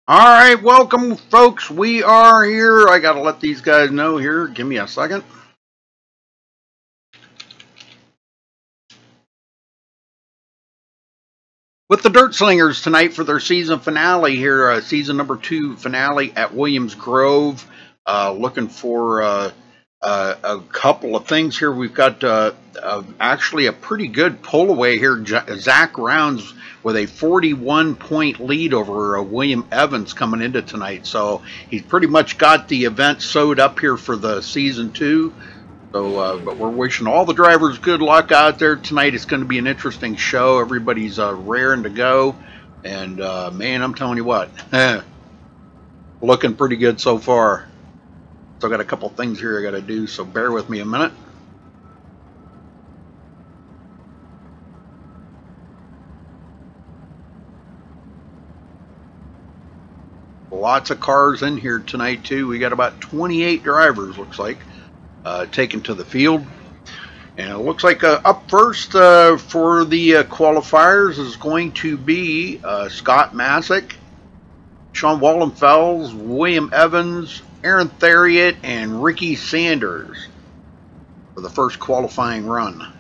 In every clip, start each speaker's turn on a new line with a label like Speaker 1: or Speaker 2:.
Speaker 1: All right, welcome, folks. We are here. I got to let these guys know here. Give me a second. With the Dirt Slingers tonight for their season finale here, season number 2 finale at Williams Grove. Looking for a couple of things here. We've got actually a pretty good pull away here. Zach Rounds with a 41-point lead over William Evans coming into tonight. So he's pretty much got the event sewed up here for the season 2. So, but we're wishing all the drivers good luck out there tonight. It's going to be an interesting show. Everybody's raring to go. And, man, I'm telling you what, looking pretty good so far. So I got a couple things here I got to do, so bear with me a minute. Lots of cars in here tonight, too. We got about 28 drivers, looks like, taken to the field. And it looks like up first for the qualifiers is going to be Scott Masick, Sean Wallenfels, William Evans, Aaron Theriot, and Ricky Sanders for the first qualifying run.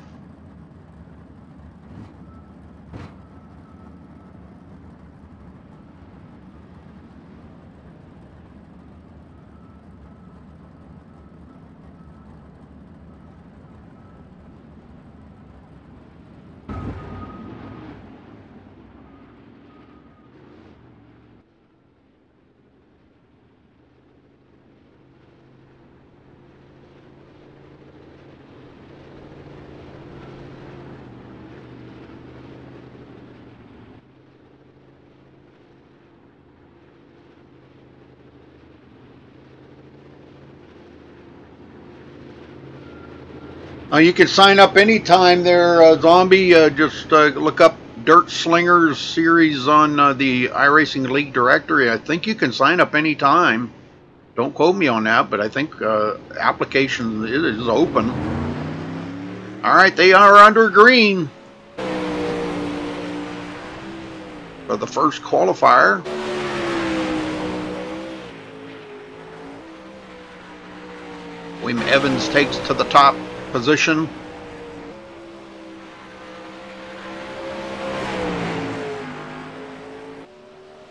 Speaker 1: You can sign up anytime there, Zombie. Just look up Dirt Slingers series on the iRacing League directory. I think you can sign up anytime. Don't quote me on that, but I think application is open. All right, they are under green for the first qualifier. William Evans takes to the top position.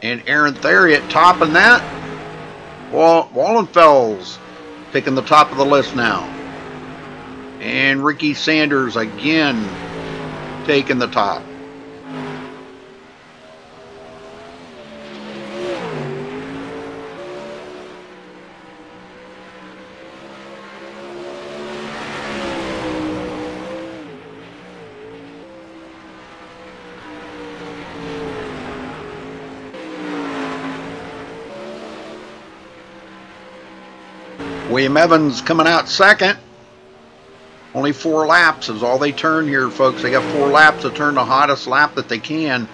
Speaker 1: And Aaron Theriot topping that. Wallenfels taking the top of the list now. And Ricky Sanders again taking the top. William Evans coming out second. Only 4 laps is all they turn here, folks. They got 4 laps to turn the hottest lap that they can.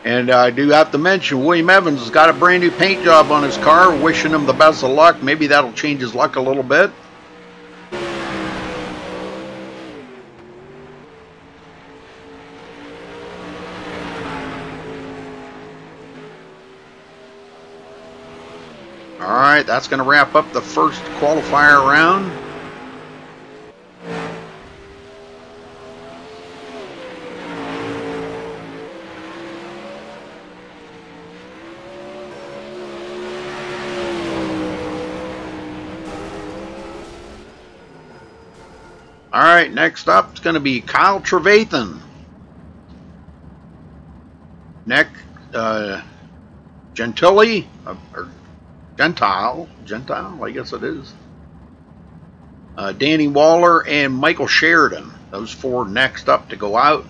Speaker 1: And I do have to mention, William Evans has got a brand new paint job on his car. Wishing him the best of luck. Maybe that'll change his luck a little bit. All right, that's going to wrap up the first qualifier round. All right, next up is going to be Kyle Trevathan. Nick Gentile, I guess it is. Danny Waller and Michael Sheridan. Those 4 next up to go out.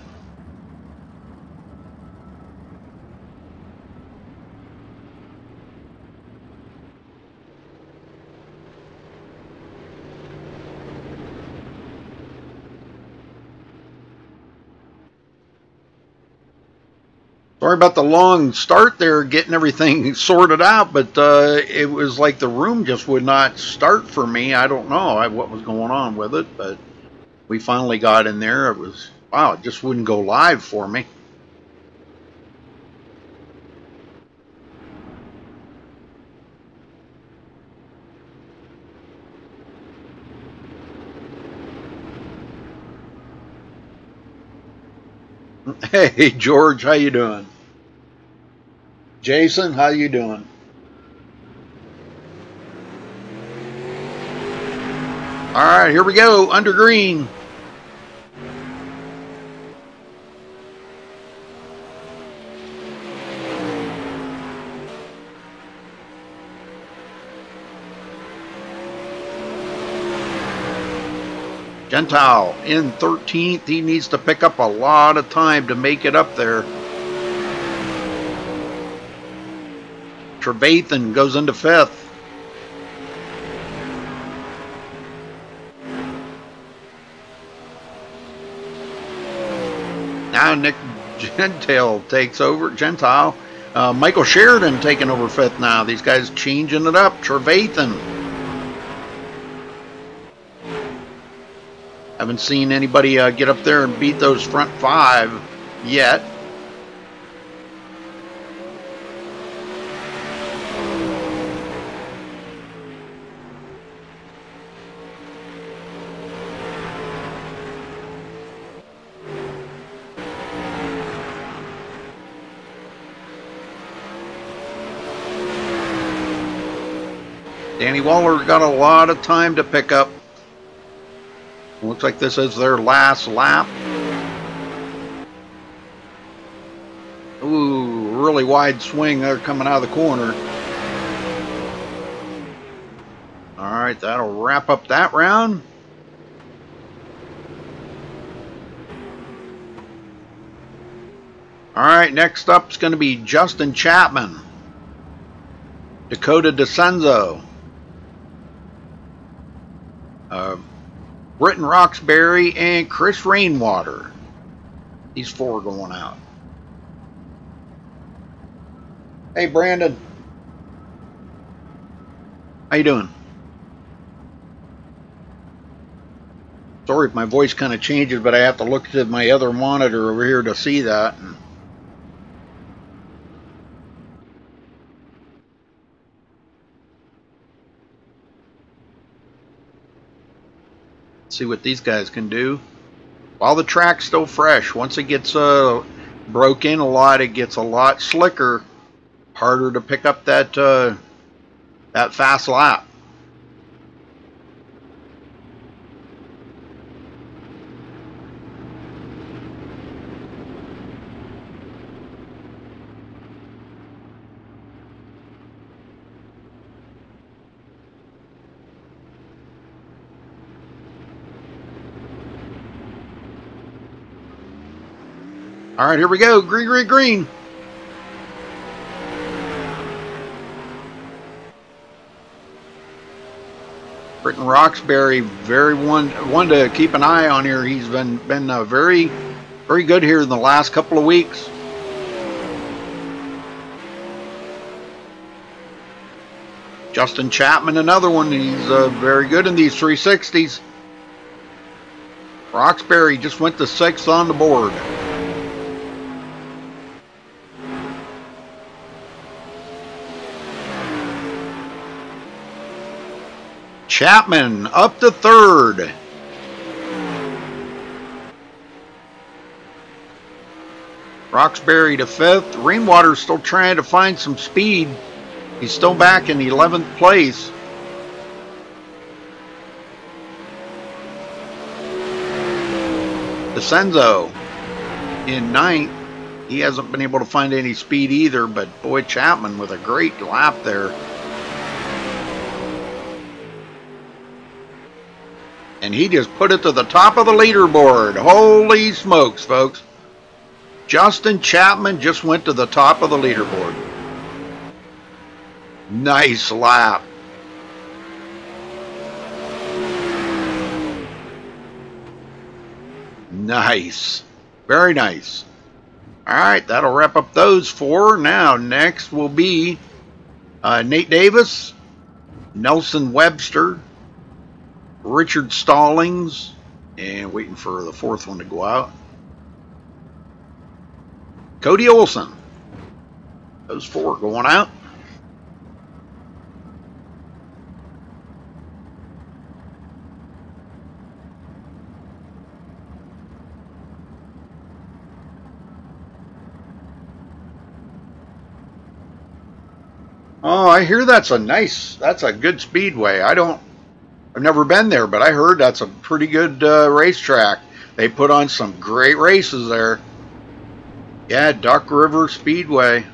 Speaker 1: Sorry about the long start there, getting everything sorted out, but it was like the room just would not start for me. I don't know what was going on with it, but we finally got in there. It was, wow, it just wouldn't go live for me. Hey, George, how you doing? Jason, how you doing? All right, here we go. Under green. Gentile in 13th. He needs to pick up a lot of time to make it up there. Trevathan goes into 5th. Now Nick Gentile takes over. Gentile. Michael Sheridan taking over 5th now. These guys changing it up. Trevathan. Haven't seen anybody get up there and beat those front 5 yet. Danny Waller got a lot of time to pick up. Looks like this is their last lap. Ooh, really wide swing there coming out of the corner. All right, that'll wrap up that round. All right, next up is going to be Justin Chapman, Dakota DeCenzo, Britton Roxbury, and Chris Rainwater. These 4 going out. Hey, Brandon. How you doing? Sorry if my voice kind of changes, but I have to look to my other monitor over here to see that. See what these guys can do. While the track's still fresh, once it gets broke in a lot, it gets a lot slicker, harder to pick up that that fast lap. All right, here we go. Green, green, green. Britton Roxbury, very one to keep an eye on here. He's been very good here in the last couple of weeks. Justin Chapman, another one. He's very good in these 360s. Roxbury just went to 6th on the board. Chapman up to 3rd. Roxbury to 5th. Rainwater's still trying to find some speed. He's still back in 11th place. DeCenzo in 9th. He hasn't been able to find any speed either, but boy, Chapman with a great lap there. And he just put it to the top of the leaderboard. Holy smokes, folks. Justin Chapman just went to the top of the leaderboard. Nice lap. Nice. Very nice. All right, that'll wrap up those 4. Now, next will be Nate Davis, Nelson Webster, Richard Stallings, and waiting for the 4th one to go out, Cody Olson. Those 4 going out. Oh, I hear that's a good speedway. I've never been there, but I heard that's a pretty good racetrack. They put on some great races there. Yeah, Duck River Speedway.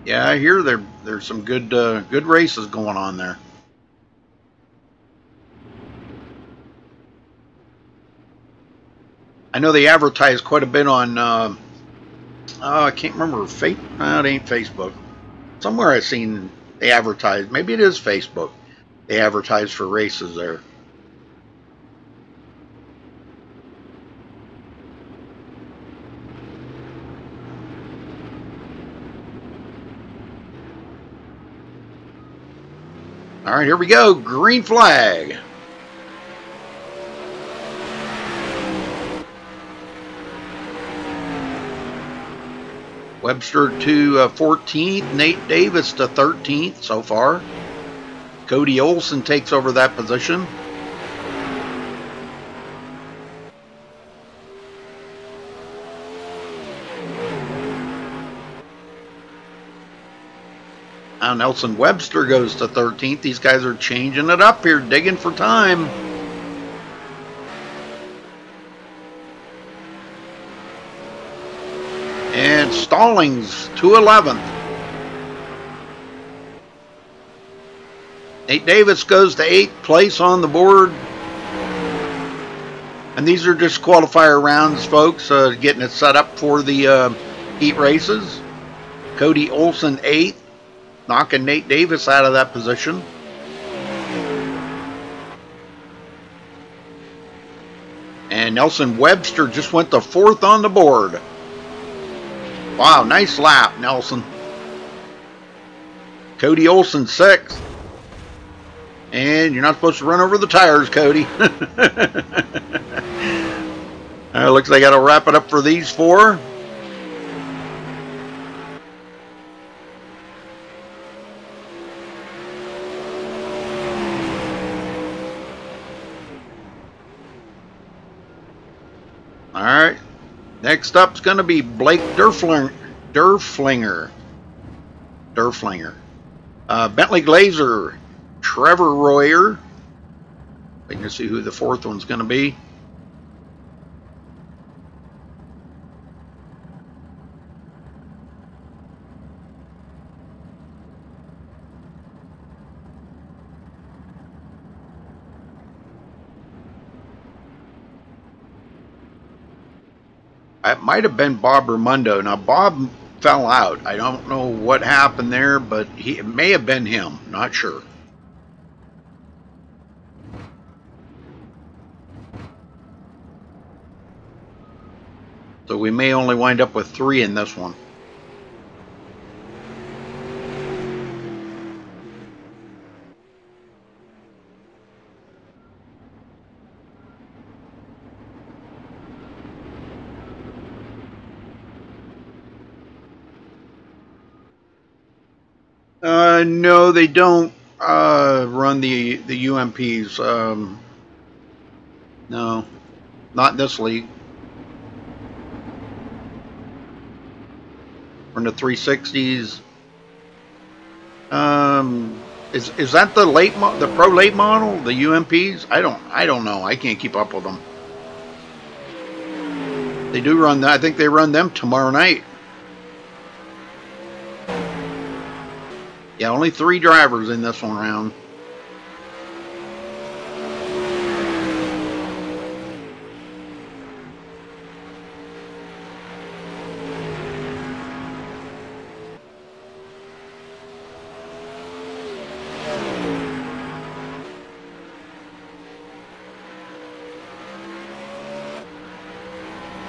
Speaker 1: Yeah, I hear there's some good races going on there. I know they advertise quite a bit on. I can't remember. It ain't Facebook. Somewhere I seen they advertise. Maybe it is Facebook. They advertise for races there. All right, here we go. Green flag. Webster to 14th. Nate Davis to 13th so far. Cody Olson takes over that position. Now Nelson Webster goes to 13th. These guys are changing it up here, digging for time. And Stallings to 11th. Nate Davis goes to 8th place on the board. And these are just qualifier rounds, folks, getting it set up for the heat races. Cody Olson 8th, knocking Nate Davis out of that position. And Nelson Webster just went to 4th on the board. Wow, nice lap, Nelson. Cody Olson 6th. And you're not supposed to run over the tires, Cody. Looks like I got to wrap it up for these four. All right. Next up is going to be Blake Durflinger. Bentley Glazer. Trevor Royer. Waiting to see who the 4th one's going to be. It might have been Bob Ramundo. Now, Bob fell out. I don't know what happened there, but it may have been him. Not sure. So we may only wind up with 3 in this one. No, they don't run the UMPs. No, not in this league. Run the 360s. Is that the pro late model? The UMPs? I don't know. I can't keep up with them. They do run that. I think they run them tomorrow night. Yeah, only 3 drivers in this one round.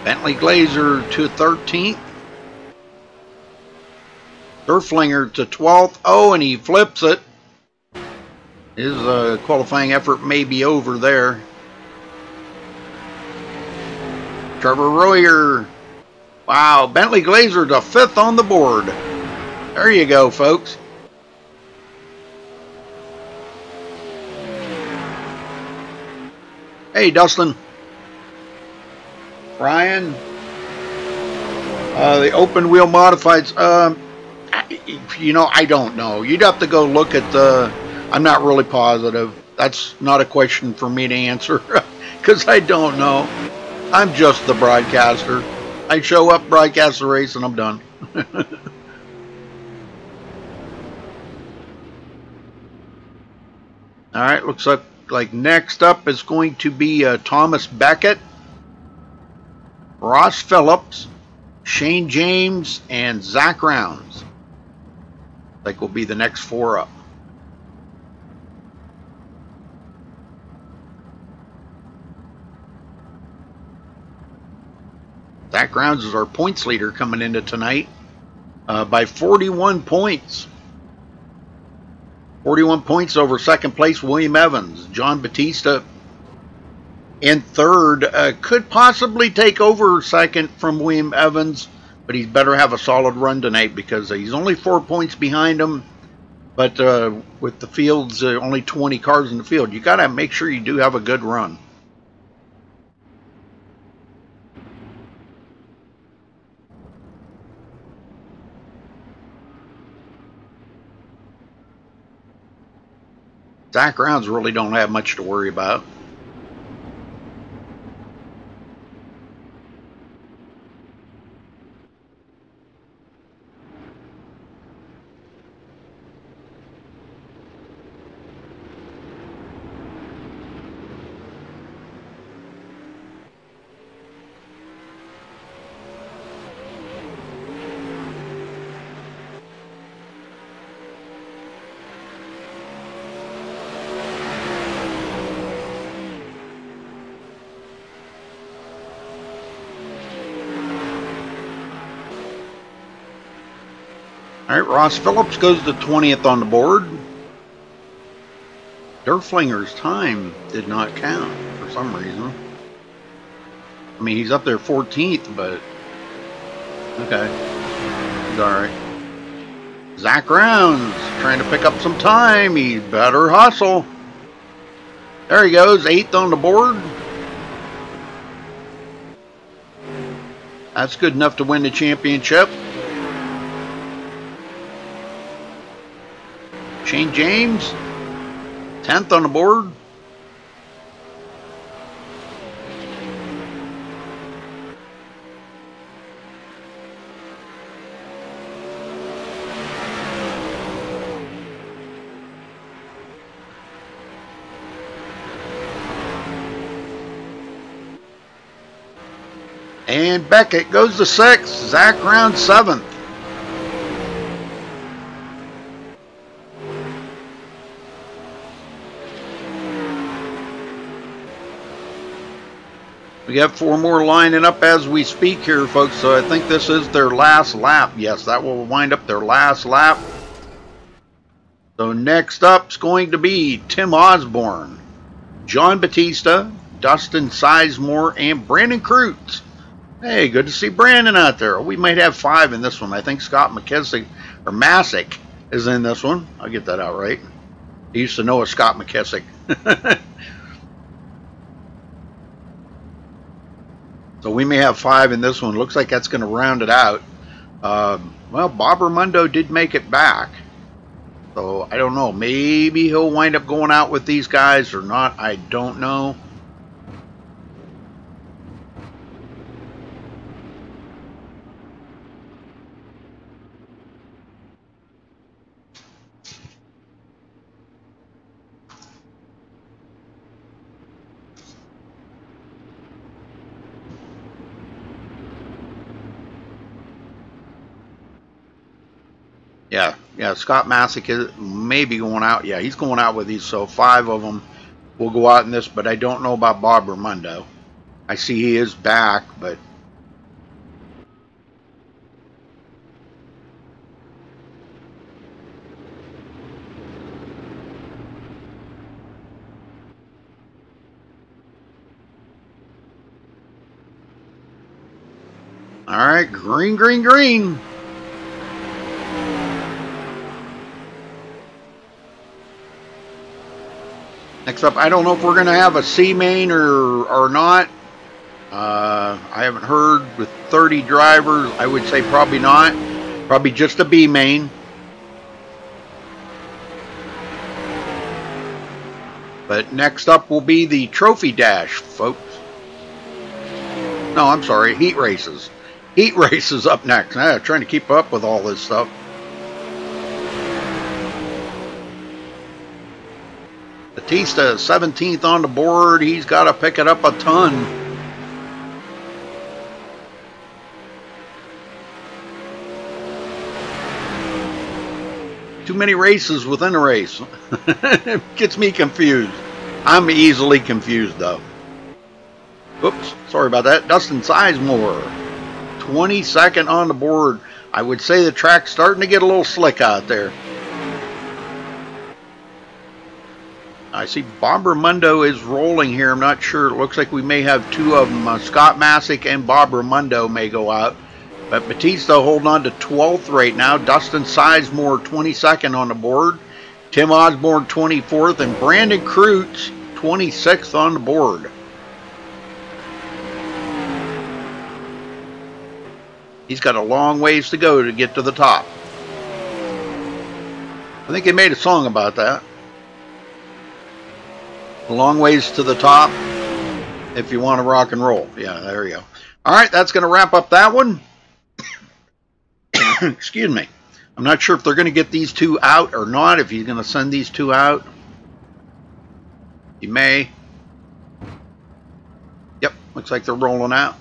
Speaker 1: Bentley Glazer to 13th. Durflinger to 12th. Oh, and he flips it. His qualifying effort may be over there. Trevor Royer. Wow, Bentley Glazer to 5th on the board. There you go, folks. Hey, Dustin. Ryan, the open wheel modifieds. You know, I don't know. You'd have to go look at the. I'm not really positive. That's not a question for me to answer because I don't know. I'm just the broadcaster. I show up, broadcast the race, and I'm done. All right, looks like next up is going to be Thomas Beckett, Ross Phillips, Shane James, and Zach Rounds. Like will be the next 4 up. Zach Rounds is our points leader coming into tonight by 41 points. 41 points over second place William Evans. John Batista in third. Could possibly take over second from William Evans, but he's better have a solid run tonight because he's only 4 points behind him. But with the fields, only 20 cars in the field, you got to make sure you do have a good run. Zach Rounds really don't have much to worry about. All right, Ross Phillips goes to 20th on the board. Derflinger's time did not count for some reason. I mean, he's up there 14th, but okay. He's all right. Zach Rounds trying to pick up some time. He better hustle. There he goes, 8th on the board. That's good enough to win the championship. Shane James, 10th on the board. And Beckett goes to 6th. Zach Rounds 7th. We have 4 more lining up as we speak here, folks, so I think this is their last lap. Yes, that will wind up their last lap. So next up is going to be Tim Osborne, John Batista, Dustin Sizemore, and Brandon Kreutz. Hey, good to see Brandon out there. We might have 5 in this one. I think Scott McKissick, or Masick, is in this one. I'll get that out right. I used to know a Scott McKissick. So we may have 5 in this one. Looks like that's going to round it out. Well, Bob Raimondo did make it back. So I don't know. Maybe he'll wind up going out with these guys or not. I don't know. Yeah, Scott Masick is maybe going out. Yeah, he's going out with these, so 5 of them will go out in this, but I don't know about Bob Raimondo. I see he is back, but... All right, green, green, green. Next up, I don't know if we're going to have a C main or not. I haven't heard with 30 drivers. I would say probably not. Probably just a B main. But next up will be the trophy dash, folks. No, I'm sorry, heat races. Heat races up next. Trying to keep up with all this stuff. Batista, 17th on the board. He's got to pick it up a ton. Too many races within a race. It gets me confused. I'm easily confused, though. Oops, sorry about that. Dustin Sizemore, 22nd on the board. I would say the track's starting to get a little slick out there. I see Bob Raimondo is rolling here. I'm not sure. It looks like we may have two of them. Scott Masick and Bob Raimondo may go out. But Batista holding on to 12th right now. Dustin Sizemore, 22nd on the board. Tim Osborne, 24th. And Brandon Kreutz, 26th on the board. He's got a long ways to go to get to the top. I think they made a song about that. A long ways to the top if you want to rock and roll. Yeah, there you go. All right, that's going to wrap up that one. Excuse me. I'm not sure if they're going to get these two out or not, if he's going to send these two out. He may. Yep, looks like they're rolling out.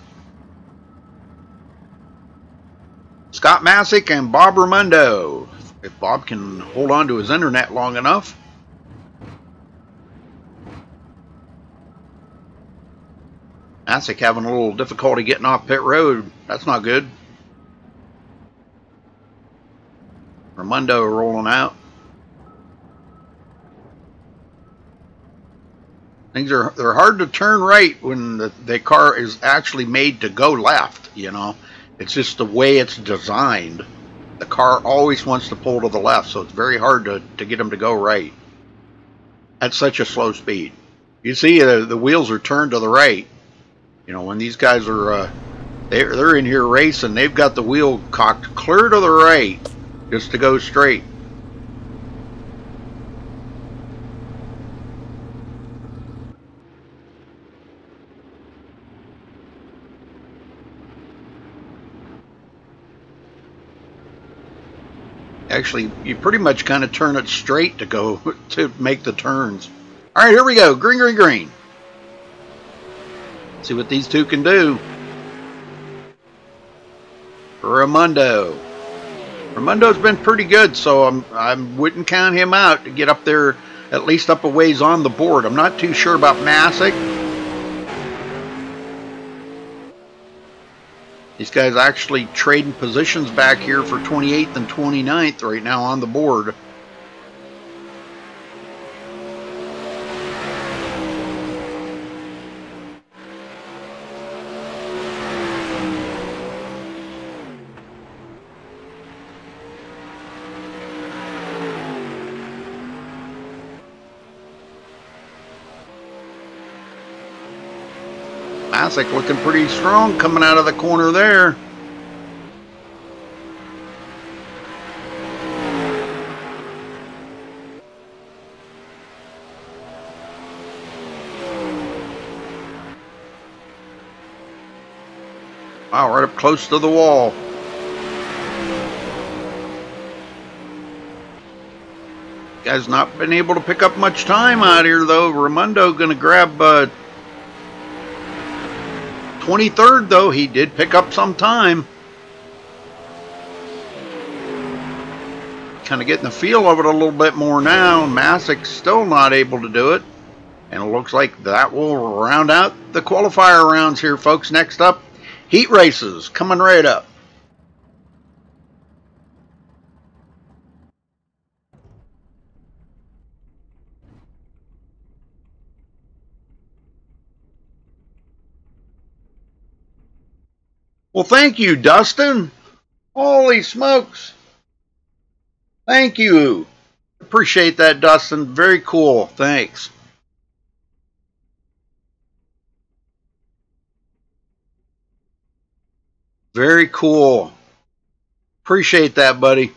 Speaker 1: Scott Masick and Bob Raimondo. If Bob can hold on to his internet long enough. Masick having a little difficulty getting off pit road. That's not good. Raimondo rolling out. They're hard to turn right when the car is actually made to go left, you know. It's just the way it's designed. The car always wants to pull to the left, so it's very hard to get them to go right at such a slow speed. You see the wheels are turned to the right. You know, when these guys are they're in here racing, they've got the wheel cocked clear to the right just to go straight. Actually, you pretty much kind of turn it straight to go to make the turns. All right, here we go. Green, green, green. See what these two can do. Raimondo. Raimondo's been pretty good, so I wouldn't count him out to get up there, at least up a ways on the board. I'm not too sure about Masick. These guys actually trading positions back here for 28th and 29th right now on the board. Masick looking pretty strong coming out of the corner there. Wow, right up close to the wall. Guy's not been able to pick up much time out here though. Raimondo gonna grab 23rd though. He did pick up some time. Kind of getting the feel of it a little bit more now. Masick's still not able to do it. And it looks like that will round out the qualifier rounds here, folks. Next up, heat races coming right up. Well, thank you, Dustin. Holy smokes. Thank you. Appreciate that, Dustin. Very cool. Thanks. Very cool. Appreciate that, buddy.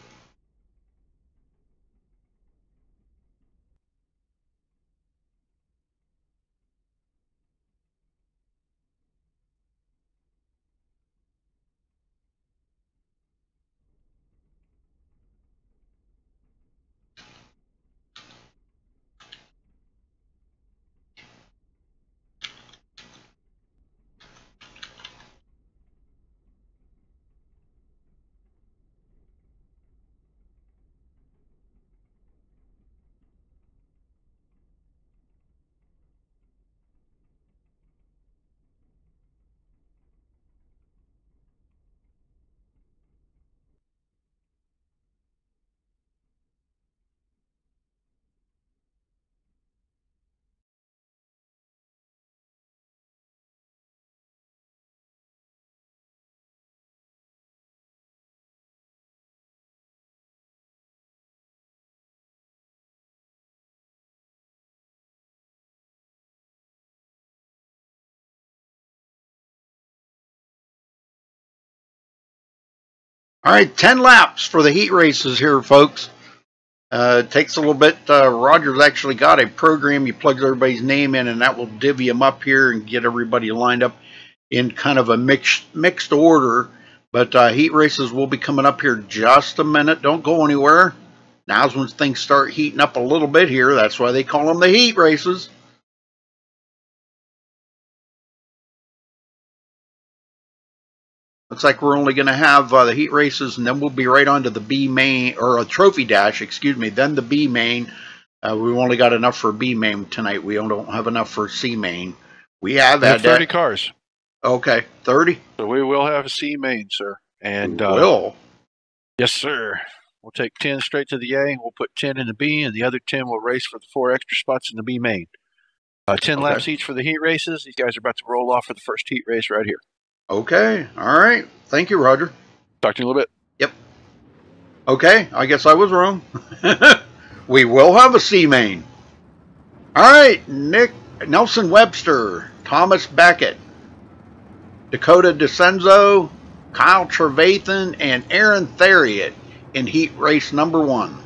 Speaker 1: All right, 10 laps for the heat races here, folks. It takes a little bit. Roger's actually got a program. He plugs everybody's name in, and that will divvy them up here and get everybody lined up in kind of a mixed order. But heat races will be coming up here just a minute. Don't go anywhere. Now's when things start heating up a little bit here. That's why they call them the heat races. Looks like we're only going to have the heat races, and then we'll be right on to the B main, or a trophy dash, excuse me, then the B main. We've only got enough for B main tonight. We don't have enough for C main. We have
Speaker 2: 30 cars.
Speaker 1: Okay, 30.
Speaker 2: So we will have a C main, sir. And
Speaker 1: will.
Speaker 2: Yes, sir. We'll take 10 straight to the A. We'll put 10 in the B, and the other 10 will race for the 4 extra spots in the B main. 10 laps each for the heat races. These guys are about to roll off for the first heat race right here.
Speaker 1: Okay. All right. Thank you, Roger.
Speaker 2: Talk to you in a little bit.
Speaker 1: Yep. Okay. I guess I was wrong. We will have a C main. All right. Nelson Webster, Thomas Beckett, Dakota DeCenzo, Kyle Trevathan, and Aaron Theriot in heat race number 1.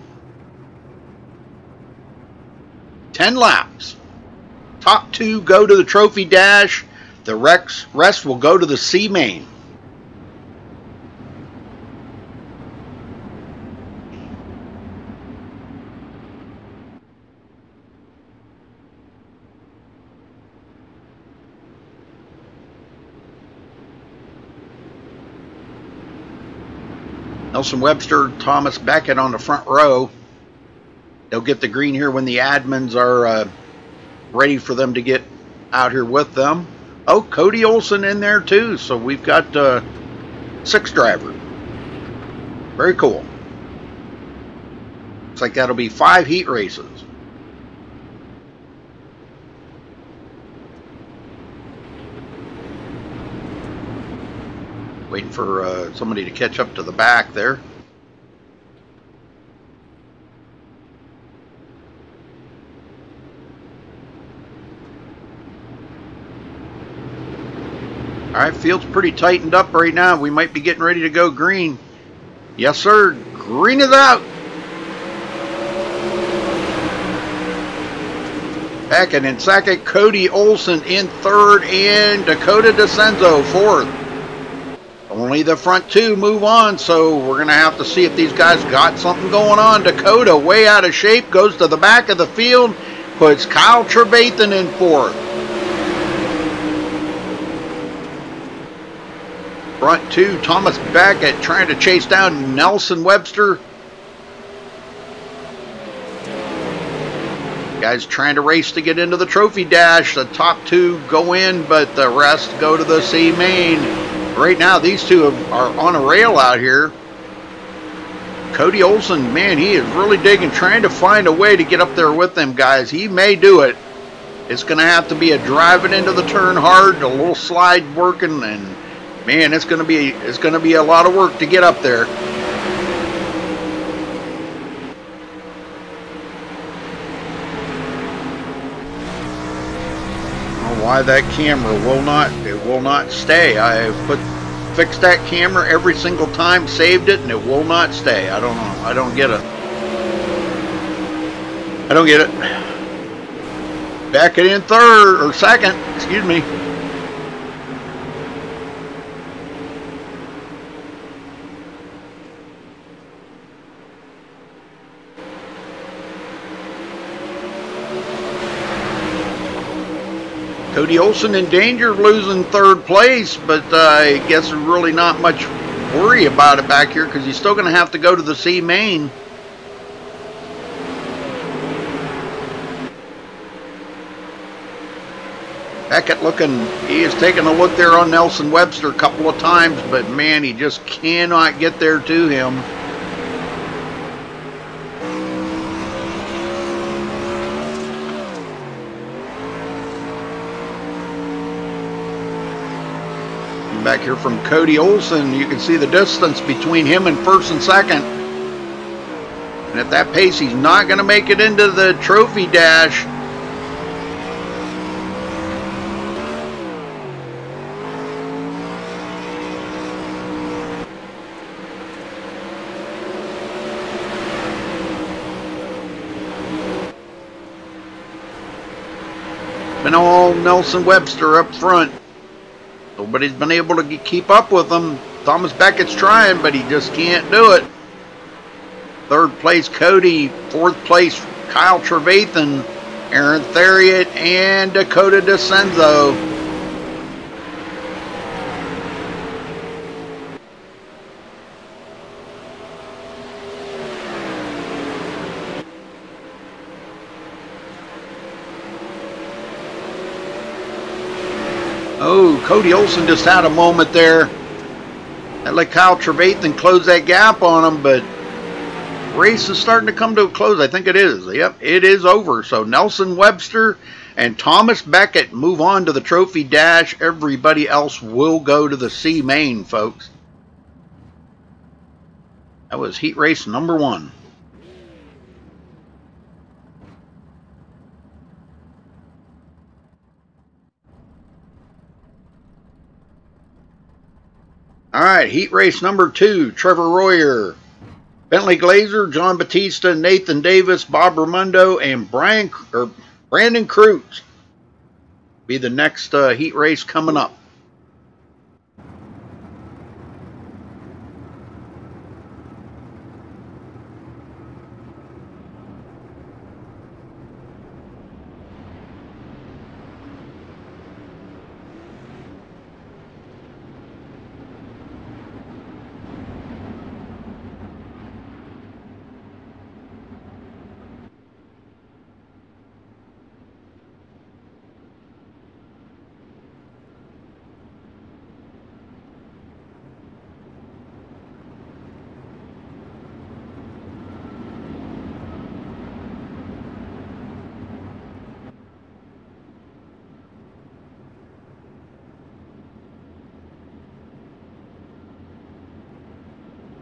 Speaker 1: 10 laps. Top 2 go to the trophy dash. The rest will go to the C main. Nelson Webster, Thomas Beckett on the front row. They'll get the green here when the admins are ready for them to get out here with them. Oh, Cody Olson in there too. So we've got 6 driver. Very cool. Looks like that'll be 5 heat races. Waiting for somebody to catch up to the back there. All right, field's pretty tightened up right now. We might be getting ready to go green. Yes, sir. Green is out. Beckett in second, Cody Olson in third, and Dakota DeCenzo fourth. Only the front 2 move on, so we're going to have to see if these guys got something going on. Dakota, way out of shape, goes to the back of the field, puts Kyle Trevathan in fourth. Front 2, Thomas Beckett trying to chase down Nelson Webster. Guys trying to race to get into the trophy dash. The top 2 go in, but the rest go to the C main. Right now, these 2 are on a rail out here. Cody Olson, man, he is really digging, trying to find a way to get up there with them guys. He may do it. It's going to have to be a driving into the turn hard, a little slide working, and man, it's going to be a lot of work to get up there. Why that camera will not stay. I have put fixed that camera every single time, saved it, and it will not stay. I don't know. I don't get it. I don't get it. Back it in third, or second, excuse me. Cody Olsen in danger of losing third place, but I guess there's really not much worry about it back here because he's still going to have to go to the C main. Beckett looking, he is taking a look there on Nelson Webster a couple of times, but man, he just cannot get there to him. Back here from Cody Olsen, you can see the distance between him and first and second. And at that pace, he's not going to make it into the trophy dash. Been all Nelson Webster up front. Nobody's been able to keep up with him. Thomas Beckett's trying, but he just can't do it. Third place, Cody. Fourth place, Kyle Trevathan, Aaron Theriot, and Dakota DeCenzo. Oh, Cody Olsen just had a moment there. I'd let Kyle Trevathan close that gap on him, but race is starting to come to a close. I think it is. Yep, it is over. So Nelson Webster and Thomas Beckett move on to the trophy dash. Everybody else will go to the C main, folks. That was heat race number 1. All right, heat race number 2, Trevor Royer, Bentley Glazer, John Batista, Nathan Davis, Bob Raimondo, and Brandon Cruz be the next heat race coming up.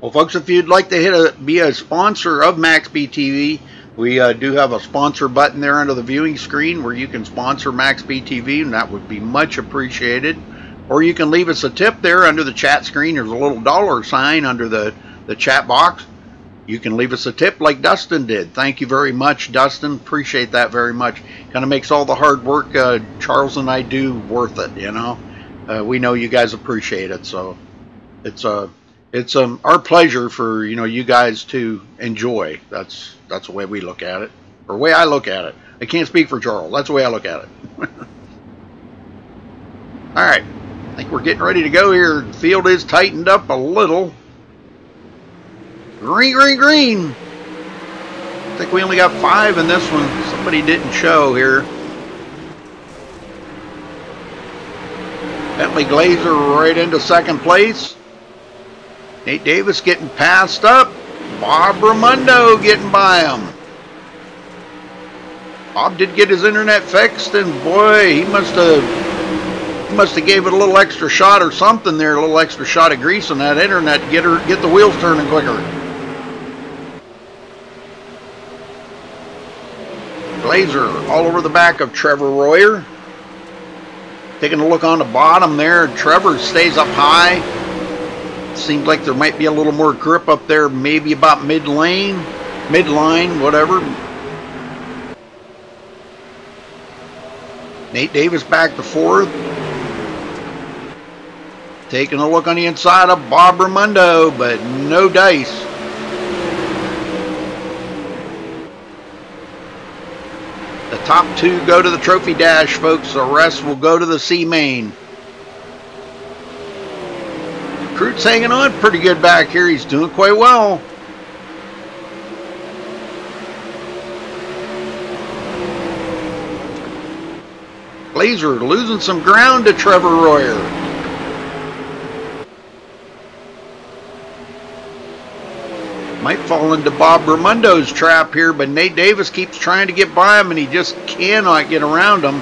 Speaker 1: Well, folks, if you'd like to be a sponsor of MaxSpeedTV, we do have a sponsor button there under the viewing screen where you can sponsor MaxSpeedTV, and that would be much appreciated. Or you can leave us a tip there under the chat screen. There's a little $sign under the chat box. You can leave us a tip like Dustin did. Thank you very much, Dustin. Appreciate that very much. Kind of makes all the hard work Charles and I do worth it, you know. We know you guys appreciate it, so it's our pleasure for you guys to enjoy. That's the way we look at it, or the way I look at it. I can't speak for Charles. That's the way I look at it. All right, I think we're getting ready to go here. The field is tightened up a little. Green, green, green. I think we only got 5 in this one. Somebody didn't show here. Bentley Glazer right into second place. Nate Davis getting passed up. Bob Raimondo getting by him. Bob did get his internet fixed, and boy, he must have gave it a little extra shot or something there, a little extra shot of grease on that internet to get the wheels turning quicker. Glazer all over the back of Trevor Royer. Taking a look on the bottom there, Trevor stays up high. Seems like there might be a little more grip up there, maybe about midline, whatever. Nate Davis back to fourth. Taking a look on the inside of Bob Raimondo, but no dice. The top two go to the trophy dash, folks. The rest will go to the C main. Recruit's hanging on pretty good back here. He's doing quite well. Glazer losing some ground to Trevor Royer. Might fall into Bob Raimondo's trap here, but Nate Davis keeps trying to get by him, and he just cannot get around him.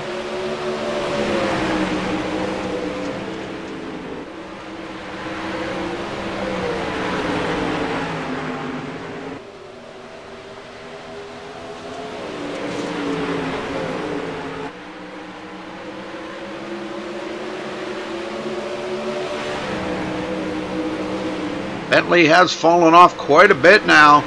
Speaker 1: Bentley has fallen off quite a bit now.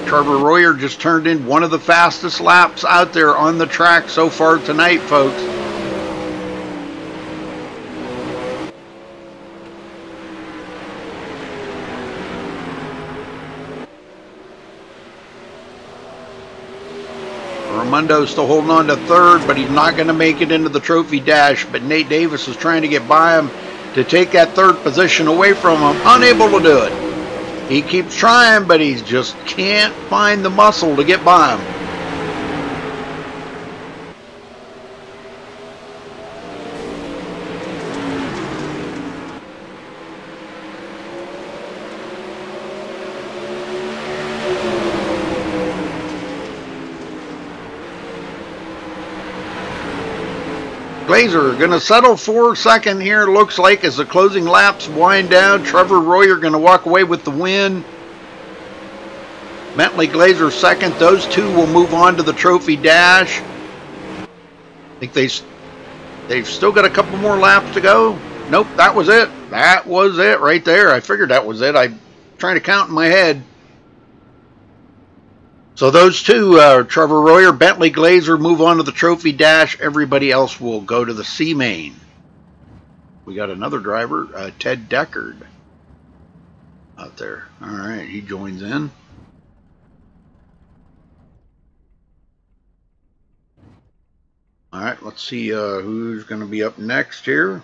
Speaker 1: Trevor Royer just turned in one of the fastest laps out there on the track so far tonight, folks. Raimondo's still holding on to third, but he's not going to make it into the trophy dash. But Nate Davis is trying to get by him to take that third position away from him. Unable to do it. He keeps trying, but he just can't find the muscle to get by him. Glazer going to settle for second here, looks like, as the closing laps wind down. Trevor Royer going to walk away with the win. Bentley Glazer second. Those two will move on to the trophy dash. I think they've still got a couple more laps to go. Nope, that was it. That was it right there. I figured that was it. I'm trying to count in my head. So those two, Trevor Royer, Bentley Glazer, move on to the trophy dash. Everybody else will go to the C main. We got another driver, Ted Deckard, out there. All right, he joins in. All right, let's see who's going to be up next here.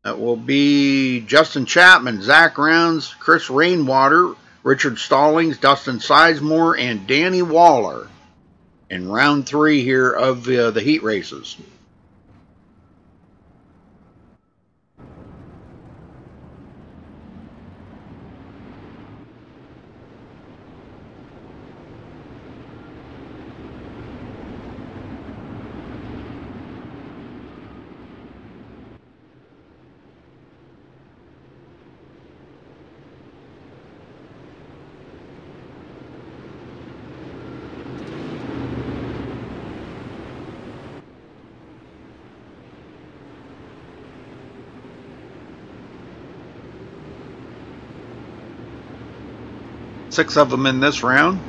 Speaker 1: That will be Justin Chapman, Zach Rounds, Chris Rainwater, Richard Stallings, Dustin Sizemore, and Danny Waller in round 3 here of the heat races. Six of them in this round.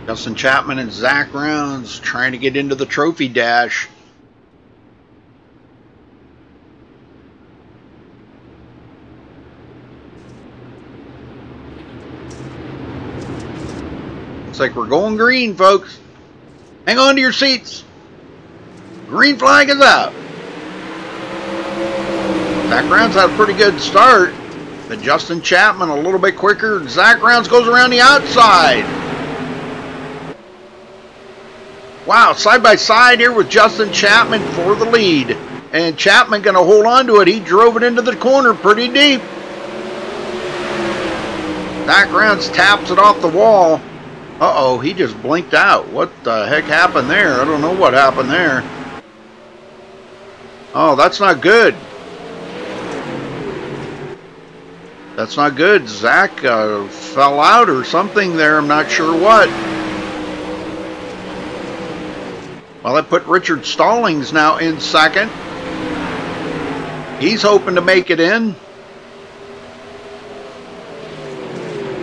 Speaker 1: Justin Chapman and Zach Rounds trying to get into the trophy dash. Looks like we're going green, folks. Hang on to your seats. Green flag is out. Zach Rounds had a pretty good start, but Justin Chapman a little bit quicker. Zach Rounds goes around the outside. Wow, side by side here with Justin Chapman for the lead. And Chapman going to hold on to it. He drove it into the corner pretty deep. Zach Rounds taps it off the wall. Uh-oh, he just blinked out. What the heck happened there? I don't know what happened there. Oh, that's not good. That's not good. Zach fell out or something there. I'm not sure what. Well, that put Richard Stallings now in second. He's hoping to make it in.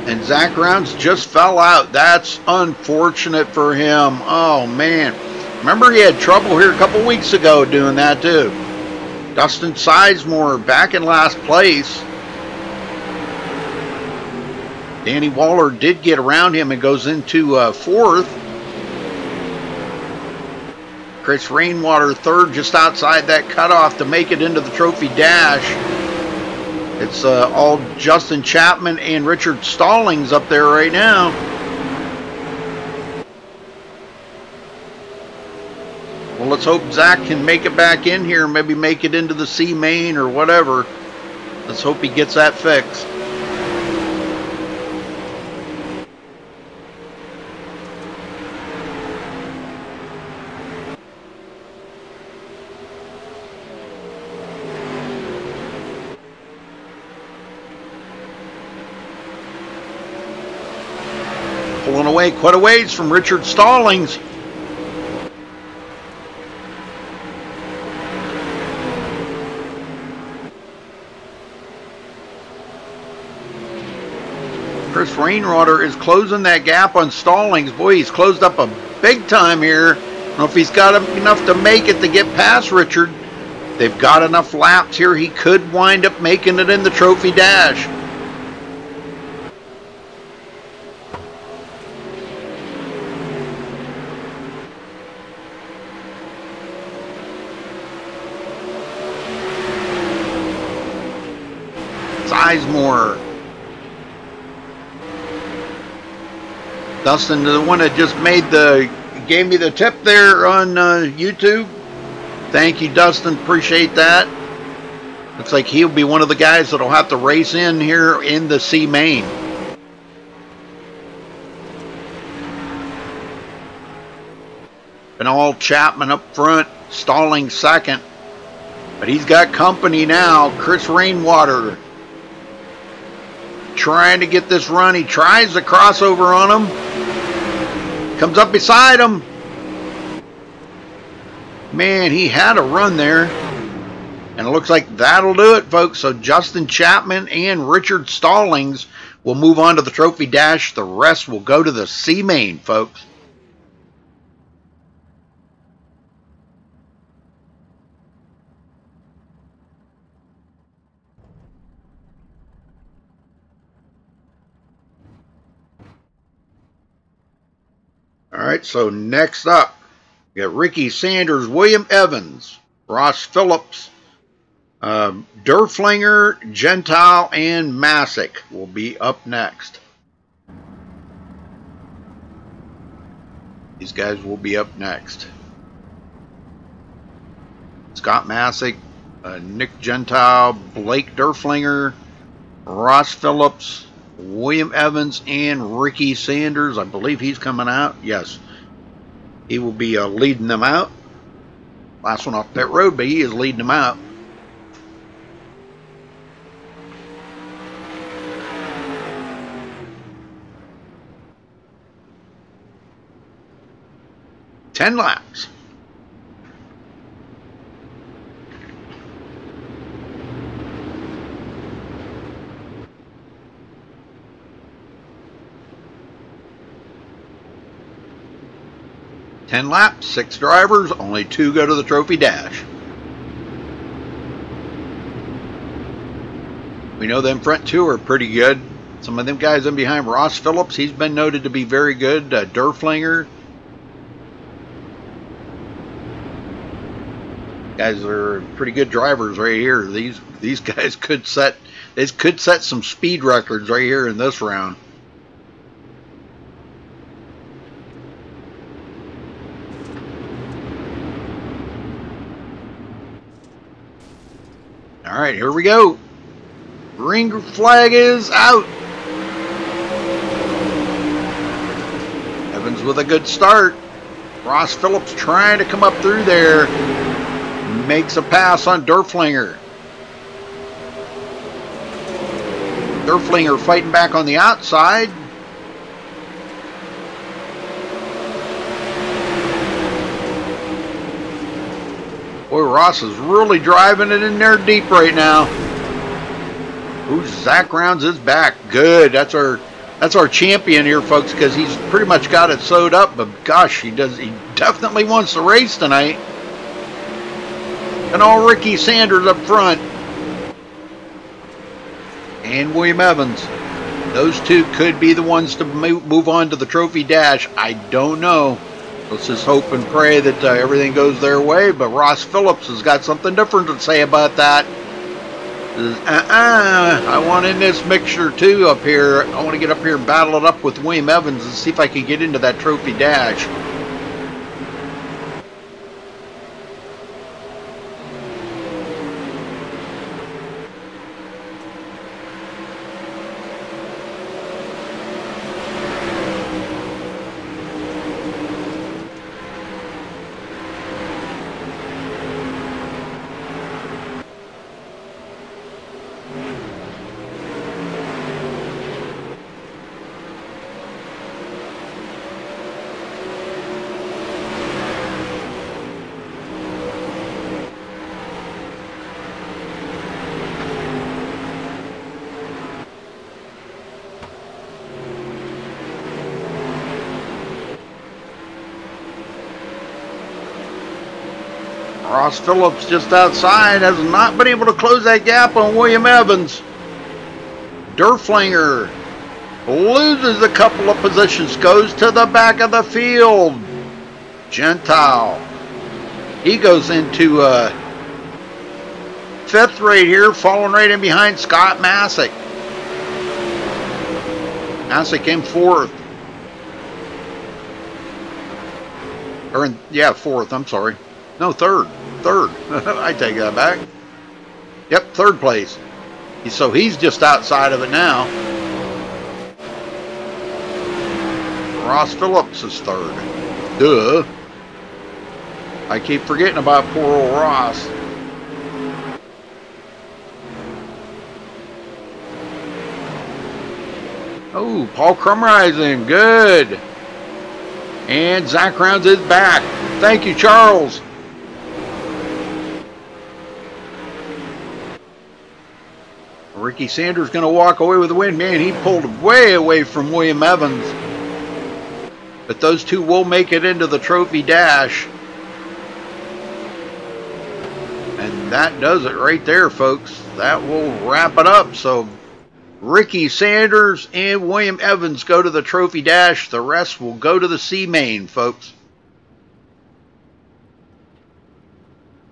Speaker 1: And Zach Rounds just fell out. That's unfortunate for him. Oh, man. Remember, he had trouble here a couple weeks ago doing that, too. Dustin Sizemore back in last place. Danny Waller did get around him and goes into fourth. Chris Rainwater third, just outside that cutoff to make it into the trophy dash. It's all Justin Chapman and Richard Stallings up there right now. Well, let's hope Zach can make it back in here, maybe make it into the C main or whatever. Let's hope he gets that fixed. Pulling away quite a ways from Richard Stallings. Chris Rainwater is closing that gap on Stallings. Boy, he's closed up a big time here. I don't know if he's got enough to make it to get past Richard. They've got enough laps here. He could wind up making it in the trophy dash. Sizemore. Dustin, the one that just gave me the tip there on YouTube. Thank you, Dustin. Appreciate that. Looks like he'll be one of the guys that'll have to race in here in the C main. And all Chapman up front, Stallings second. But he's got company now. Chris Rainwater trying to get this run. He tries the crossover on him. Comes up beside him. Man, he had a run there. And it looks like that'll do it, folks. So Justin Chapman and Richard Stallings will move on to the trophy dash. The rest will go to the C main, folks. All right, so next up, we got Ricky Sanders, William Evans, Ross Phillips, Derflinger, Gentile, and Masick will be up next. These guys will be up next. Scott Masick, Nick Gentile, Blake Derflinger, Ross Phillips, William Evans, and Ricky Sanders. I believe he's coming out. Yes. He will be leading them out. Last one off that road, but he is leading them out. Ten laps. Ten laps, 6 drivers, only 2 go to the trophy dash. We know them front 2 are pretty good. Some of them guys in behind, Ross Phillips, he's been noted to be very good. Derflinger. Guys are pretty good drivers right here. These guys could set some speed records right here in this round. All right, here we go. Green flag is out. Evans with a good start. Ross Phillips trying to come up through there. Makes a pass on Derflinger. Derflinger fighting back on the outside. Boy, Ross is really driving it in there deep right now. Ooh, Zach Rounds is back. Good. That's our champion here, folks, because he's pretty much got it sewed up. But gosh, he definitely wants the race tonight. And all Ricky Sanders up front. And William Evans. Those two could be the ones to move on to the Trophy Dash. I don't know. Let's just hope and pray that everything goes their way. But Ross Phillips has got something different to say about that. I want in this mixture too up here. I want to get up here and battle it up with William Evans and see if I can get into that Trophy Dash. Ross Phillips just outside has not been able to close that gap on William Evans. Derflinger loses a couple of positions, goes to the back of the field. Gentile, he goes into fifth right here, falling right in behind Scott Masick. Masick came fourth. Fourth, I'm sorry. No, third. I take that back. Yep, third place. So he's just outside of it now. Ross Phillips is third. Duh. I keep forgetting about poor old Ross. Oh, Paul Crumrisen, good. And Zach Rounds is back. Thank you, Charles. Ricky Sanders going to walk away with the win. Man, he pulled way away from William Evans. But those two will make it into the Trophy Dash. And that does it right there, folks. That will wrap it up. So Ricky Sanders and William Evans go to the Trophy Dash. The rest will go to the C Main, folks.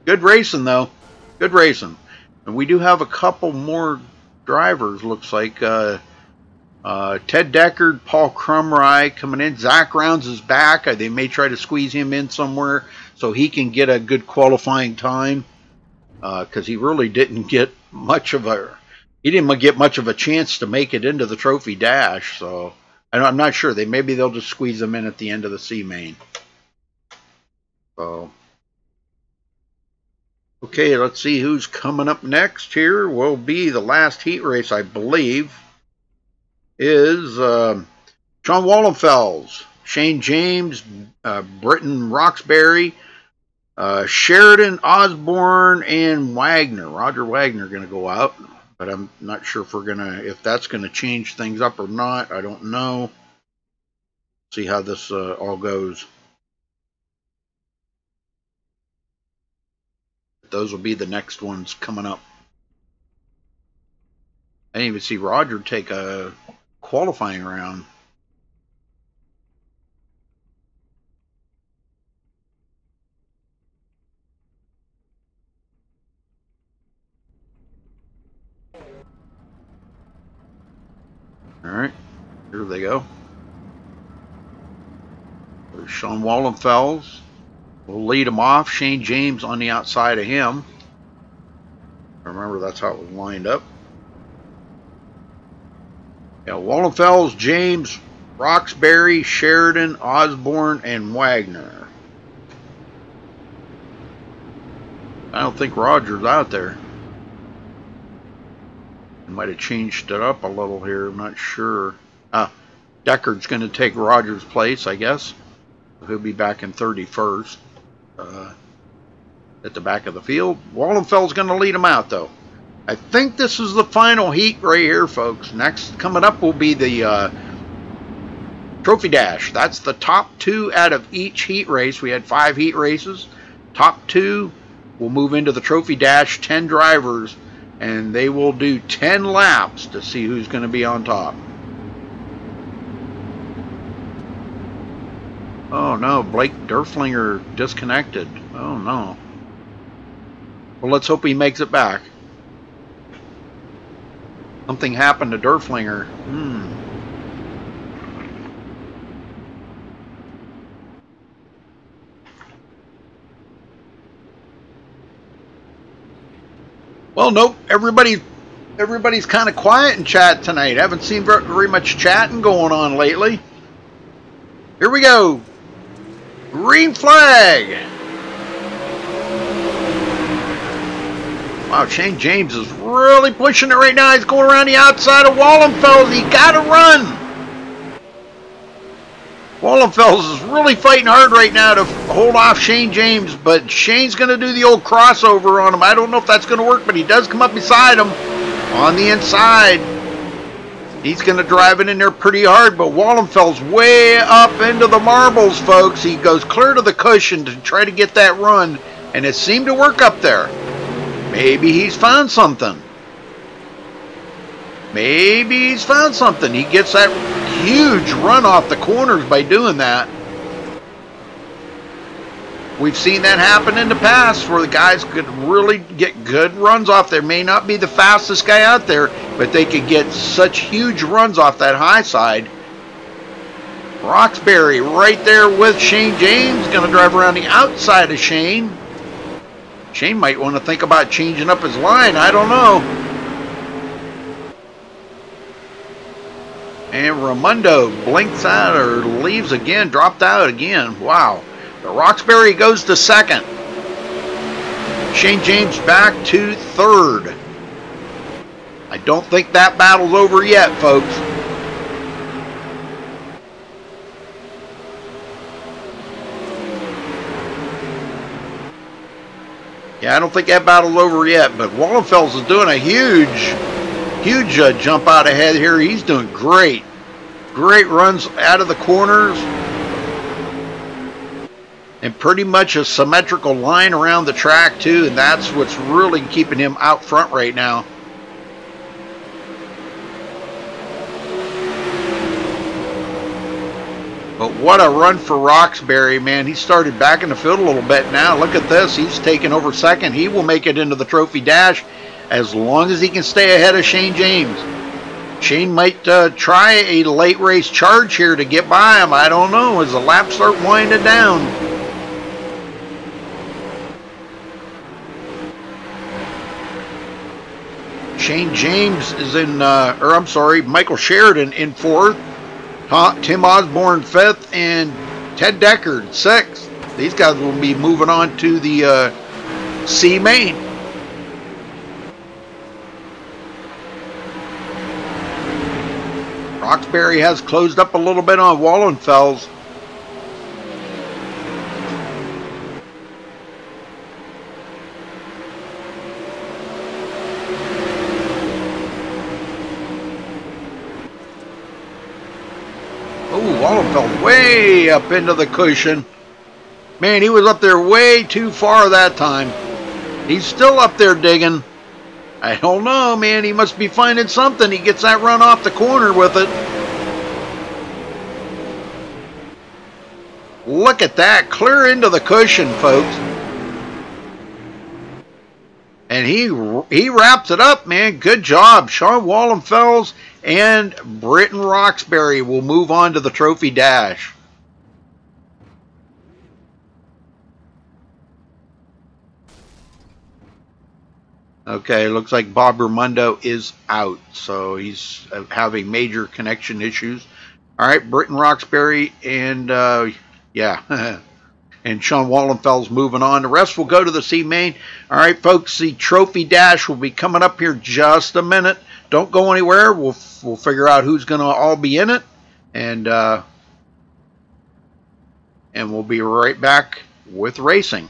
Speaker 1: Good racing, though. Good racing. And we do have a couple more drivers, looks like. Ted Deckard, Paul Crumry coming in. Zach Rounds is back. They may try to squeeze him in somewhere so he can get a good qualifying time. Because he really didn't get much of a chance to make it into the Trophy Dash. So I'm not sure. Maybe they'll just squeeze him in at the end of the C Main. So okay, let's see who's coming up next here. Will be the last heat race, I believe, is Sean Wallenfels, Shane James, Britton Roxbury, Sheridan, Osborne, and Wagner. Roger Wagner going to go out, but I'm not sure if that's going to change things up or not. I don't know. See how this all goes. Those will be the next ones coming up. I didn't even see Roger take a qualifying round. All right, here they go. There's Sean Wallenfels. We'll lead him off. Shane James on the outside of him. Remember, that's how it was lined up. Yeah, Wallenfels, James, Roxbury, Sheridan, Osborne, and Wagner. I don't think Roger's out there. I might have changed it up a little here. I'm not sure. Deckard's going to take Roger's place, I guess. He'll be back in 31st at the back of the field. Wallenfeld's going to lead him out, though. I think this is the final heat right here, folks. Next coming up will be the Trophy Dash. That's the top 2 out of each heat race. We had 5 heat races. Top 2 will move into the Trophy Dash, 10 drivers, and they will do 10 laps to see who's going to be on top. Oh no, Blake Derflinger disconnected. Oh no. Well, let's hope he makes it back. Something happened to Derflinger. Well, nope. Everybody's kind of quiet in chat tonight. Haven't seen very much chatting going on lately. Here we go. Green flag. Wow, Shane James is really pushing it right now. He's going around the outside of Wallenfels. He got to run. Wallenfels is really fighting hard right now to hold off Shane James, but Shane's going to do the old crossover on him. I don't know if that's going to work, but he does come up beside him on the inside. He's going to drive it in there pretty hard, but Wallenfeld's way up into the marbles, folks. He goes clear to the cushion to try to get that run, and it seemed to work up there. Maybe he's found something. Maybe he's found something. He gets that huge run off the corners by doing that. We've seen that happen in the past where the guys could really get good runs off there. May not be the fastest guy out there, but they could get such huge runs off that high side. Roxbury right there with Shane James. Going to drive around the outside of Shane. Shane might want to think about changing up his line. I don't know. And Raimondo blinks out or leaves again, dropped out again. Wow. The Roxbury goes to second. Shane James back to third. I don't think that battle's over yet, folks. Yeah, I don't think that battle's over yet, but Wallenfels is doing a huge jump out ahead here. He's doing great. Great runs out of the corners. And pretty much a symmetrical line around the track too, and that's what's really keeping him out front right now. But what a run for Roxbury, man. He started back in the field a little bit now. Look at this. He's taking over second. He will make it into the Trophy Dash as long as he can stay ahead of Shane James. Shane might try a late race charge here to get by him. I don't know as the laps start winding down. Shane James is in, Michael Sheridan in fourth. Tim Osborne fifth, and Ted Deckard sixth. These guys will be moving on to the C main. Roxbury has closed up a little bit on Wallenfels. Wallenfeld way up into the cushion. Man, he was up there way too far that time. He's still up there digging. I don't know, man. He must be finding something. He gets that run off the corner with it. Look at that. Clear into the cushion, folks. And he wraps it up, man. Good job. Sean Wallenfels and Britton Roxbury will move on to the Trophy Dash. Okay, looks like Bob Raimondo is out, so he's having major connection issues. All right, Britton Roxbury and yeah, and Sean Wallenfels moving on. The rest will go to the C main. All right, folks, the trophy dash will be coming up here just a minute. Don't go anywhere. We'll figure out who's going to all be in it, and we'll be right back with racing.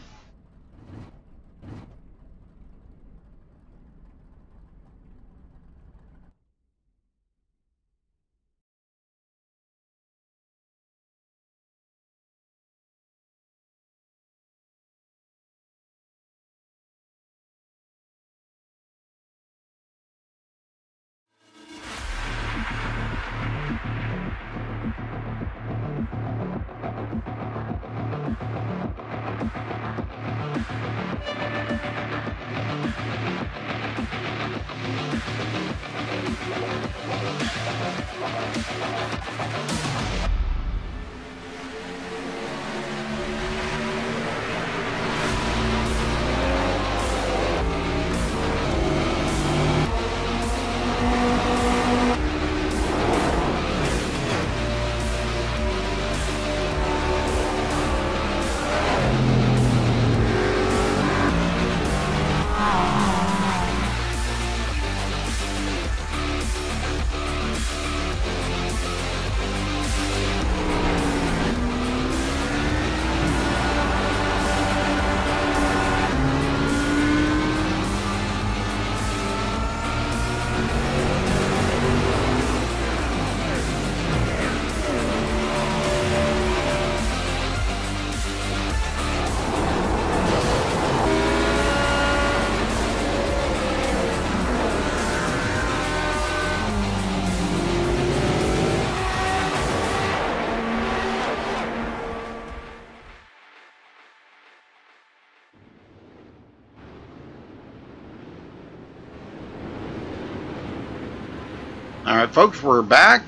Speaker 1: All right, folks, we're back.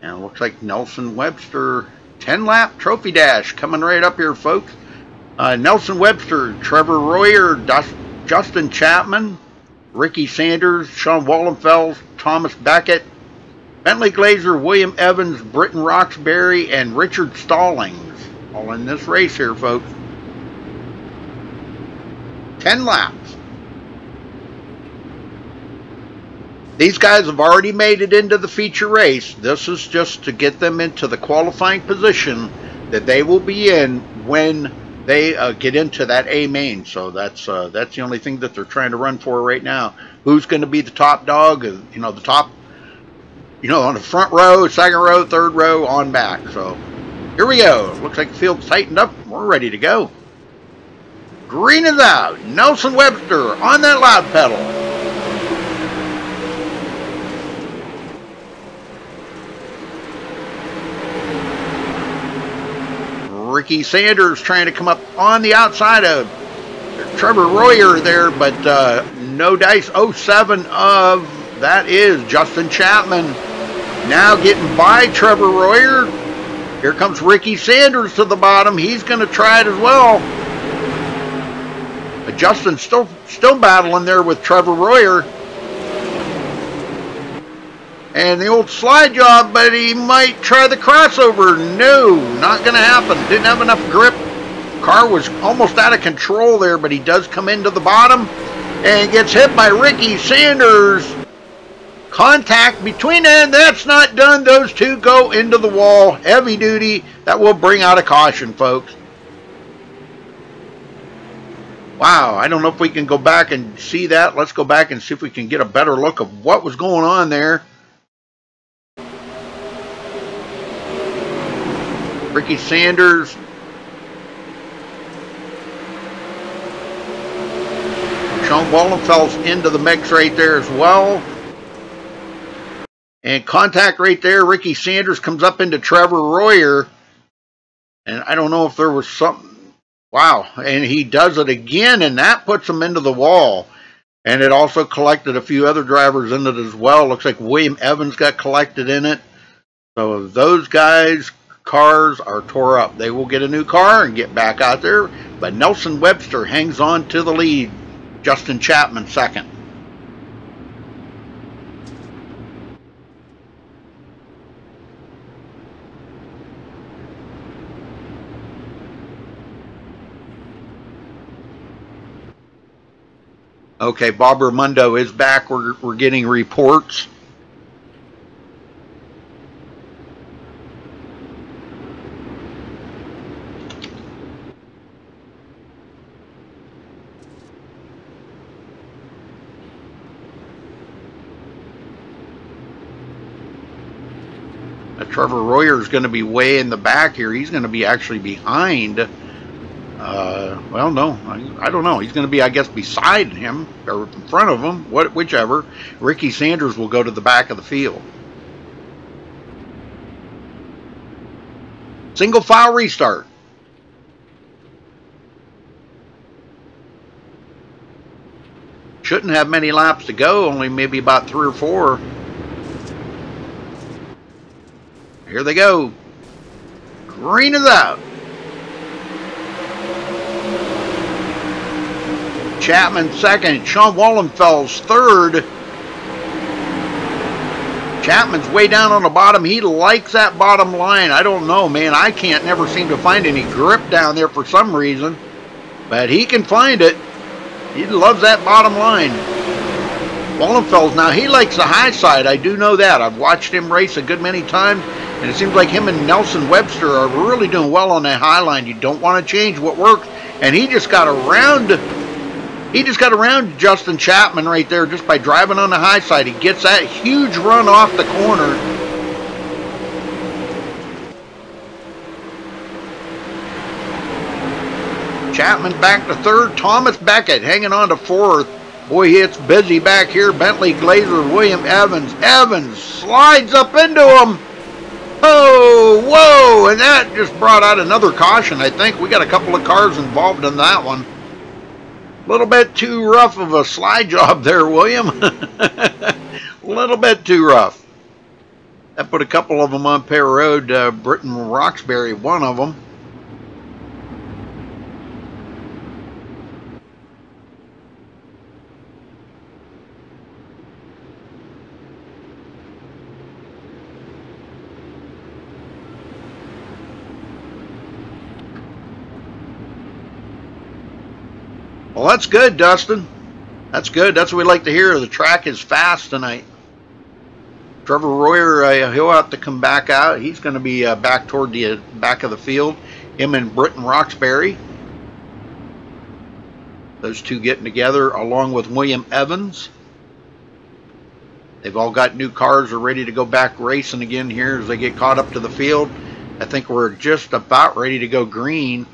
Speaker 1: And it looks like Nelson Webster 10-lap trophy dash coming right up here, folks. Nelson Webster, Trevor Royer, Justin Chapman, Ricky Sanders, Sean Wallenfels, Thomas Beckett, Bentley Glazer, William Evans, Britton Roxbury, and Richard Stallings. All in this race here, folks. 10 laps. These guys have already made it into the feature race. This is just to get them into the qualifying position that they will be in when they get into that A main. So that's the only thing that they're trying to run for right now. Who's going to be the top dog? You know, the top, you know, on the front row, second row, third row, on back. So here we go. Looks like the field's tightened up. We're ready to go. Green is out. Nelson Webster on that loud pedal. Ricky Sanders trying to come up on the outside of Trevor Royer there, but no dice. 07 of that is Justin Chapman. Now getting by Trevor Royer. Here comes Ricky Sanders to the bottom. He's going to try it as well. But Justin's still battling there with Trevor Royer. And the old slide job, but he might try the crossover. No, not going to happen. Didn't have enough grip. Car was almost out of control there, but he does come into the bottom and gets hit by Ricky Sanders. Contact between them. That's not done. Those two go into the wall. Heavy duty. That will bring out a caution, folks. Wow, I don't know if we can go back and see that. Let's go back and see if we can get a better look of what was going on there. Ricky Sanders. Sean Wallenfels into the mix right there as well. And contact right there. Ricky Sanders comes up into Trevor Royer. And I don't know if there was something. Wow. And he does it again, and that puts him into the wall. And it also collected a few other drivers in it as well. Looks like William Evans got collected in it. So those guys' cars are tore up. They will get a new car and get back out there. But Nelson Webster hangs on to the lead. Justin Chapman second. Okay, Bob Ramundo is back. We're getting reports. Trevor Royer is going to be way in the back here. He's going to be actually behind. Well, no, I don't know. He's going to be, I guess, beside him or in front of him, whichever. Ricky Sanders will go to the back of the field. Single file restart. Shouldn't have many laps to go, only maybe about 3 or 4. Here they go. Green is out. Chapman second. Sean Wallenfels third. Chapman's way down on the bottom. He likes that bottom line. I don't know, man. I can't never seem to find any grip down there for some reason. But he can find it. He loves that bottom line. Wallenfels, now he likes the high side. I do know that. I've watched him race a good many times. And it seems like him and Nelson Webster are really doing well on that high line. You don't want to change what works. And he just got around Justin Chapman right there just by driving on the high side. He gets that huge run off the corner. Chapman back to third. Thomas Beckett hanging on to fourth. Boy, it's busy back here. Bentley Glazer, William Evans. Evans slides up into him. Oh, whoa, and that just brought out another caution. I think we got a couple of cars involved in that one. A little bit too rough of a slide job there, William. A little bit too rough. That put a couple of them on Pear Road. Britton Roxbury, one of them. Well, that's good, Dustin. That's good. That's what we like to hear. The track is fast tonight. Trevor Royer, he'll have to come back out. He's going to be back toward the back of the field. Him and Britton Roxbury. Those two getting together along with William Evans. They've all got new cars. Are ready to go back racing again here as they get caught up to the field. I think we're just about ready to go green.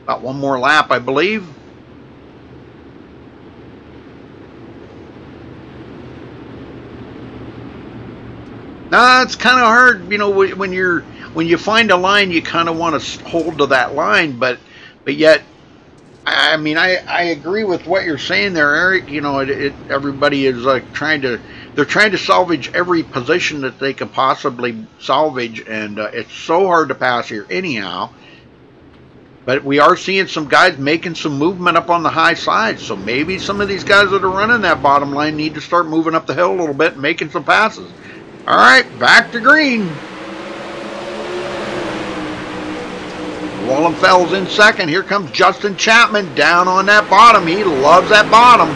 Speaker 1: About one more lap, I believe. Nah, it's kind of hard, you know, when you find a line, you kind of want to hold to that line, but yet, I mean, I agree with what you're saying there, Eric. You know, everybody is like they're trying to salvage every position that they can possibly salvage, and it's so hard to pass here anyhow. But we are seeing some guys making some movement up on the high side. So maybe some of these guys that are running that bottom line need to start moving up the hill a little bit and making some passes. All right, back to green. Wallenfels in second. Here comes Justin Chapman down on that bottom. He loves that bottom.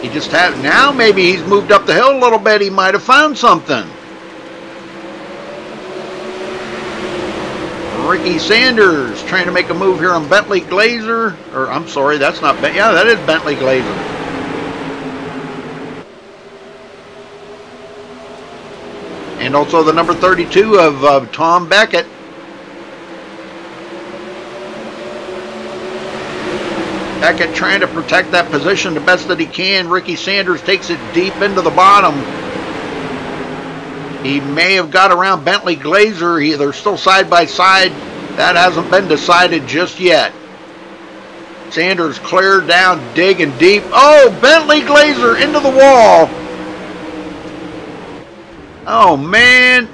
Speaker 1: He just had, now maybe he's moved up the hill a little bit. He might have found something. Ricky Sanders trying to make a move here on Bentley Glazer. Or, I'm sorry, that's not Bentley. Yeah, that is Bentley Glazer. And also the number 32 of Tom Beckett. Beckett trying to protect that position the best that he can. Ricky Sanders takes it deep into the bottom. He may have got around Bentley Glazer. They're still side by side. That hasn't been decided just yet. Sanders cleared down, digging deep. Oh, Bentley Glazer into the wall. Oh, man.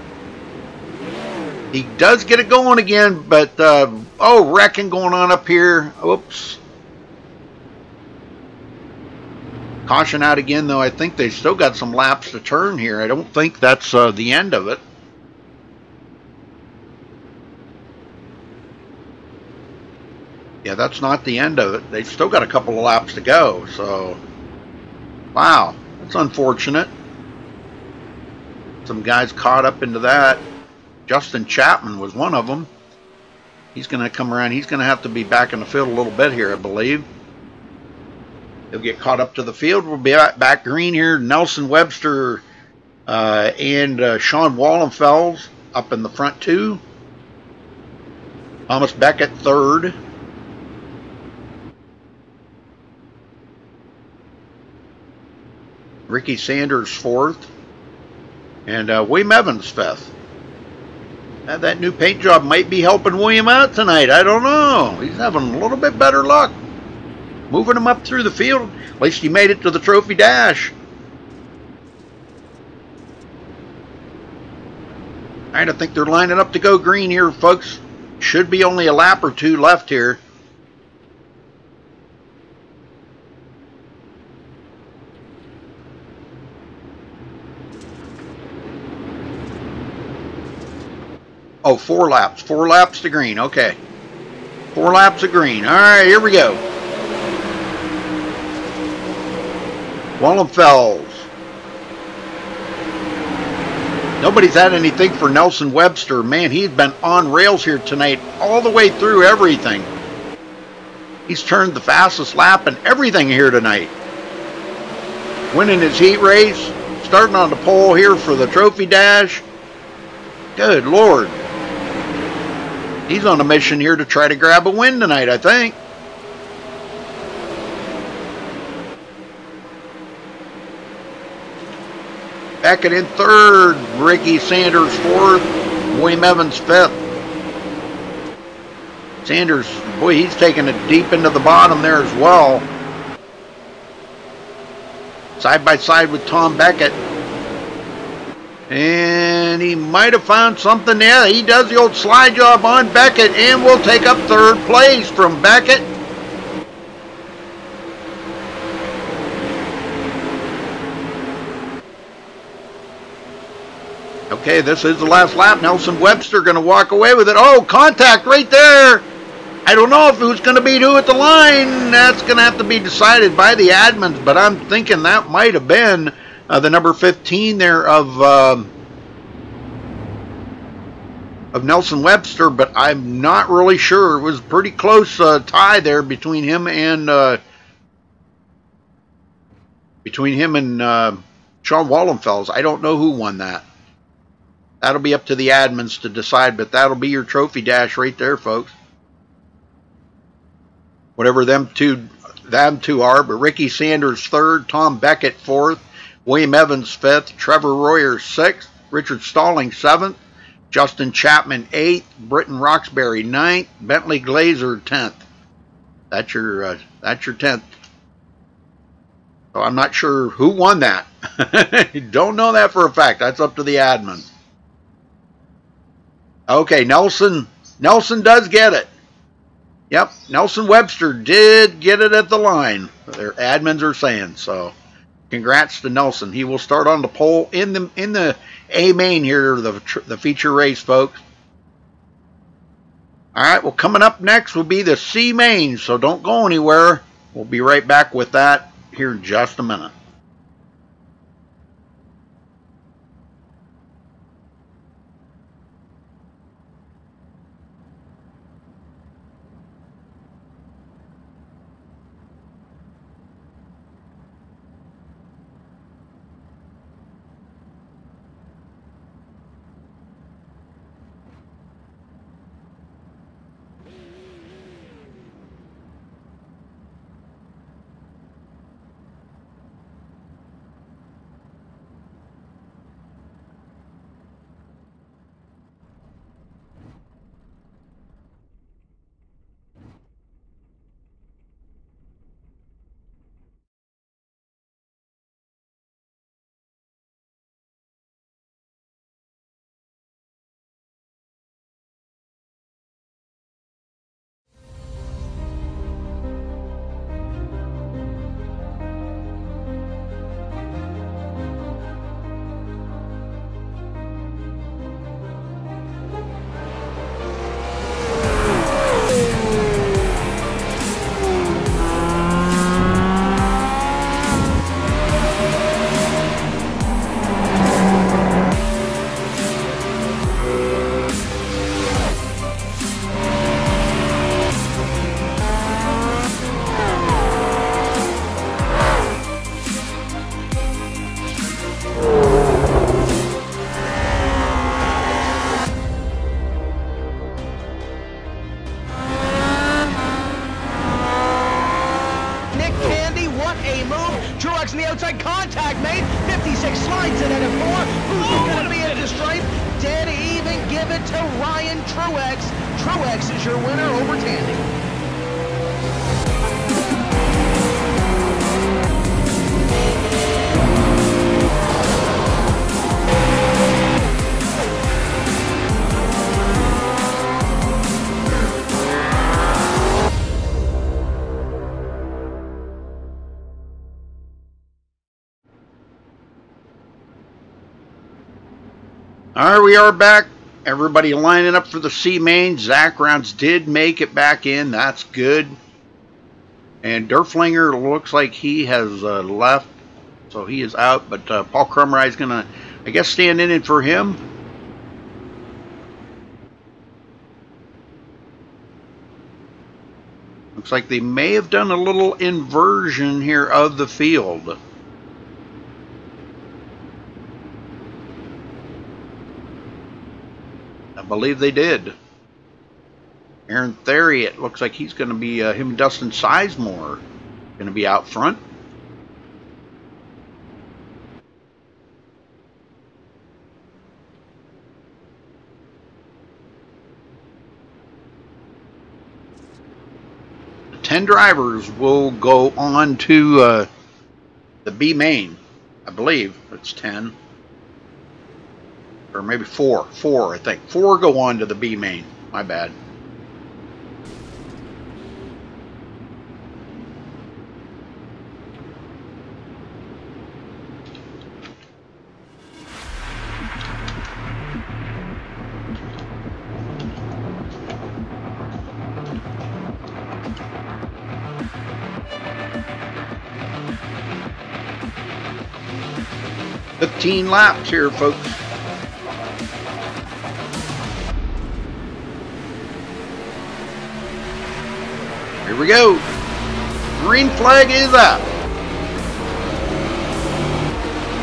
Speaker 1: He does get it going again, but, oh, wrecking going on up here. Oops. Caution out again, though. I think they've still got some laps to turn here. I don't think that's the end of it. Yeah, that's not the end of it. They've still got a couple of laps to go, so wow, that's unfortunate. Some guys caught up into that. Justin Chapman was one of them. He's going to come around. He's going to have to be back in the field a little bit here, I believe. He'll get caught up to the field. We'll be back green here. Nelson Webster and Sean Wallenfels up in the front two. Thomas Beckett third. Ricky Sanders fourth. And William Evans fifth. That new paint job might be helping William out tonight. I don't know. He's having a little bit better luck. Moving him up through the field. At least he made it to the trophy dash. All right, I think they're lining up to go green here, folks. Should be only a lap or two left here. Oh, 4 laps. 4 laps to green. Okay. 4 laps of green. All right, here we go. Wallenfels. Nobody's had anything for Nelson Webster. Man, he's been on rails here tonight all the way through everything. He's turned the fastest lap and everything here tonight. Winning his heat race. Starting on the pole here for the trophy dash. Good Lord. He's on a mission here to try to grab a win tonight, I think. Beckett in third. Ricky Sanders fourth. William Evans fifth. Sanders, boy, he's taking it deep into the bottom there as well. Side by side with Tom Beckett. And he might have found something there. He does the old slide job on Beckett and will take up third place from Beckett. Okay, this is the last lap. Nelson Webster going to walk away with it. Oh, contact right there. I don't know if who's going to beat who at the line. That's going to have to be decided by the admins, but I'm thinking that might have been the number 15 there of Nelson Webster, but I'm not really sure. It was a pretty close tie there between him and Sean Wallenfels. I don't know who won that. That'll be up to the admins to decide, but that'll be your trophy dash right there, folks. Whatever them two are, but Ricky Sanders third, Tom Beckett fourth, William Evans fifth, Trevor Royer sixth, Richard Stalling seventh, Justin Chapman 8th, Britton Roxbury 9th, Bentley Glazer 10th. That's your 10th. So I'm not sure who won that. Don't know that for a fact. That's up to the admin. Okay, Nelson does get it. Yep, Nelson Webster did get it at the line. Their admins are saying so. Congrats to Nelson. He will start on the pole in the A main here, the feature race, folks. All right, well, coming up next will be the C main, so don't go anywhere. We'll be right back with that here in just a minute.
Speaker 3: give it to Ryan Truex. Truex is your winner over Tandy.
Speaker 1: All right, we are back. Everybody lining up for the C main. Zach Rounds did make it back in. That's good. And Derflinger looks like he has left, so he is out. But Paul Crumrye is going to, I guess, stand in for him. Looks like they may have done a little inversion here of the field. I believe they did. Aaron Theory, it looks like he's going to be, him and Dustin Sizemore going to be out front. The 10 drivers will go on to the B main. I believe it's 10. Or maybe four, I think. 4 go on to the B main. My bad. "15 laps here, folks." Here we go. Green flag is up.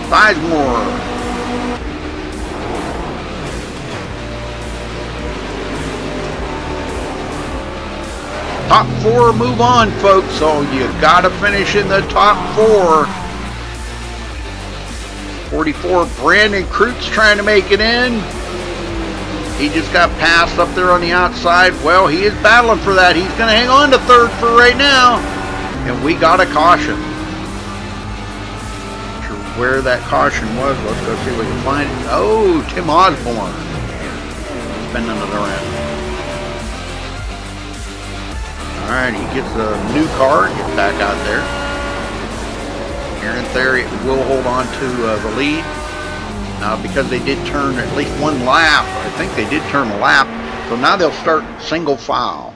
Speaker 1: Sizemore. Top 4 move on, folks. So you got to finish in the top 4. 44, Brandon Kreutz trying to make it in. He just got passed up there on the outside. Well, he is battling for that. He's going to hang on to 3rd for right now. And we got a caution. Not sure where that caution was. Let's go see if we can find it. Oh, Tim Osborne. Spinning another end. All right, he gets a new car. Gets back out there. Aaron Theory will hold on to the lead. Because they did turn at least 1 lap. I think they did turn a lap. So now they'll start single file.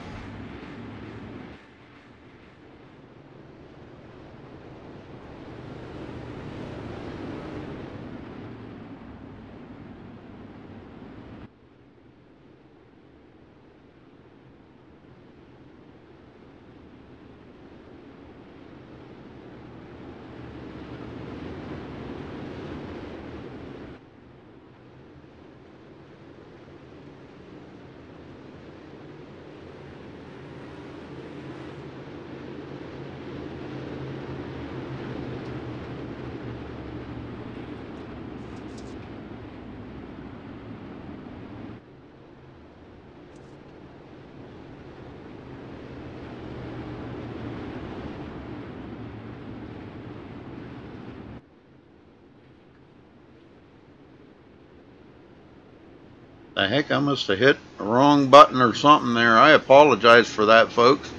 Speaker 1: The heck, I must have hit the wrong button or something there. I apologize for that, folks.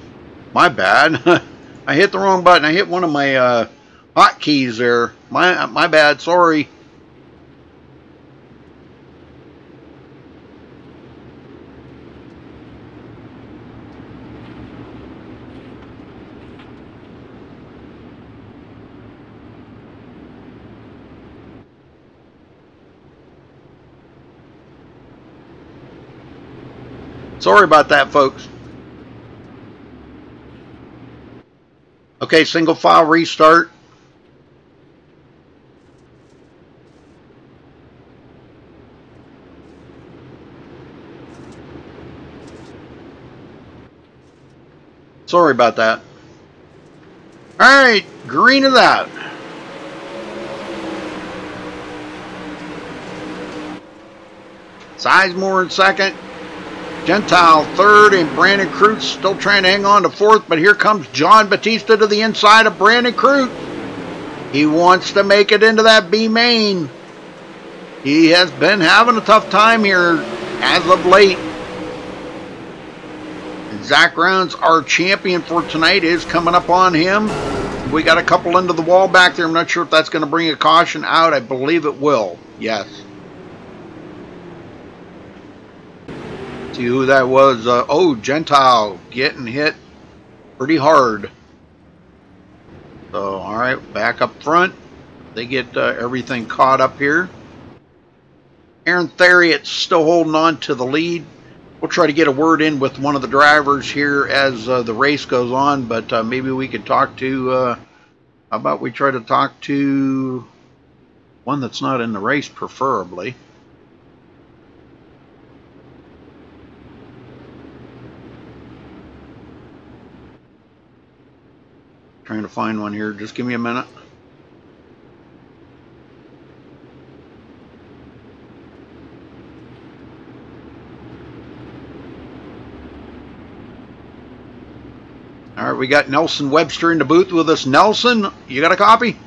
Speaker 1: My bad. I hit the wrong button. I hit one of my hotkeys there. My bad. Sorry. Sorry about that, folks. Okay, single file restart. Sorry about that. All right, green is out. Sizemore in second. Gentile third, and Brandon Crute still trying to hang on to fourth, but here comes John Batista to the inside of Brandon Crute. He wants to make it into that B main. He has been having a tough time here as of late. And Zach Rounds, our champion for tonight, is coming up on him. We got a couple into the wall back there. I'm not sure if that's going to bring a caution out. I believe it will. Yes. See who that was. Oh, Gentile getting hit pretty hard. So, all right, back up front. They get everything caught up here. Aaron Theriot's still holding on to the lead. We'll try to get a word in with one of the drivers here as the race goes on, but maybe we could talk to, how about we try to talk to one that's not in the race, preferably. Trying to find one here. Just give me a minute. All right, we got Nelson Webster in the booth with us. Nelson, you got a copy?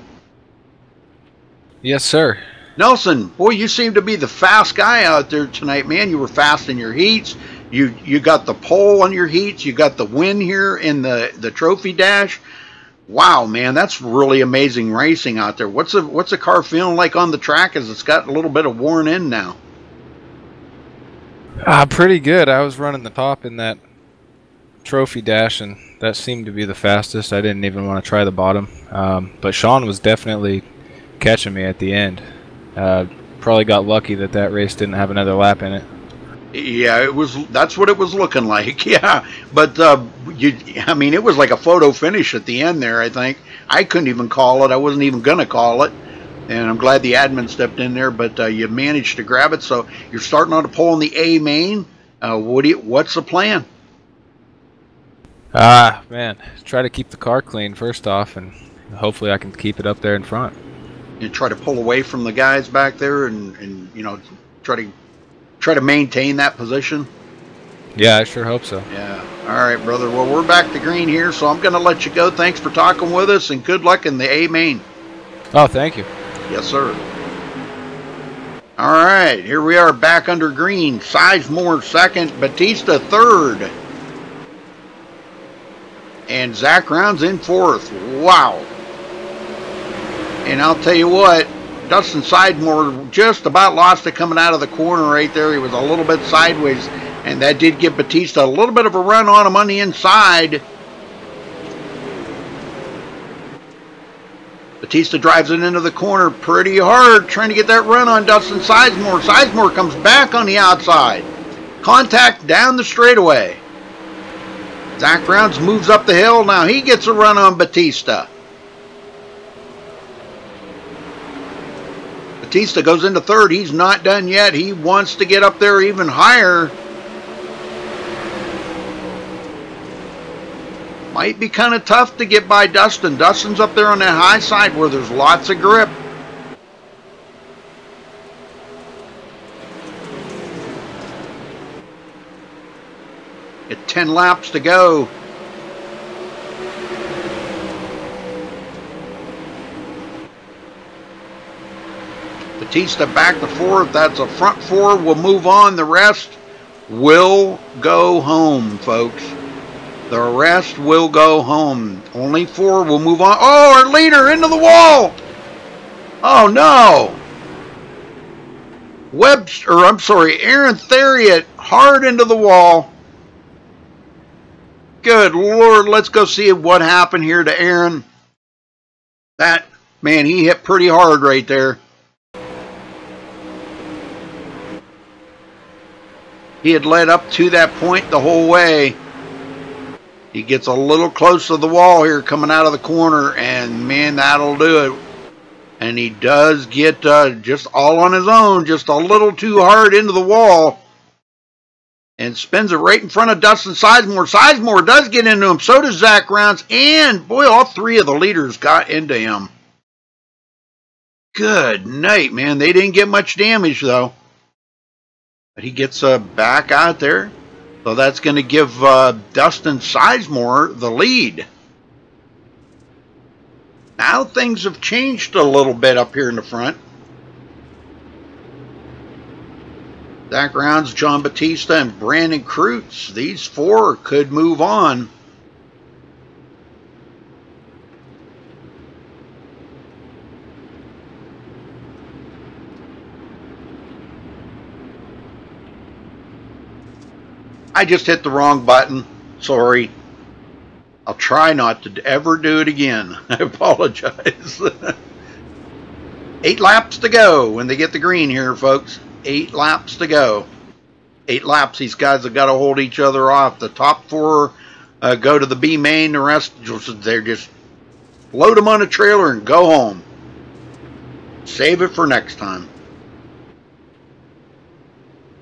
Speaker 4: Yes, sir.
Speaker 1: Nelson, boy, you seem to be the fast guy out there tonight, man. You were fast in your heats. You got the pole on your heats. You got the win here in the trophy dash. Wow, man, that's really amazing racing out there. What's the car feeling like on the track as it's got a little bit of worn in now?
Speaker 4: Pretty good. I was running the top in that trophy dash, and that seemed to be the fastest. I didn't even want to try the bottom, but Sean was definitely catching me at the end. Probably got lucky that race didn't have another lap in it.
Speaker 1: Yeah, it was. That's what it was looking like. Yeah, but I mean, it was like a photo finish at the end there. I think I couldn't even call it. I wasn't even gonna call it, and I'm glad the admin stepped in there. But you managed to grab it. So you're starting on a pole in the A main. What's the plan?
Speaker 4: Man, try to keep the car clean first off, and hopefully I can keep it up there in front.
Speaker 1: You try to pull away from the guys back there, and you know, try to maintain that position.
Speaker 4: Yeah, I sure hope so.
Speaker 1: Yeah. All right, brother. Well, we're back to green here, so I'm going to let you go. Thanks for talking with us, and good luck in the A main.
Speaker 4: Oh, thank you.
Speaker 1: Yes, sir. All right, here we are back under green. Sizemore second, Batista third, and Zach Rounds in fourth. Wow. And I'll tell you what, Dustin Sizemore just about lost it coming out of the corner right there. He was a little bit sideways, and that did give Batista a little bit of a run on him on the inside. Batista drives it into the corner pretty hard, trying to get that run on Dustin Sizemore. Sizemore comes back on the outside. Contact down the straightaway. Zach Rounds moves up the hill. Now he gets a run on Batista. Batista goes into third. He's not done yet. He wants to get up there even higher. Might be kind of tough to get by Dustin. Dustin's up there on that high side where there's lots of grip. At 10 laps to go. Batista back to fourth. That's a front four. We'll move on. The rest will go home, folks. The rest will go home. Only four will move on. Oh, our leader into the wall. Oh, no. Aaron Theriot hard into the wall. Good Lord. Let's go see what happened here to Aaron. That, man, he hit pretty hard right there. He had led up to that point the whole way. He gets a little close to the wall here coming out of the corner, and man, that'll do it. And he does get just all on his own, just a little too hard into the wall, and spins it right in front of Dustin Sizemore. Sizemore does get into him. So does Zach Rounds, and boy, all three of the leaders got into him. Good night, man. They didn't get much damage though. But he gets back out there. So that's going to give Dustin Sizemore the lead. Now things have changed a little bit up here in the front. Zach Rounds, John Batista, and Brandon Kreutz. These four could move on. I just hit the wrong button. Sorry. I'll try not to ever do it again. I apologize. 8 laps to go when they get the green here, folks. 8 laps to go. 8 laps. These guys have got to hold each other off. The top 4 go to the B main. The rest, they're just load them on a trailer and go home. Save it for next time.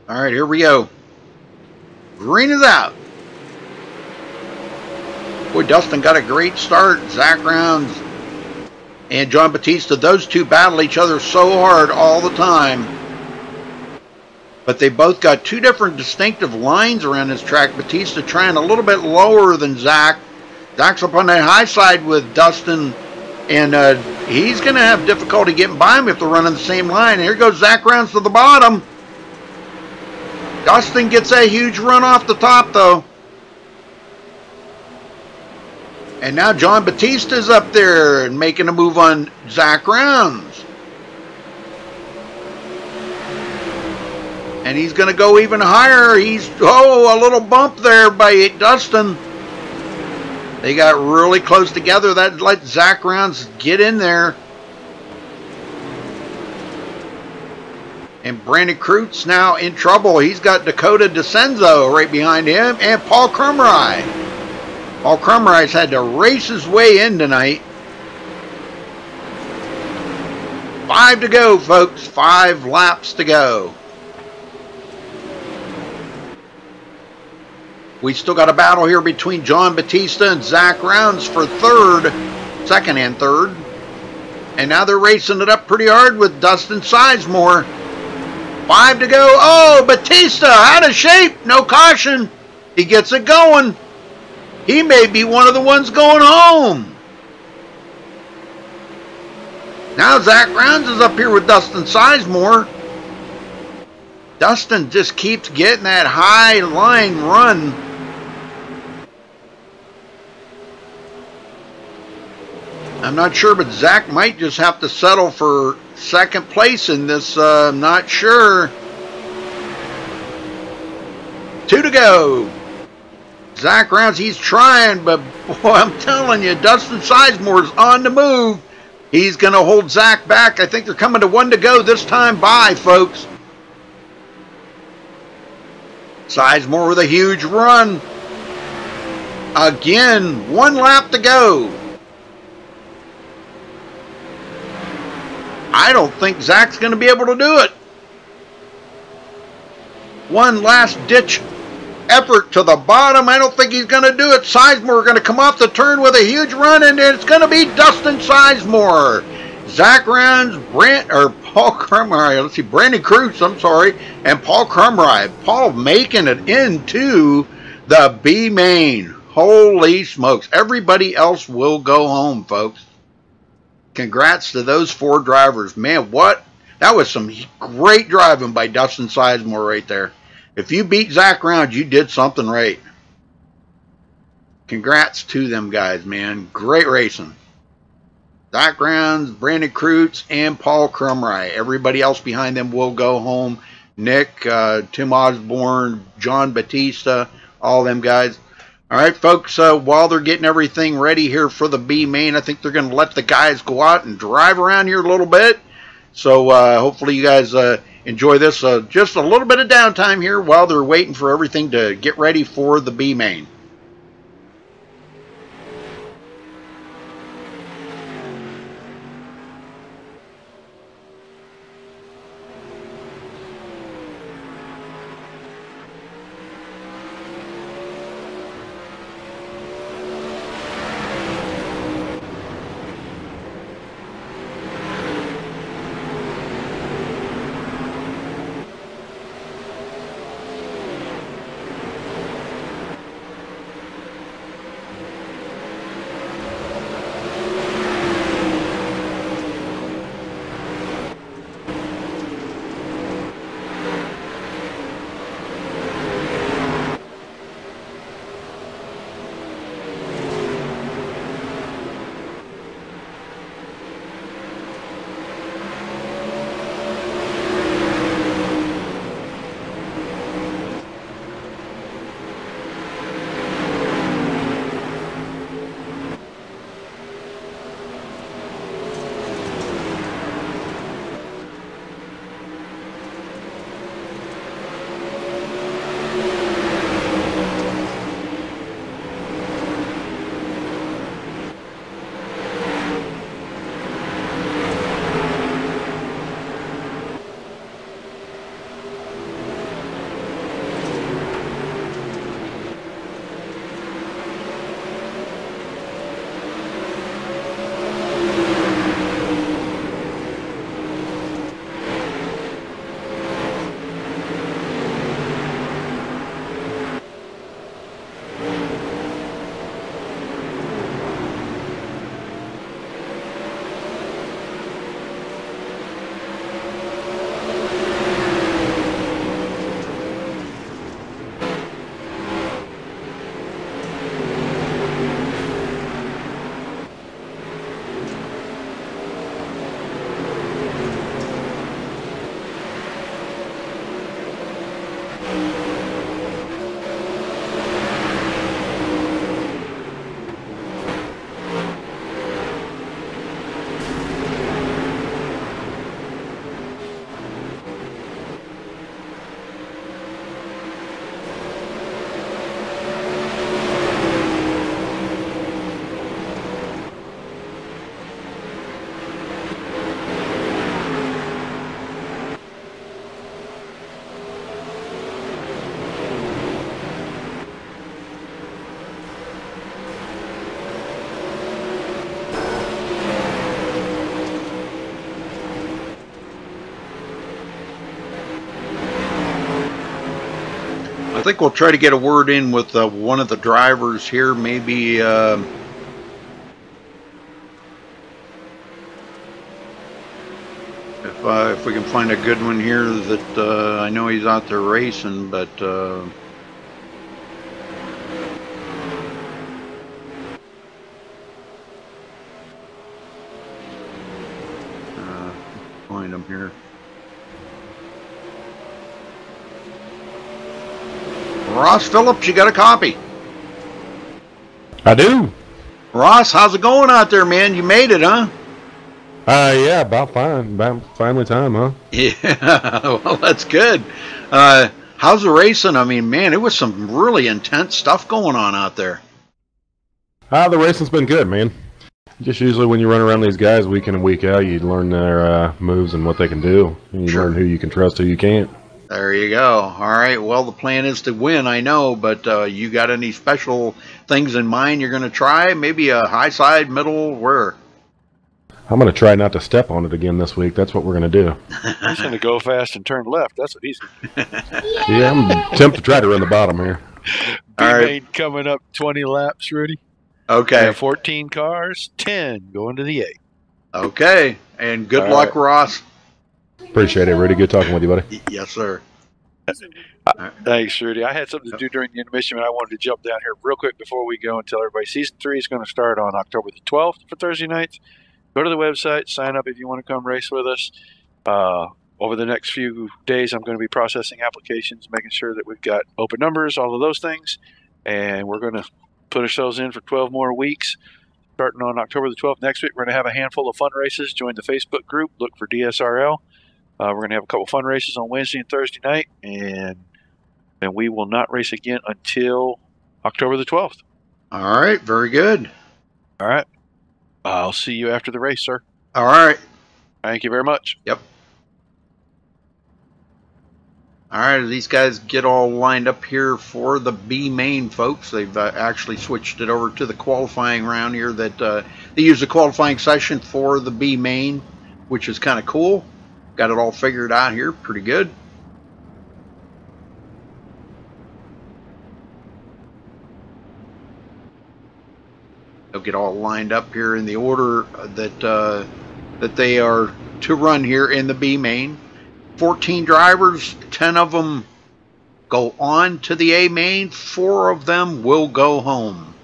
Speaker 1: All right, here we go. Green is out. Boy, Dustin got a great start. Zach Rounds and John Batista, those two battle each other so hard all the time. But they both got 2 different distinctive lines around this track. Batista trying a little bit lower than Zach. Zach's up on that high side with Dustin, and he's going to have difficulty getting by him if they're running the same line. Here goes Zach Rounds to the bottom. Dustin gets a huge run off the top, though. And now John Batista's up there and making a move on Zach Rounds. And he's going to go even higher. He's, a little bump there by Dustin. They got really close together. That let Zach Rounds get in there. And Brandon Kreutz now in trouble. He's got Dakota DeCenzo right behind him, and Paul Krumrie. Paul Krumrie's had to race his way in tonight. 5 to go, folks. 5 laps to go. We still got a battle here between John Batista and Zach Rounds for second and third. And now they're racing it up pretty hard with Dustin Sizemore. 5 to go. Oh, Batista out of shape. No caution. He gets it going. He may be one of the ones going home. Now Zach Rounds is up here with Dustin Sizemore. Dustin just keeps getting that high line run. I'm not sure, but Zach might just have to settle for second place in this. I'm not sure. 2 to go. Zach Rounds, he's trying, but boy, I'm telling you, Dustin Sizemore's on the move. He's going to hold Zach back. I think they're coming to 1 to go this time by, folks. Sizemore with a huge run. Again, 1 lap to go. I don't think Zach's going to be able to do it. One last ditch effort to the bottom. I don't think he's going to do it. Sizemore going to come off the turn with a huge run, and it's going to be Dustin Sizemore. Zach Rounds, Paul Krumrie, let's see, Brandon Kreutz, I'm sorry, and Paul Krumrie. Paul making it into the B main. Holy smokes. Everybody else will go home, folks. Congrats to those 4 drivers. Man, that was some great driving by Dustin Sizemore right there. If you beat Zach Rounds, you did something right. Congrats to them guys, man. Great racing. Zach Rounds, Brandon Kreutz, and Paul Krumrie. Everybody else behind them will go home. Nick, Tim Osborne, John Batista, all them guys. All right, folks, while they're getting everything ready here for the B main, I think they're going to let the guys go out and drive around here a little bit. So hopefully you guys enjoy this. Just a little bit of downtime here while they're waiting for everything to get ready for the B main. think we'll try to get a word in with one of the drivers here, maybe. If we can find a good one here that I know he's out there racing, but find him here. Ross Phillips, you got a copy?
Speaker 5: I do.
Speaker 1: Ross, how's it going out there, man? You made it, huh?
Speaker 5: Yeah, about fine. About finally time, huh?
Speaker 1: Yeah, well, that's good. How's the racing? I mean, man, it was some really intense stuff going on out there.
Speaker 5: The racing's been good, man. Just usually when you run around these guys week in and week out, you learn their moves and what they can do. And you learn who you can trust, who you can't.
Speaker 1: There you go. All right. Well, the plan is to win, I know, but you got any special things in mind you're going to try? Maybe a high side, middle, where?
Speaker 5: I'm going to try not to step on it again this week. That's what we're going to do.
Speaker 2: He's going to go fast and turn left. That's what he's going to do.
Speaker 5: Yeah, I'm tempted to try to run the bottom here.
Speaker 2: B-main coming up 20 laps, Rudy.
Speaker 1: Okay.
Speaker 2: 14 cars, 10 going to the 8.
Speaker 1: Okay. And good luck, Ross.
Speaker 5: Appreciate it, Rudy. Good talking with you, buddy.
Speaker 1: Yes, sir.
Speaker 2: Thanks, Rudy. I had something to do during the intermission, and I wanted to jump down here real quick before we go and tell everybody. Season 3 is going to start on October the 12th for Thursday nights. Go to the website, sign up if you want to come race with us. Over the next few days, I'm going to be processing applications, making sure that we've got open numbers, all of those things. And we're going to put ourselves in for 12 more weeks. Starting on October the 12th next week, we're going to have a handful of fun races. Join the Facebook group. Look for DSRL. We're going to have a couple fun races on Wednesday and Thursday night. And we will not race again until October the 12th.
Speaker 1: All right. Very good.
Speaker 2: All right. I'll see you after the race, sir.
Speaker 1: All right.
Speaker 2: Thank you very much.
Speaker 1: Yep. All right, these guys get all lined up here for the B main, folks. They've actually switched it over to the qualifying round here. That they use the qualifying session for the B main, which is kind of cool. Got it all figured out here. Pretty good. They'll get all lined up here in the order that they are to run here in the B main. 14 drivers, 10 of them go on to the A main, 4 of them will go home.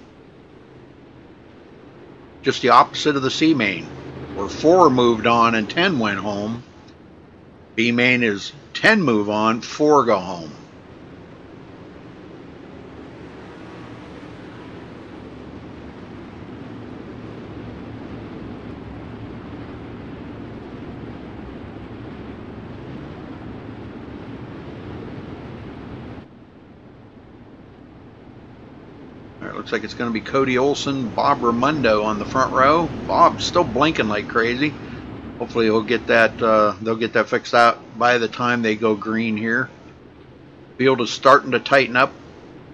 Speaker 1: Just the opposite of the C main, where 4 moved on and 10 went home. B main is 10 move on, 4 go home. Looks like it's going to be Cody Olson, Bob Ramundo on the front row. Bob's still blinking like crazy. Hopefully he'll get that. They'll get that fixed out by the time they go green here. Field is starting to tighten up.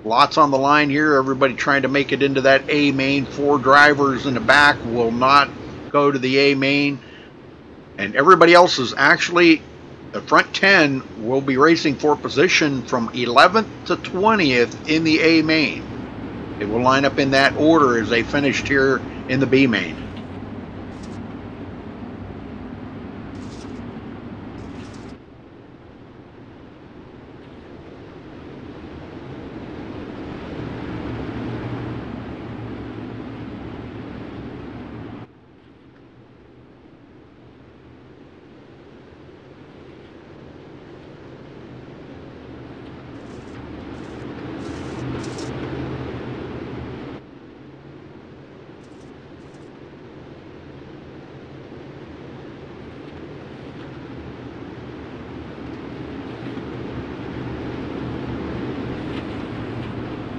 Speaker 1: Lots on the line here. Everybody trying to make it into that A main. 4 drivers in the back will not go to the A main, and everybody else is actually. The front 10 will be racing for position from 11th to 20th in the A main. It will line up in that order as they finished here in the B main.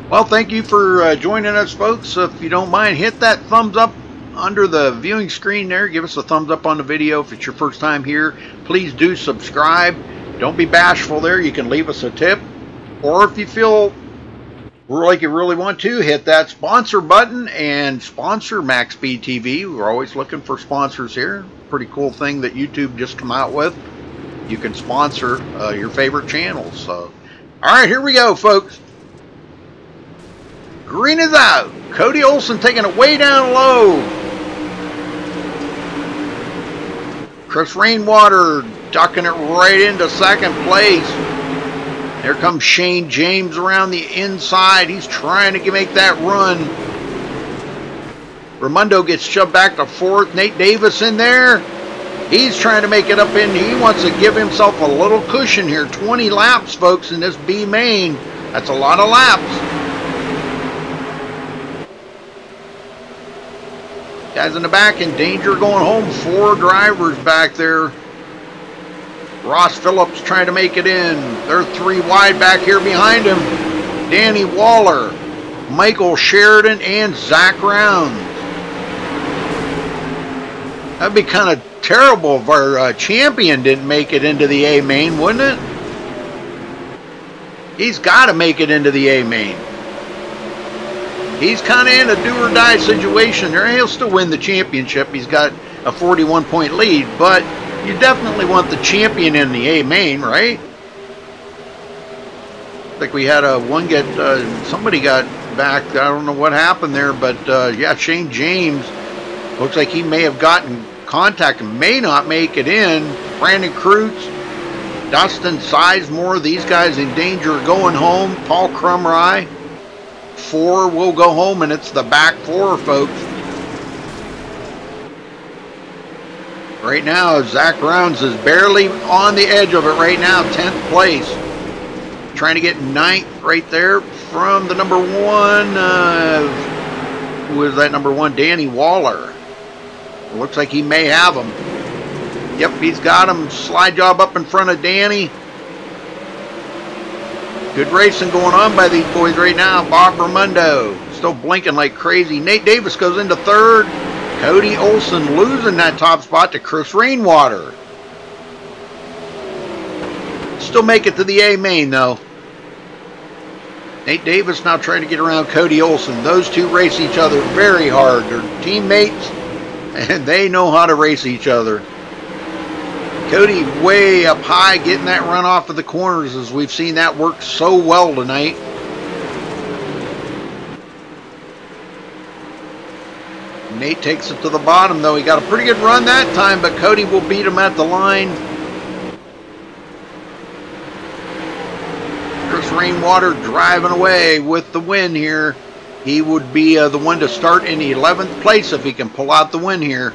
Speaker 1: Well, thank you for joining us, folks. If you don't mind, hit that thumbs up under the viewing screen there. Give us a thumbs up on the video if it's your first time here. Please do subscribe. Don't be bashful there. You can leave us a tip. Or if you feel like you really want to, hit that sponsor button and sponsor MaxSpeedTV. We're always looking for sponsors here. Pretty cool thing that YouTube just come out with. You can sponsor your favorite channels. So All right, here we go, folks. Green is out. Cody Olsen taking it way down low. Chris Rainwater ducking it right into second place. There comes Shane James around the inside. He's trying to make that run. Raimondo gets shoved back to fourth. Nate Davis in there. He's trying to make it up in. He wants to give himself a little cushion here. 20 laps, folks, in this B main. That's a lot of laps. Guys in the back in danger going home. 4 drivers back there. Ross Phillips trying to make it in. They're 3 wide back here behind him. Danny Waller, Michael Sheridan, and Zach Rounds. That'd be kind of terrible if our champion didn't make it into the A main, wouldn't it? He's got to make it into the A main. He's kind of in a do-or-die situation there. He'll still win the championship. He's got a 41-point lead, but you definitely want the champion in the A main, right? I think we had somebody got back. I don't know what happened there, but yeah, Shane James looks like he may have gotten contact and may not make it in. Brandon Kreutz, Dustin Sizemore, these guys in danger of going home. Paul Crumry, 4 will go home, and it's the back 4, folks. Right now, Zach Rounds is barely on the edge of it right now, 10th place. Trying to get 9th right there from the number 1. Who is that number 1? Danny Waller. It looks like he may have him. Yep, he's got him. Slide job up in front of Danny. Good racing going on by these boys right now. Bob Raimondo still blinking like crazy. Nate Davis goes into 3rd. Cody Olsen losing that top spot to Chris Rainwater. Still make it to the A main though. Nate Davis now trying to get around Cody Olsen. Those two race each other very hard. They're teammates, and they know how to race each other. Cody way up high, getting that run off of the corners, as we've seen that work so well tonight. Nate takes it to the bottom, though. He got a pretty good run that time, but Cody will beat him at the line. Chris Rainwater driving away with the win here. He would be the one to start in 11th place if he can pull out the win here.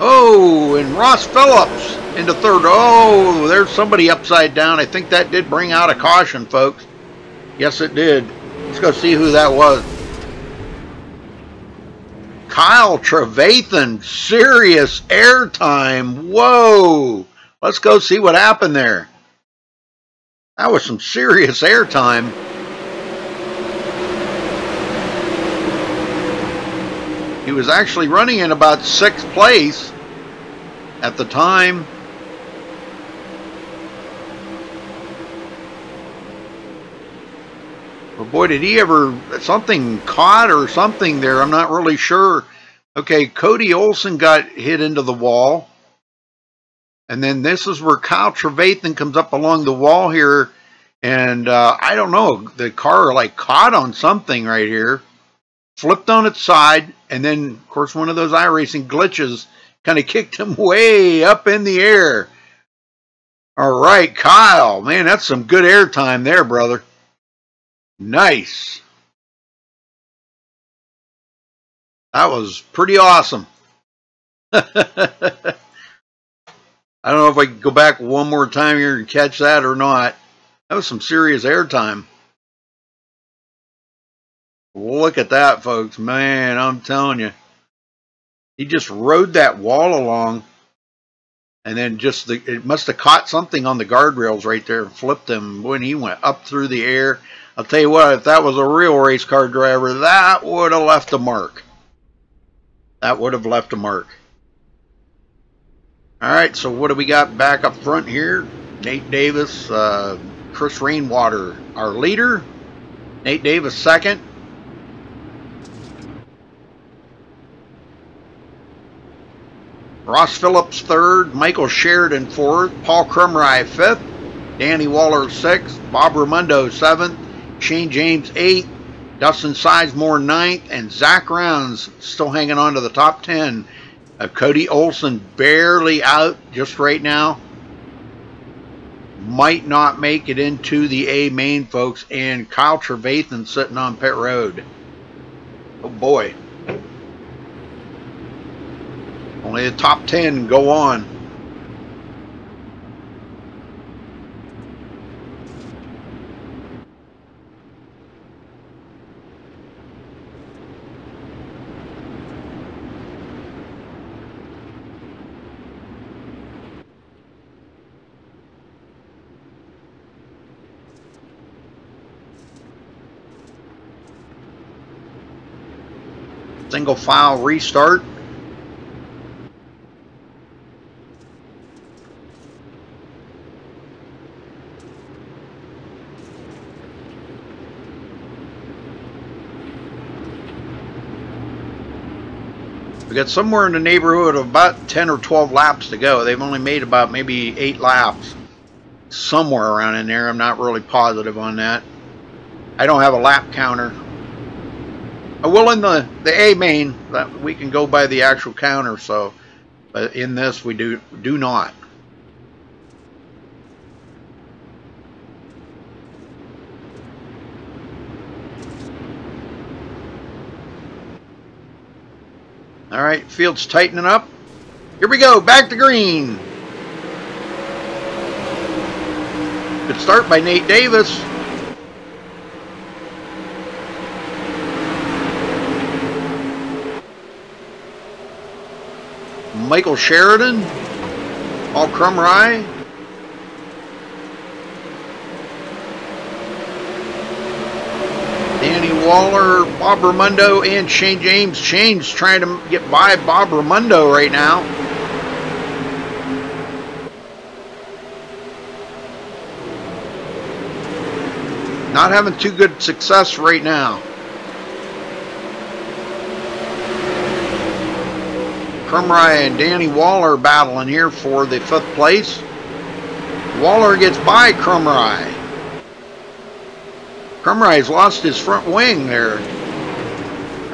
Speaker 1: Oh, and Ross Phillips into 3rd. Oh, there's somebody upside down. I think that did bring out a caution, folks. Yes, it did. Let's go see who that was. Kyle Trevathan, serious airtime. Whoa. Let's go see what happened there. That was some serious airtime. He was actually running in about 6th place at the time. But boy, did he ever, something caught or something there. I'm not really sure. Okay, Cody Olsen got hit into the wall. And then this is where Kyle Trevathan comes up along the wall here. And I don't know, the car like caught on something right here. Flipped on its side, and then, of course, one of those iRacing glitches kind of kicked him way up in the air. All right, Kyle. Man, that's some good air time there, brother. Nice. That was pretty awesome. I don't know if I can go back one more time here and catch that or not. That was some serious air time. Look at that, folks. Man, I'm telling you. He just rode that wall along. And then just, it must have caught something on the guardrails right there and flipped him when he went up through the air. I'll tell you what, if that was a real race car driver, that would have left a mark. That would have left a mark. All right, so what do we got back up front here? Nate Davis, Chris Rainwater, our leader. Nate Davis, 2nd. Ross Phillips, 3rd. Michael Sheridan, 4th. Paul Crumry, 5th. Danny Waller 6th, Bob Raimondo 7th, Shane James 8th, Dustin Sizemore 9th, and Zach Rounds still hanging on to the top 10. Cody Olson barely out just right now. Might not make it into the A main, folks, and Kyle Trevathan sitting on pit road. Oh boy. Only the top 10 go on. Single file restart. We got somewhere in the neighborhood of about 10 or 12 laps to go. They've only made about maybe 8 laps. Somewhere around in there. I'm not really positive on that. I don't have a lap counter. I will in the A main, that we can go by the actual counter, so, but in this we do not. All right, field's tightening up. Here we go, back to green. Good start by Nate Davis. Michael Sheridan, Paul Crumry, Danny Waller, Bob Raimondo, and Shane James. Shane's trying to get by Bob Raimondo right now. Not having too good success right now. Crumry and Danny Waller battling here for the 5th place. Waller gets by Crumry. Crumry's lost his front wing there.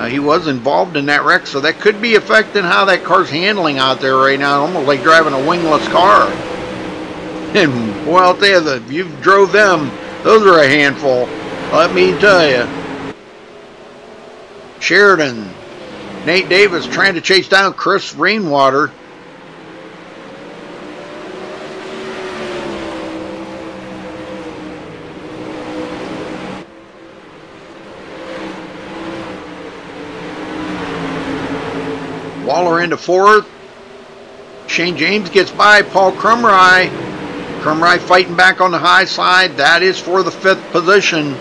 Speaker 1: He was involved in that wreck, so that could be affecting how that car's handling out there right now. Almost like driving a wingless car. And boy, I'll tell you, if you drove them, those are a handful. Let me tell you. Sheridan. Nate Davis trying to chase down Chris Rainwater. Waller into 4th. Shane James gets by Paul Crumry. Crumry fighting back on the high side. That is for the 5th position.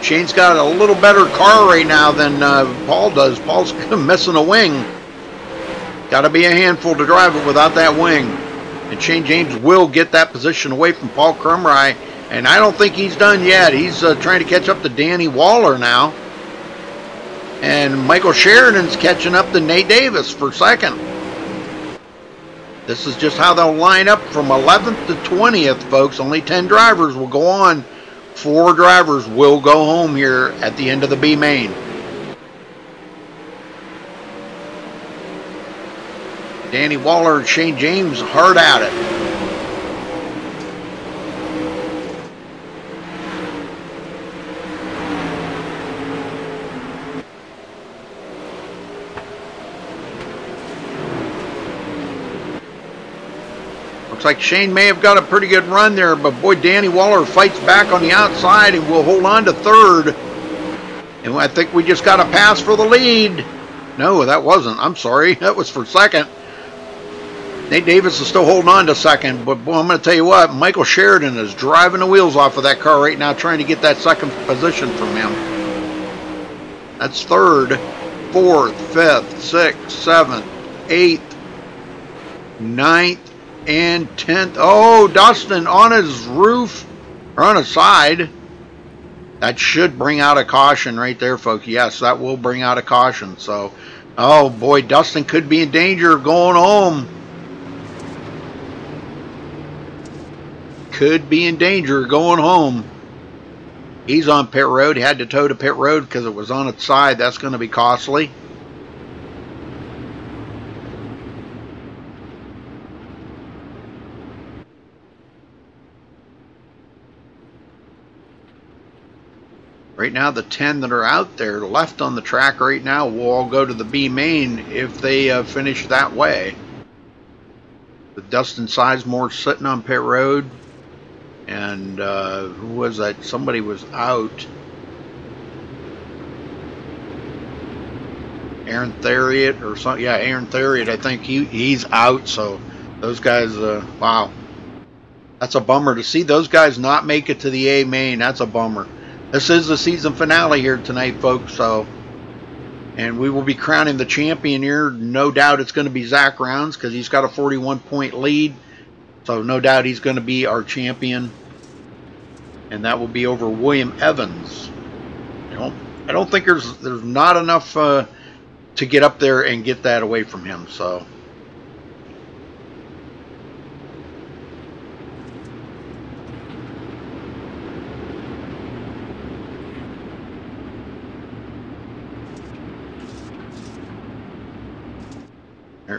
Speaker 1: Shane's got a little better car right now than Paul does. Paul's missing a wing. Got to be a handful to drive it without that wing. And Shane James will get that position away from Paul Crumry. And I don't think he's done yet. He's trying to catch up to Danny Waller now. And Michael Sheridan's catching up to Nate Davis for 2nd. This is just how they'll line up from 11th to 20th, folks. Only 10 drivers will go on. 4 drivers will go home here at the end of the B main. Danny Waller and Shane James hard at it. Looks like Shane may have got a pretty good run there, but boy, Danny Waller fights back on the outside and will hold on to 3rd. And I think we just got a pass for the lead. No, that wasn't. I'm sorry. That was for 2nd. Nate Davis is still holding on to 2nd, but boy, I'm going to tell you what, Michael Sheridan is driving the wheels off of that car right now, trying to get that 2nd position from him. That's 3rd, 4th, 5th, 6th, 7th, 8th, 9th, and 10th. Oh, Dustin on his roof, or on his side. That should bring out a caution right there, folks. Yes, that will bring out a caution. So, oh boy, Dustin could be in danger of going home. could be in danger going home. He's on pit road. He had to tow to pit road because it was on its side. That's going to be costly. Right now, the 10 that are out there left on the track right now will all go to the B main if they finish that way. With Dustin Sizemore sitting on pit road. And who was that? Somebody was out. Aaron Theriot or something. Yeah, Aaron Theriot. I think he's out. So those guys, wow. That's a bummer to see those guys not make it to the A main. That's a bummer. This is the season finale here tonight, folks. So, and we will be crowning the champion here. No doubt it's going to be Zach Rounds because he's got a 41-point lead. So no doubt he's going to be our champion, and that will be over William Evans. I don't think there's not enough to get up there and get that away from him. So.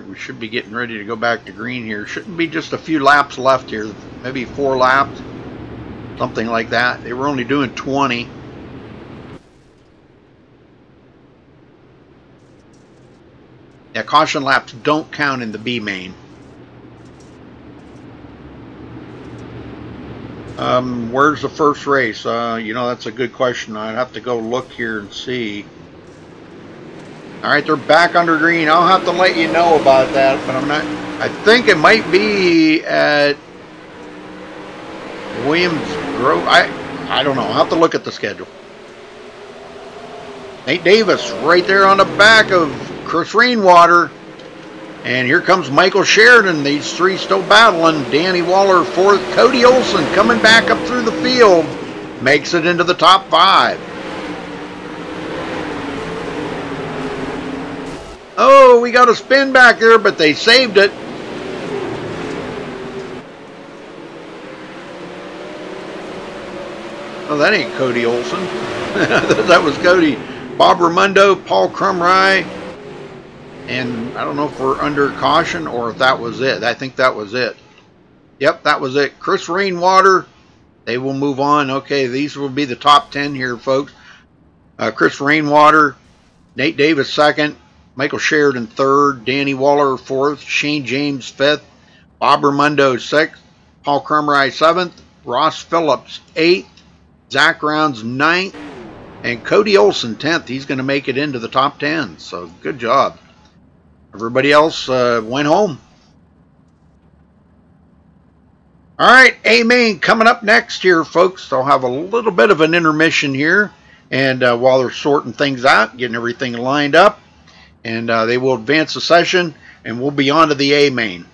Speaker 1: We should be getting ready to go back to green here. Shouldn't be just a few laps left here. Maybe 4 laps. Something like that. They were only doing 20. Yeah, caution laps don't count in the B main. Where's the first race? You know, that's a good question. I'd have to go look here and see. All right, they're back under green. I'll have to let you know about that, but I'm not. I think it might be at Williams Grove. I don't know. I'll have to look at the schedule. Nate Davis right there on the back of Chris Rainwater. And here comes Michael Sheridan. These three still battling. Danny Waller fourth. Cody Olson coming back up through the field. Makes it into the top 5. Oh, we got a spin back there, but they saved it. Oh, that ain't Cody Olson. That was Cody. Bob Raimondo, Paul Crumry, and I don't know if we're under caution or if that was it. I think that was it. Yep, that was it. Chris Rainwater, they will move on. Okay, these will be the top 10 here, folks. Chris Rainwater, Nate Davis second, Michael Sheridan third, Danny Waller fourth, Shane James fifth, Bob Raimondo sixth, Paul Crumry seventh, Ross Phillips eighth, Zach Rounds ninth, and Cody Olson 10th. He's going to make it into the top 10. So good job. Everybody else went home. All right, A main coming up next here, folks. I'll have a little bit of an intermission here, and while they're sorting things out, getting everything lined up. And they will advance the session, and we'll be on to the A main.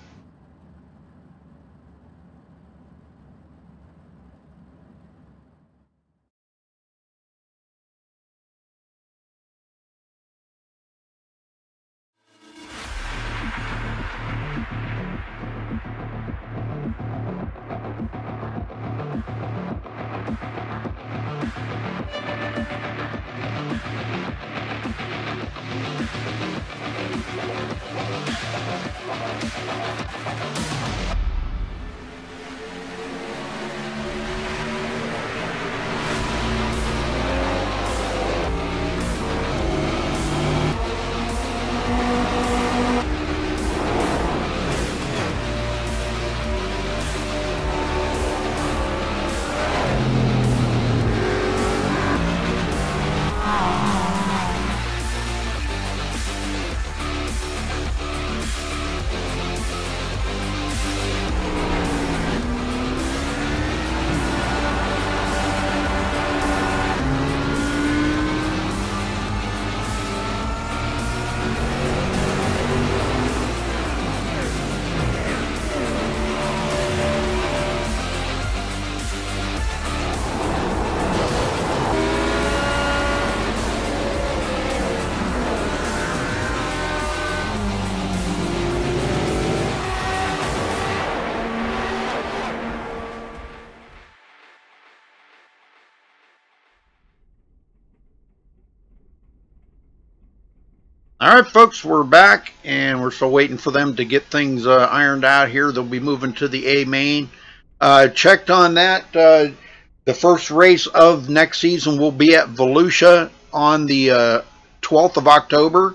Speaker 1: All right, folks, we're back, and we're still waiting for them to get things ironed out here. They'll be moving to the A main. Checked on that. The first race of next season will be at Volusia on the 12th of October.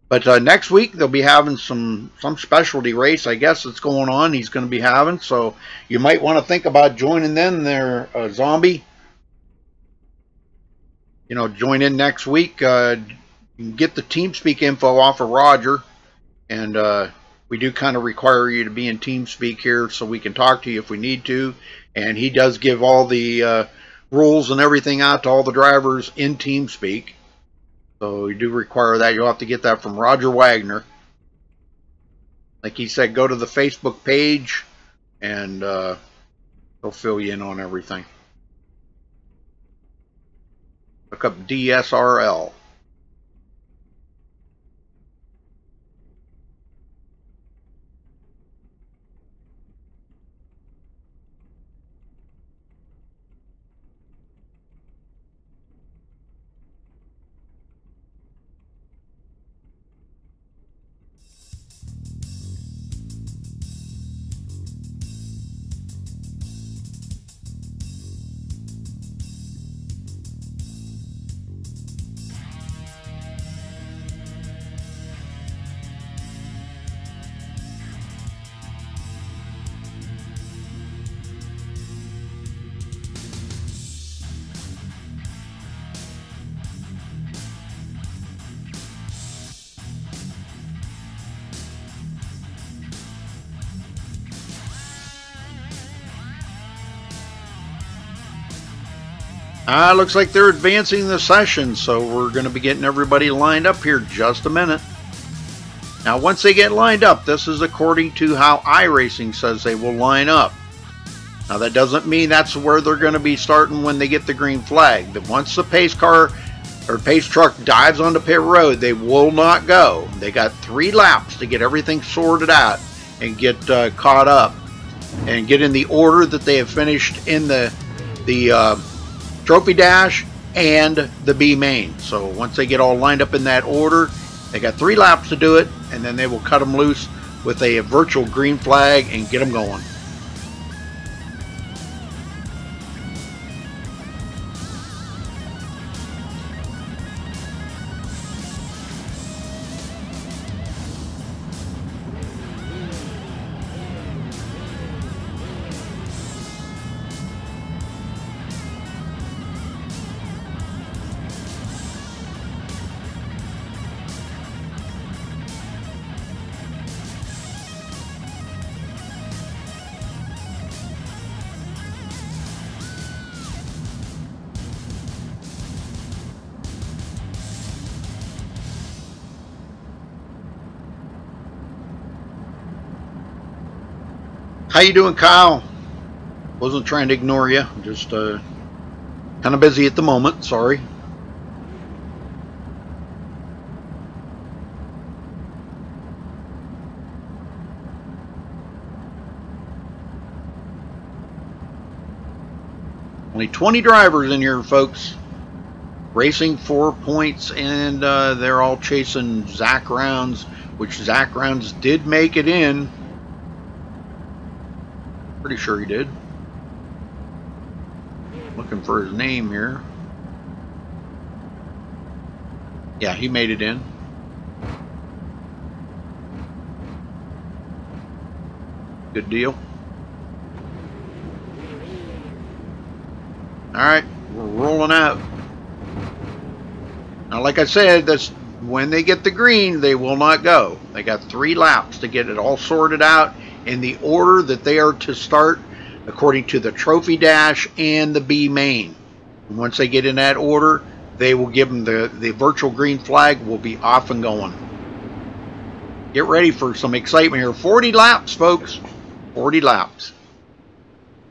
Speaker 1: But next week, they'll be having some specialty race, I guess, that's going on. He's going to be having. So you might want to think about joining them there, Zombie. You know, join in next week. You can get the TeamSpeak info off of Roger, and we do kind of require you to be in TeamSpeak here so we can talk to you if we need to. And he does give all the rules and everything out to all the drivers in TeamSpeak. So we do require that. You'll have to get that from Roger Wagner. Like he said, go to the Facebook page, and he'll fill you in on everything. Look up DSRL. Looks like they're advancing the session, so we're going to be getting everybody lined up here just a minute. Now, once they get lined up, this is according to how iRacing says they will line up. Now, that doesn't mean that's where they're going to be starting when they get the green flag. But once the pace car or pace truck dives onto pit road, they will not go. They got 3 laps to get everything sorted out and get caught up and get in the order that they have finished in the Trophy Dash and the B main. So once they get all lined up in that order, they got 3 laps to do it, and then they will cut them loose with a virtual green flag and get them going. How you doing, Kyle? Wasn't trying to ignore you. Just kind of busy at the moment. Sorry. Only 20 drivers in here, folks. Racing 4 points, and they're all chasing Zach Rounds, which Zach Rounds did make it in. Pretty sure he did. Looking for his name here. Yeah, he made it in. Good deal. Alright, we're rolling out. Now, like I said, that's when they get the green, they will not go. They got 3 laps to get it all sorted out in the order that they are to start according to the Trophy Dash and the B main. And once they get in that order, they will give them the virtual green flag, will be off and going. Get ready for some excitement here. 40 laps, folks. 40 laps.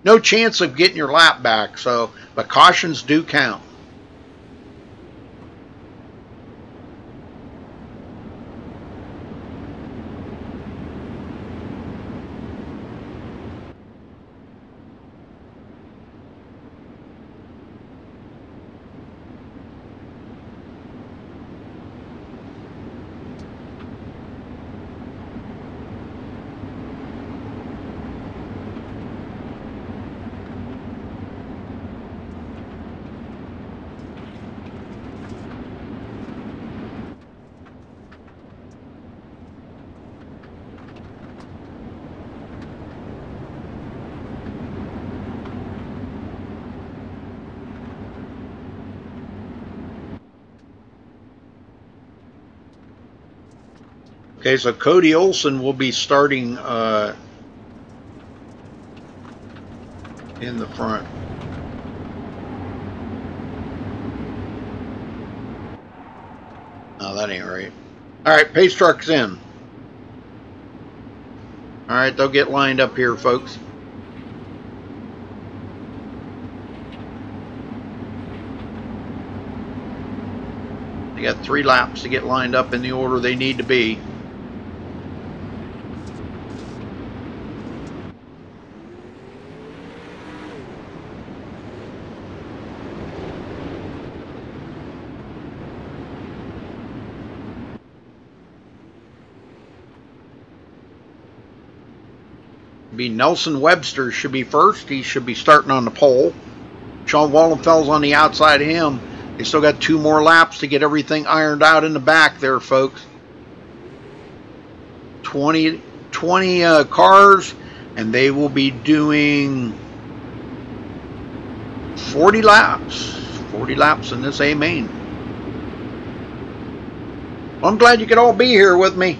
Speaker 1: No chance of getting your lap back, so but cautions do count. Okay, so Cody Olson will be starting in the front. No, that ain't right. All right, pace truck's in. All right, they'll get lined up here, folks. They got 3 laps to get lined up in the order they need to be. Be Nelson Webster should be first. He should be starting on the pole. Sean Wallenfeld's on the outside of him. They still got 2 more laps to get everything ironed out in the back there, folks. 20 cars, and they will be doing 40 laps. 40 laps in this A main. Well, I'm glad you could all be here with me.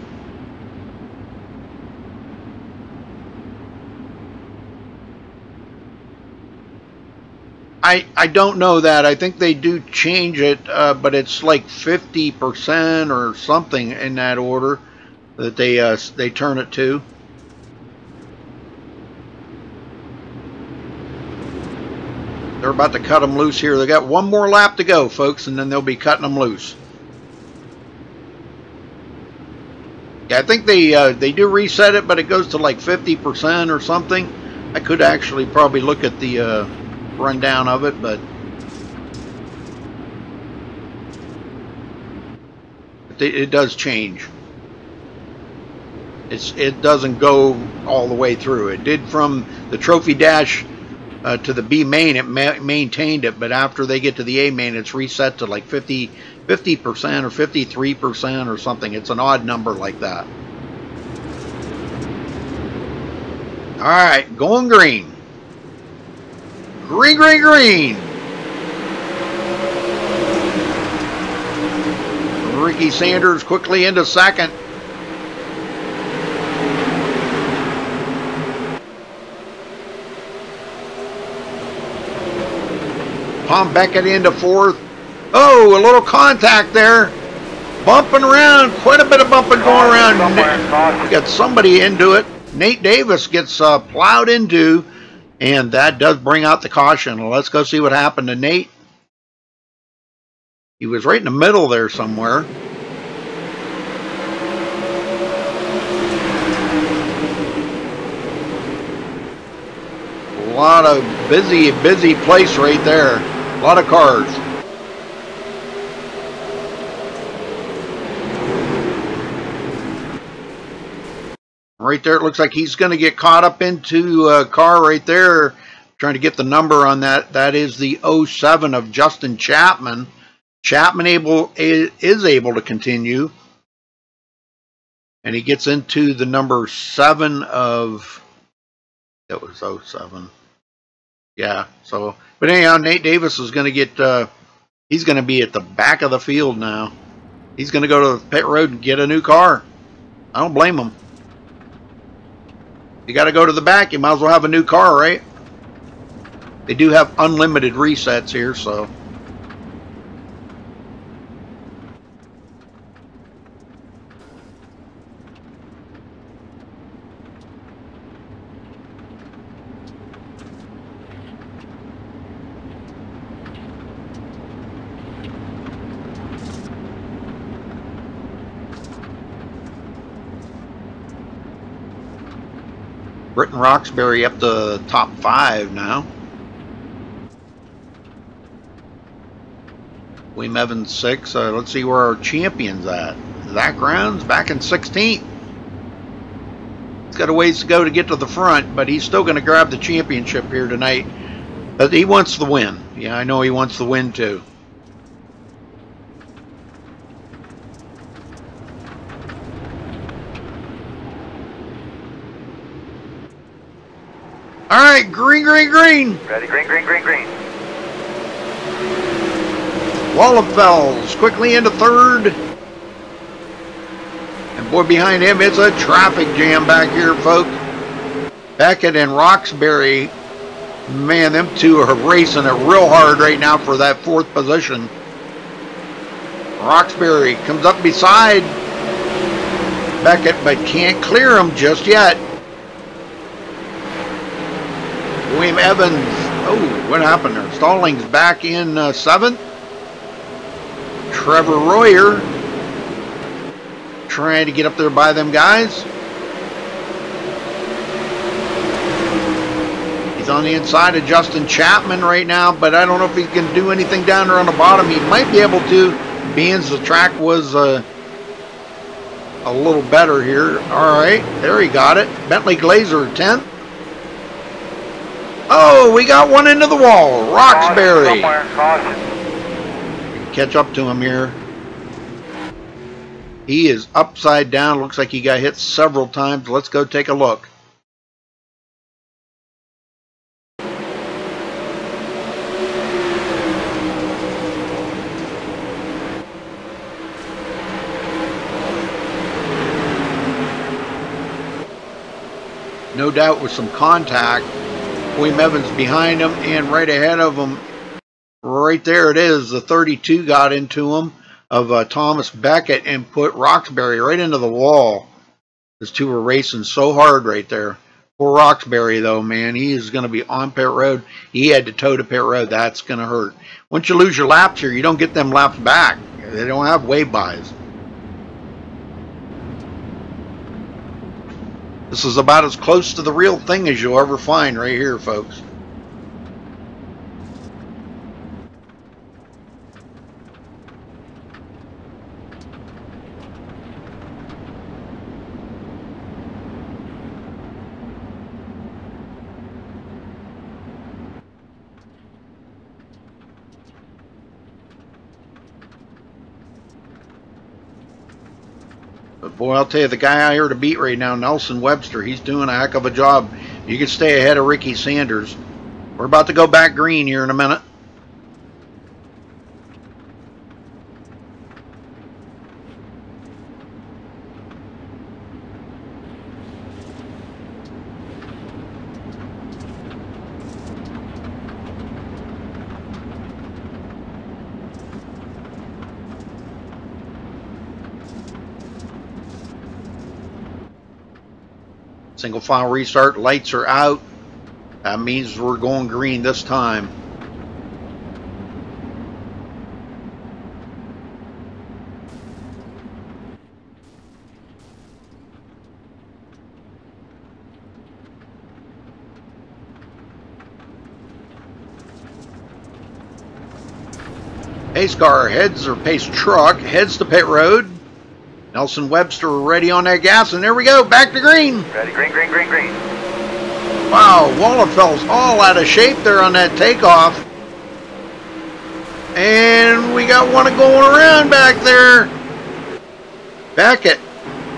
Speaker 1: I don't know that. I think they do change it, but it's like 50% or something in that order that they turn it to. They're about to cut them loose here. They got 1 more lap to go, folks, and then they'll be cutting them loose. Yeah, I think they do reset it, but it goes to like 50% or something. I could actually probably look at the rundown of it, but it does change. It doesn't go all the way through. It did from the trophy dash to the B main. It maintained it, but after they get to the A main, it's reset to like 50% or 53% or something. It's an odd number like that. All right, going green. Green, green, green. Ricky Sanders quickly into second. Tom Beckett into 4th. Oh, a little contact there. Bumping around. Quite a bit of bumping going around. Got somebody into it. Nate Davis gets plowed into. And that does bring out the caution. Let's go see what happened to Nate. He was right in the middle there somewhere. A lot of busy place right there. A lot of cars. Right there, it looks like he's going to get caught up into a car right there. Trying to get the number on that. That is the 07 of Justin Chapman. Chapman is able to continue. And he gets into the number 7 of... That was 07. Yeah, so... But anyhow, Nate Davis is going to get... he's going to be at the back of the field now. He's going to go to the pit road and get a new car. I don't blame him. You got to go to the back. You might as well have a new car, right? They do have unlimited resets here, so. Britton Roxbury up to top 5 now. William Evans 6. Let's see where our champion's at. Zach Rounds back in 16th. He's got a ways to go to get to the front, but he's still going to grab the championship here tonight. But he wants the win. Yeah, I know he wants the win too. All right, green, green, green.
Speaker 6: Ready, green, green, green, green.
Speaker 1: Wallenfels quickly into 3rd. And Boy, behind him, it's a traffic jam back here, folks. Beckett and Roxbury, man, them two are racing it real hard right now for that 4th position. Roxbury comes up beside Beckett, but can't clear him just yet. William Evans, oh, what happened there? Stallings back in 7th. Trevor Royer trying to get up there by them guys. He's on the inside of Justin Chapman right now, but I don't know if he can do anything down there on the bottom. He might be able to, being the track was a little better here. All right, there he got it. Bentley Glazer, 10th. Oh, we got one into the wall. Roxbury. Catch up to him here. He is upside down. Looks like he got hit several times. Let's go take a look. No doubt with some contact. William Evans behind him and right ahead of him. Right there it is. The 32 got into him of Thomas Beckett and put Roxbury right into the wall. Those two were racing so hard right there. Poor Roxbury, though, man. He is going to be on pit road. He had to tow to pit road. That's going to hurt. Once you lose your laps here, you don't get them laps back. They don't have wave-bys. This is about as close to the real thing as you'll ever find right here, folks. But boy, I'll tell you, the guy out here to beat right now, Nelson Webster, he's doing a heck of a job. You can stay ahead of Ricky Sanders. We're about to go back green here in a minute. Single file restart, lights are out. That means we're going green this time. Pace car heads, or pace truck heads to pit road. Nelson Webster ready on that gas, and there we go, back to green.
Speaker 6: Ready, green, green, green, green.
Speaker 1: Wow, Wallenfeld's all out of shape there on that takeoff. And we got one going around back there. Beckett,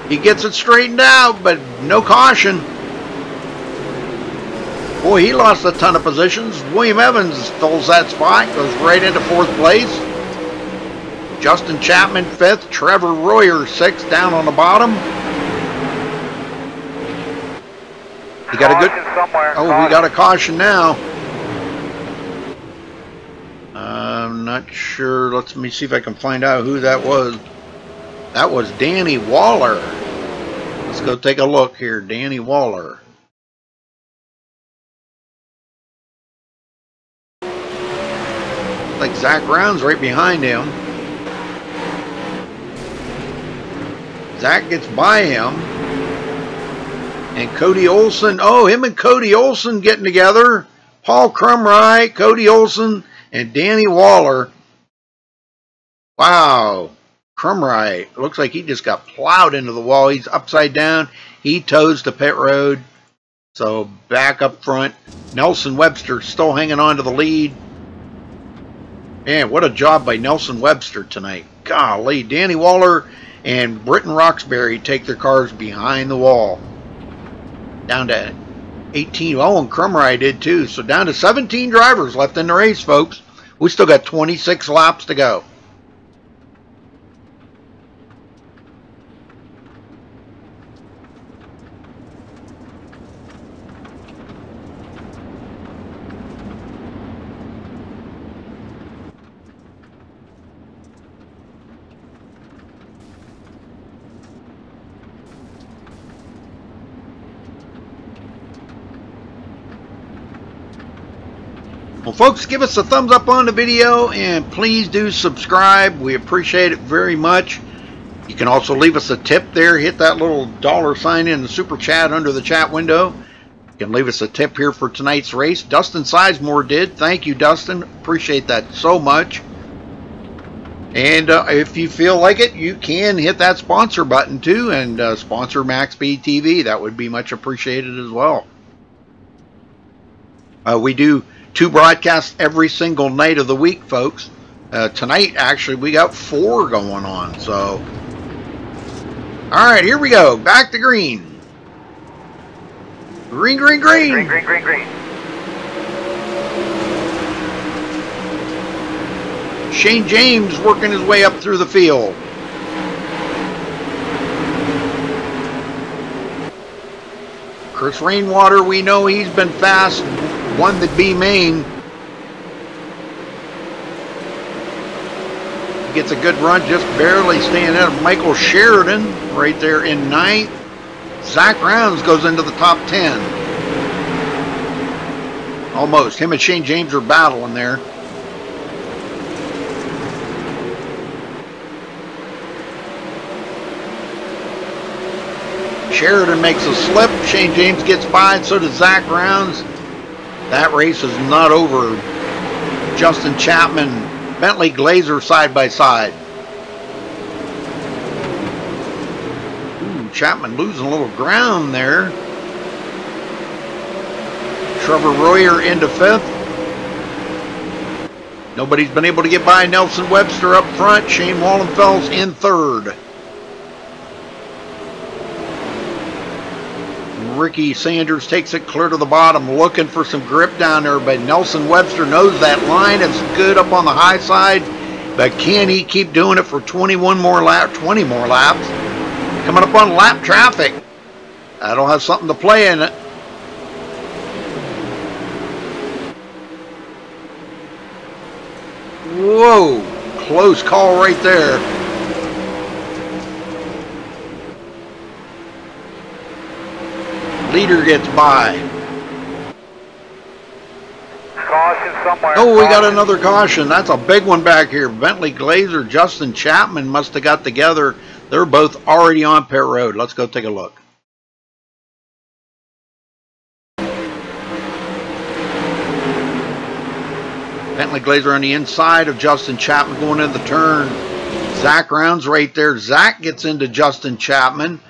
Speaker 1: he gets it straightened out, but no caution. Boy, he lost a ton of positions. William Evans fills that spot, goes right into 4th place. Justin Chapman 5th, Trevor Royer 6th down on the bottom. He got a good. Oh, we got a caution now. I'm not sure. Let me see if I can find out who that was. That was Danny Waller. Let's go take a look here. Danny Waller. Like Zach Brown's right behind him. Zach gets by him. And Cody Olson. Oh, him and Cody Olson getting together. Paul Crumright, Cody Olson, and Danny Waller. Wow. Crumright. Looks like he just got plowed into the wall. He's upside down. He tows to pit road. So back up front. Nelson Webster still hanging on to the lead. Man, what a job by Nelson Webster tonight. Golly. Danny Waller and Britton Roxbury take their cars behind the wall. Down to 18. Oh, and Crumright did too. So down to 17 drivers left in the race, folks. We still got 26 laps to go. Well, folks, give us a thumbs up on the video and please do subscribe. We appreciate it very much. You can also leave us a tip there. Hit that little $sign in the super chat under the chat window. You can leave us a tip here for tonight's race. Dustin Sizemore did. Thank you, Dustin. Appreciate that so much. And if you feel like it, you can hit that sponsor button too and sponsor MaxSpeedTV. That would be much appreciated as well. We do 2 broadcasts every single night of the week, folks. Tonight, actually, we got 4 going on. So, all right, here we go. Back to green. Green, green, green.
Speaker 6: Green, green, green, green.
Speaker 1: Shane James working his way up through the field. Chris Rainwater, we know he's been fast. Won the B main. Gets a good run, just barely staying out of Michael Sheridan right there in 9th. Zach Rounds goes into the top 10. Almost. Him and Shane James are battling there. Sheridan makes a slip. Shane James gets by, and so does Zach Rounds. That race is not over. Justin Chapman, Bentley Glazer side by side. Ooh, Chapman losing a little ground there. Trevor Royer into 5th. Nobody's been able to get by Nelson Webster up front. Shane Wallenfels in 3rd. Ricky Sanders takes it clear to the bottom, looking for some grip down there, but Nelson Webster knows that line is good up on the high side, but can he keep doing it for 20 more laps? Coming up on lap traffic. That'll have something to play in it. Whoa, close call right there. Leader gets by.
Speaker 6: Caution somewhere.
Speaker 1: Oh, we got another caution. That's a big one back here. Bentley Glazer, Justin Chapman must have got together. They're both already on pit road. Let's go take a look. Bentley Glazer on the inside of Justin Chapman going into the turn. Zach Rounds right there. Zach gets into Justin Chapman.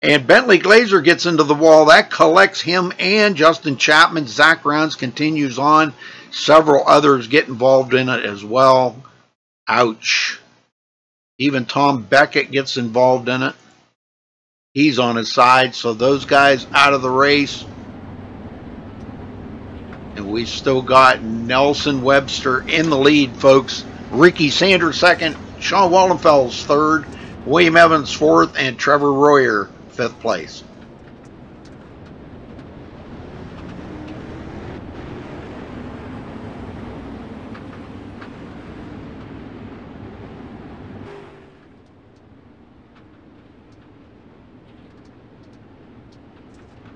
Speaker 1: And Bentley Glazer gets into the wall. That collects him and Justin Chapman. Zach Rounds continues on. Several others get involved in it as well. Ouch. Even Tom Beckett gets involved in it. He's on his side. So those guys out of the race. And we still got Nelson Webster in the lead, folks. Ricky Sanders 2nd. Sean Wallenfels 3rd. William Evans 4th. And Trevor Royer 5th place.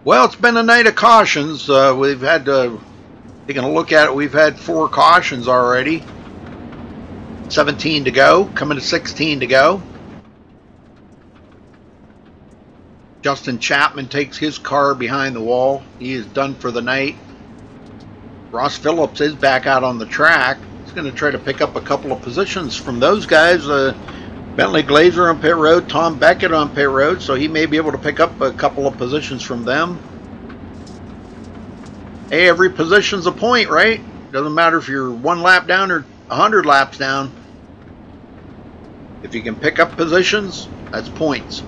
Speaker 1: Well, it's been a night of cautions. We've had, taking a look at it, we've had 4 cautions already. 17 to go, coming to 16 to go. Justin Chapman takes his car behind the wall. He is done for the night. Ross Phillips is back out on the track. He's going to try to pick up a couple of positions from those guys. Bentley Glazer on pit road, Tom Beckett on pit road, so he may be able to pick up a couple of positions from them. Hey, every position's a point, right? Doesn't matter if you're 1 lap down or 100 laps down. If you can pick up positions, that's points.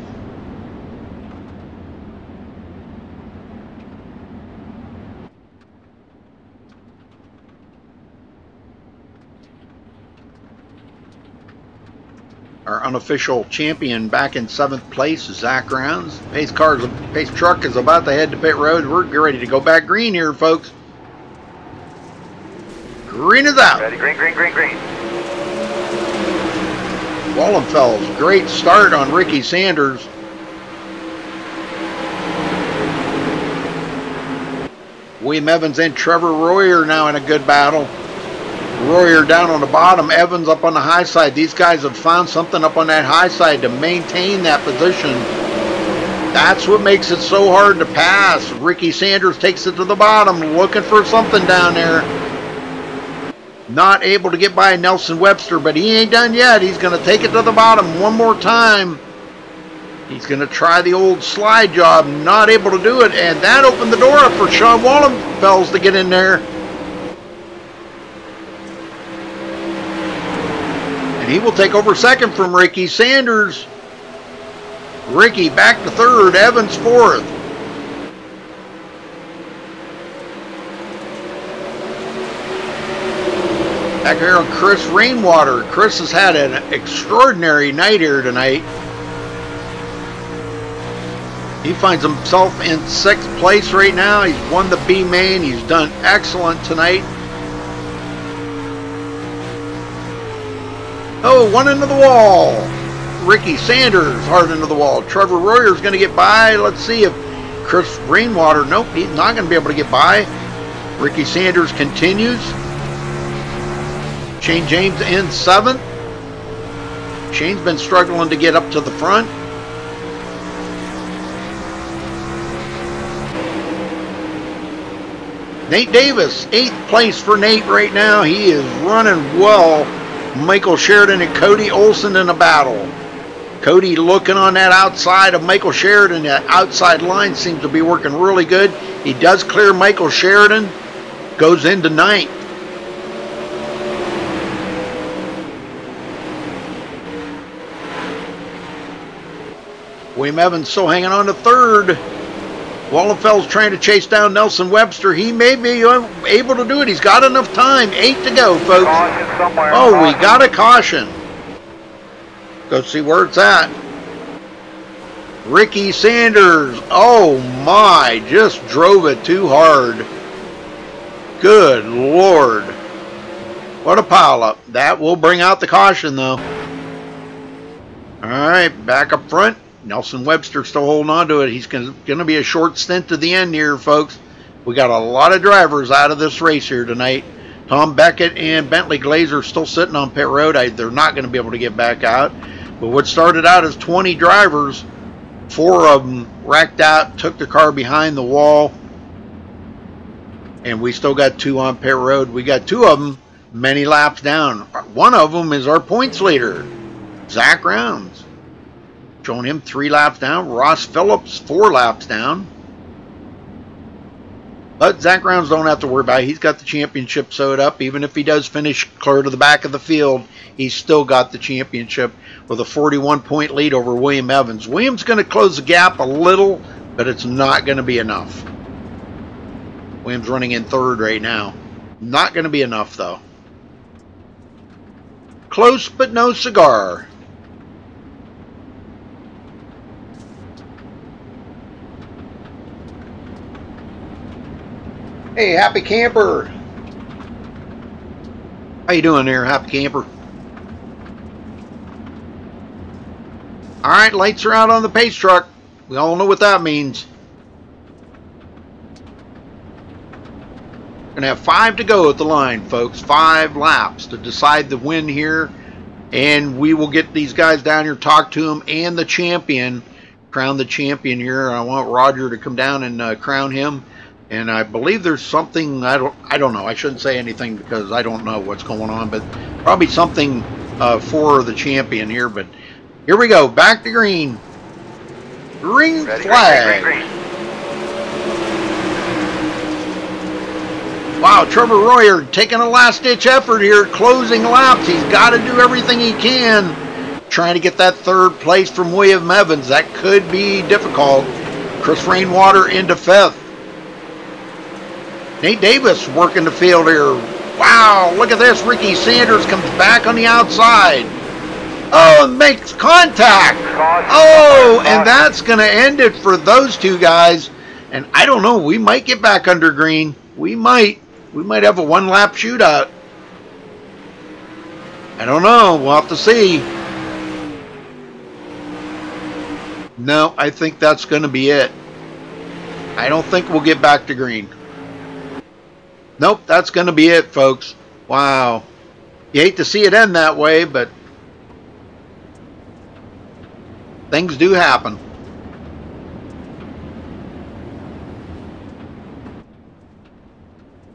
Speaker 1: Our unofficial champion back in 7th place, Zach Rounds. Pace truck is about to head to pit road. We're ready to go back green here, folks. Green is out.
Speaker 6: Ready, green, green, green, green.
Speaker 1: Wallenfels, great start on Ricky Sanders. William Evans and Trevor Royer now in a good battle. Royer down on the bottom, Evans up on the high side. These guys have found something up on that high side to maintain that position. That's what makes it so hard to pass. Ricky Sanders takes it to the bottom, looking for something down there. Not able to get by Nelson Webster, but he ain't done yet. He's going to take it to the bottom one more time. He's going to try the old slide job, not able to do it, and that opened the door up for Sean Wallenfels to get in there. And he will take over second from Ricky Sanders. Ricky back to third, Evans fourth. Back here on Chris Rainwater. Chris has had an extraordinary night here tonight. He finds himself in 6th place right now. He's won the B main. He's done excellent tonight. Oh, one into the wall. Ricky Sanders hard into the wall. Trevor Royer's going to get by. Let's see if Chris Rainwater. Nope, he's not going to be able to get by. Ricky Sanders continues. Shane James in 7th. Shane's been struggling to get up to the front. Nate Davis, 8th place for Nate right now. He is running well. Michael Sheridan and Cody Olson in a battle. Cody looking on that outside of Michael Sheridan. That outside line seems to be working really good. He does clear Michael Sheridan. Goes into 9th. William Evans still hanging on to 3rd. Wallenfels trying to chase down Nelson Webster. He may be able to do it. He's got enough time. 8 to go, folks. Oh, we got a caution. Go see where it's at. Ricky Sanders. Oh, my. Just drove it too hard. Good Lord. What a pileup. That will bring out the caution, though. All right, back up front. Nelson Webster still holding on to it. He's going to be a short stint to the end here, folks. We got a lot of drivers out of this race here tonight. Tom Beckett and Bentley Glazer still sitting on pit road. They're not going to be able to get back out. But what started out as 20 drivers, 4 of them racked out, took the car behind the wall. And we still got 2 on pit road. We got 2 of them many laps down. One of them is our points leader, Zach Rounds. Showing him 3 laps down. Ross Phillips 4 laps down. But Zach Rounds don't have to worry about it. He's got the championship sewed up. Even if he does finish clear to the back of the field, he's still got the championship with a 41-point lead over William Evans. Williams going to close the gap a little, but it's not going to be enough. Williams running in 3rd right now. Not going to be enough, though. Close, but no cigar. Hey, Happy Camper. How you doing there, Happy Camper? All right, lights are out on the pace truck. We all know what that means. We're gonna have 5 to go at the line, folks. 5 laps to decide the win here, and we will get these guys down here, talk to them, and the champion, crown the champion here. I want Roger to come down and crown him. And I believe there's something, I don't know. I shouldn't say anything because I don't know what's going on, but probably something for the champion here. But here we go, back to green. Green flag.
Speaker 6: Green.
Speaker 1: Wow, Trevor Royer taking a last-ditch effort here, closing laps. He's got to do everything he can, trying to get that 3rd place from William Evans. That could be difficult. Chris Rainwater into 5th. Nate Davis working the field here. Wow, look at this. Ricky Sanders comes back on the outside. Oh, and makes contact. Oh, and that's going to end it for those 2 guys. And I don't know. We might get back under green. We might. We might have a 1-lap shootout. I don't know. We'll have to see. No, I think that's going to be it. I don't think we'll get back to green. Nope, that's going to be it, folks. Wow. You hate to see it end that way, but things do happen.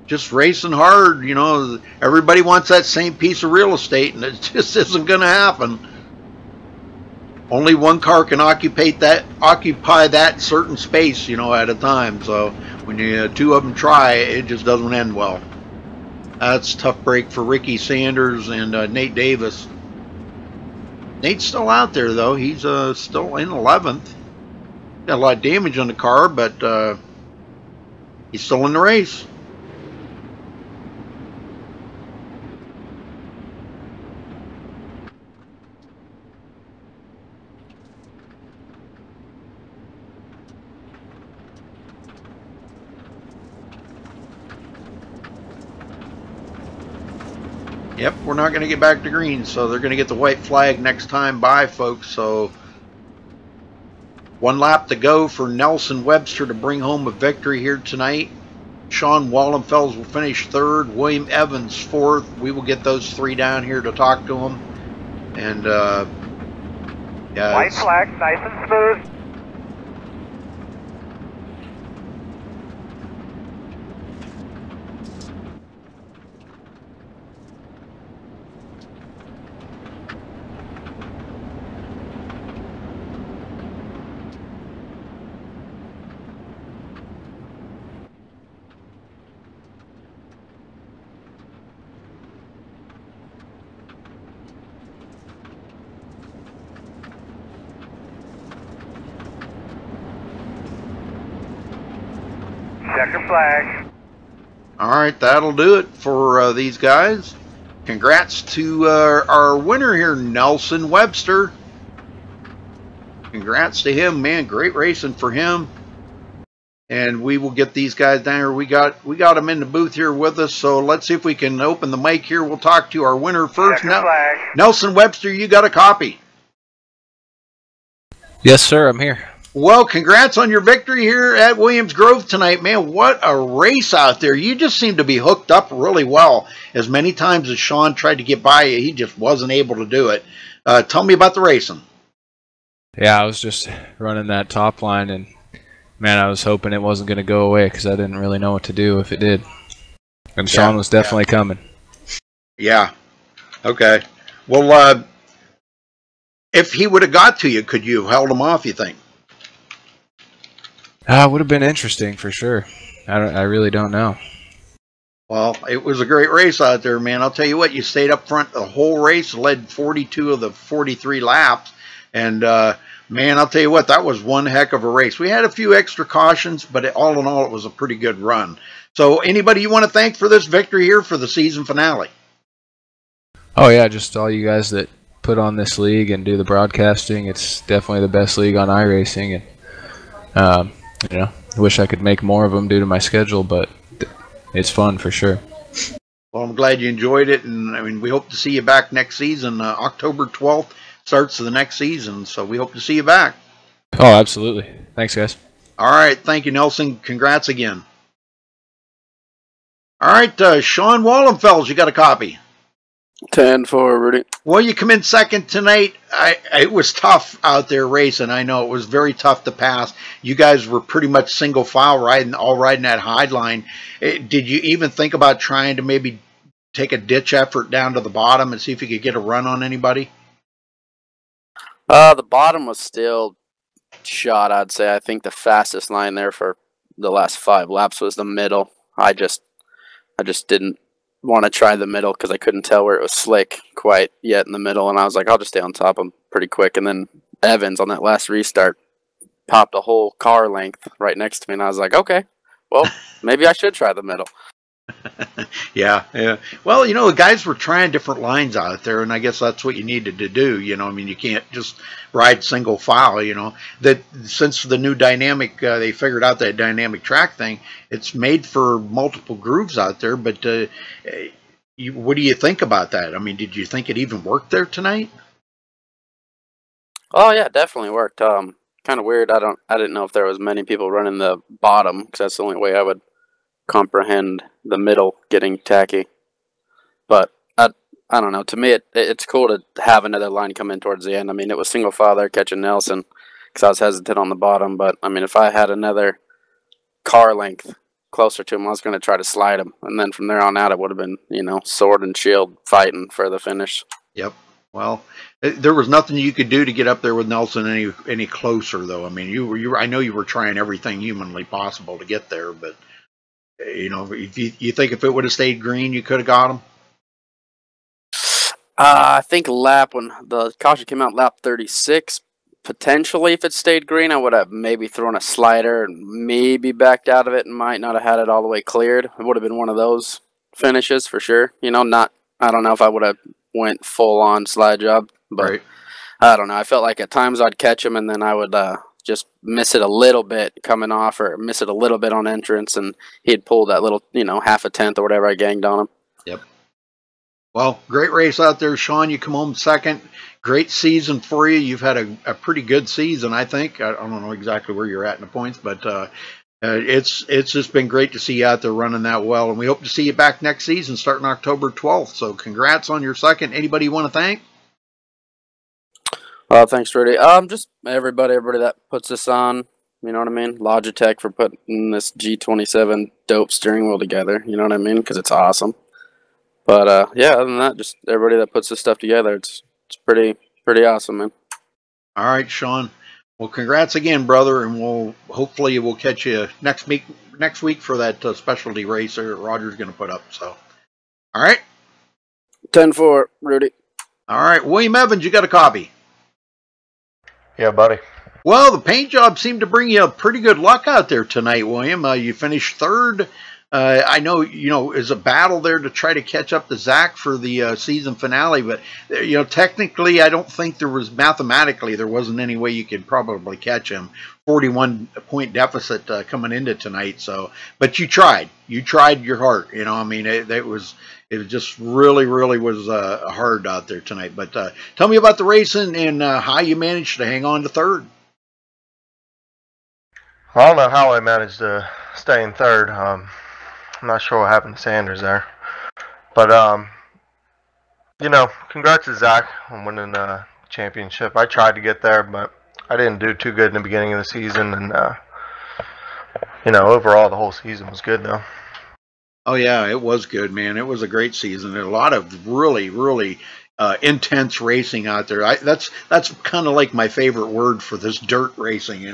Speaker 1: Just racing hard, you know, everybody wants that same piece of real estate, and it just isn't going to happen. Only one car can occupy that certain space, you know, at a time. So when you two of them try, it just doesn't end well. That's a tough break for Ricky Sanders and Nate Davis. Nate's still out there, though. He's still in 11th. Got a lot of damage on the car, but he's still in the race. Yep, we're not going to get back to green, so they're going to get the white flag next time by, folks. So 1 lap to go for Nelson Webster to bring home a victory here tonight. Sean Wallenfels will finish 3rd. William Evans 4th. We will get those 3 down here to talk to them. And yeah,
Speaker 6: White flag, nice and smooth. Checker flag.
Speaker 1: all right, that'll do it for these guys. Congrats to our winner here, Nelson Webster. Congrats to him, man. Great racing for him. And we will get these guys down here. We got them in the booth here with us. So let's see if we can open the mic here. We'll talk to our winner first. Nelson Webster, you got a copy.
Speaker 4: Yes, sir. I'm here.
Speaker 1: Well, congrats on your victory here at Williams Grove tonight, man. What a race out there. You just seem to be hooked up really well. As many times as Sean tried to get by you, he just wasn't able to do it. Tell me about the racing.
Speaker 4: Yeah, I was just running that top line, and man, I was hoping it wasn't going to go away because I didn't really know what to do if it did. And Sean was definitely coming.
Speaker 1: Yeah. Okay. Well, if he would have got to you, could you have held him off, you think?
Speaker 4: It would have been interesting for sure. I really don't know.
Speaker 1: Well, it was a great race out there, man. I'll tell you what, you stayed up front the whole race, led 42 of the 43 laps. And, man, I'll tell you what, that was one heck of a race. We had a few extra cautions, but all in all, it was a pretty good run. So anybody you want to thank for this victory here for the season finale?
Speaker 4: Oh, yeah, just all you guys that put on this league and do the broadcasting. It's definitely the best league on iRacing. And, you know, I wish I could make more of them due to my schedule, but it's fun for sure.
Speaker 1: Well, I'm glad you enjoyed it, and I mean, we hope to see you back next season. October 12th starts the next season, so we hope to see you back.
Speaker 4: Oh, absolutely. Thanks, guys.
Speaker 1: All right, thank you, Nelson. Congrats again. All right, Sean Wallenfels, you got a copy.
Speaker 7: 10 for Rudy.
Speaker 1: Well, you come in second tonight. It was tough out there racing. I know it was very tough to pass. You guys were pretty much single file riding that high line. Did you even think about trying to maybe take a ditch effort down to the bottom and see if you could get a run on anybody?
Speaker 7: The bottom was still shot, I'd say. I think the fastest line there for the last 5 laps was the middle. I just didn't want to try the middle because I couldn't tell where it was slick quite yet in the middle, and I was like, I'll just stay on top of him pretty quick. And then Evans on that last restart popped a whole car length right next to me, and I was like, okay, well, maybe I should try the middle.
Speaker 1: Yeah. Well, you know, the guys were trying different lines out there, and I guess that's what you needed to do. You know, I mean, you can't just ride single file. You know, that since the new dynamic, they figured out that dynamic track thing. It's made for multiple grooves out there. But what do you think about that? I mean, did you think it even worked there tonight?
Speaker 7: Oh yeah, it definitely worked. Kind of weird. I didn't know if there was many people running the bottom because that's the only way I would comprehend the middle getting tacky, but I I don't know. To me, it's cool to have another line come in towards the end. I mean, it was single father catching Nelson because I was hesitant on the bottom. But, I mean, if I had another car length closer to him, I was going to try to slide him. And then from there on out, it would have been, sword and shield fighting for the finish.
Speaker 1: Yep. Well, there was nothing you could do to get up there with Nelson any closer, though. I mean, I know you were trying everything humanly possible to get there, but, if you think if it would have stayed green, you could have got him?
Speaker 7: I think when the caution came out, lap 36, potentially if it stayed green, I would have maybe thrown a slider and maybe backed out of it and might not have had it all the way cleared. It would have been one of those finishes for sure. I don't know if I would have went full on slide job, but right. I don't know. I felt like at times I'd catch him and then I would just miss it a little bit coming off or miss it a little bit on entrance, and he'd pull that little, half a tenth or whatever I ganged on him.
Speaker 1: Yep. Well, great race out there, Sean. You come home second. Great season for you. You've had a pretty good season, I think. I don't know exactly where you're at in the points, but it's just been great to see you out there running that well, and we hope to see you back next season starting October 12th. So congrats on your second. Anybody you want to thank?
Speaker 7: Thanks, Rudy. Just everybody that puts this on. You know what I mean? Logitech for putting this G27 dope steering wheel together. You know what I mean? Because it's awesome. But yeah, other than that, just everybody that puts this stuff together, it's pretty awesome, man.
Speaker 1: All right, Sean. Well, congrats again, brother, and hopefully we'll catch you next week for that specialty race that Roger's going to put up. So, all right.
Speaker 7: 10-4, Rudy.
Speaker 1: All right, William Evans, you got a copy.
Speaker 8: Yeah, buddy.
Speaker 1: Well, the paint job seemed to bring you pretty good luck out there tonight, William. You finished third. I know, it's a battle there to try to catch up to Zach for the season finale, but, technically I don't think mathematically there wasn't any way you could probably catch him. 41-point deficit coming into tonight, but you tried. You tried your heart, it was just really was hard out there tonight. But tell me about the racing and how you managed to hang on to third.
Speaker 8: I don't know how I managed to stay in third. I'm not sure what happened to Sanders there. But, congrats to Zach on winning the championship. I tried to get there, but I didn't do too good in the beginning of the season. And, overall the whole season was good, though.
Speaker 1: Oh, yeah, it was good, man. It was a great season. A lot of really intense racing out there. That's kind of like my favorite word for this dirt racing,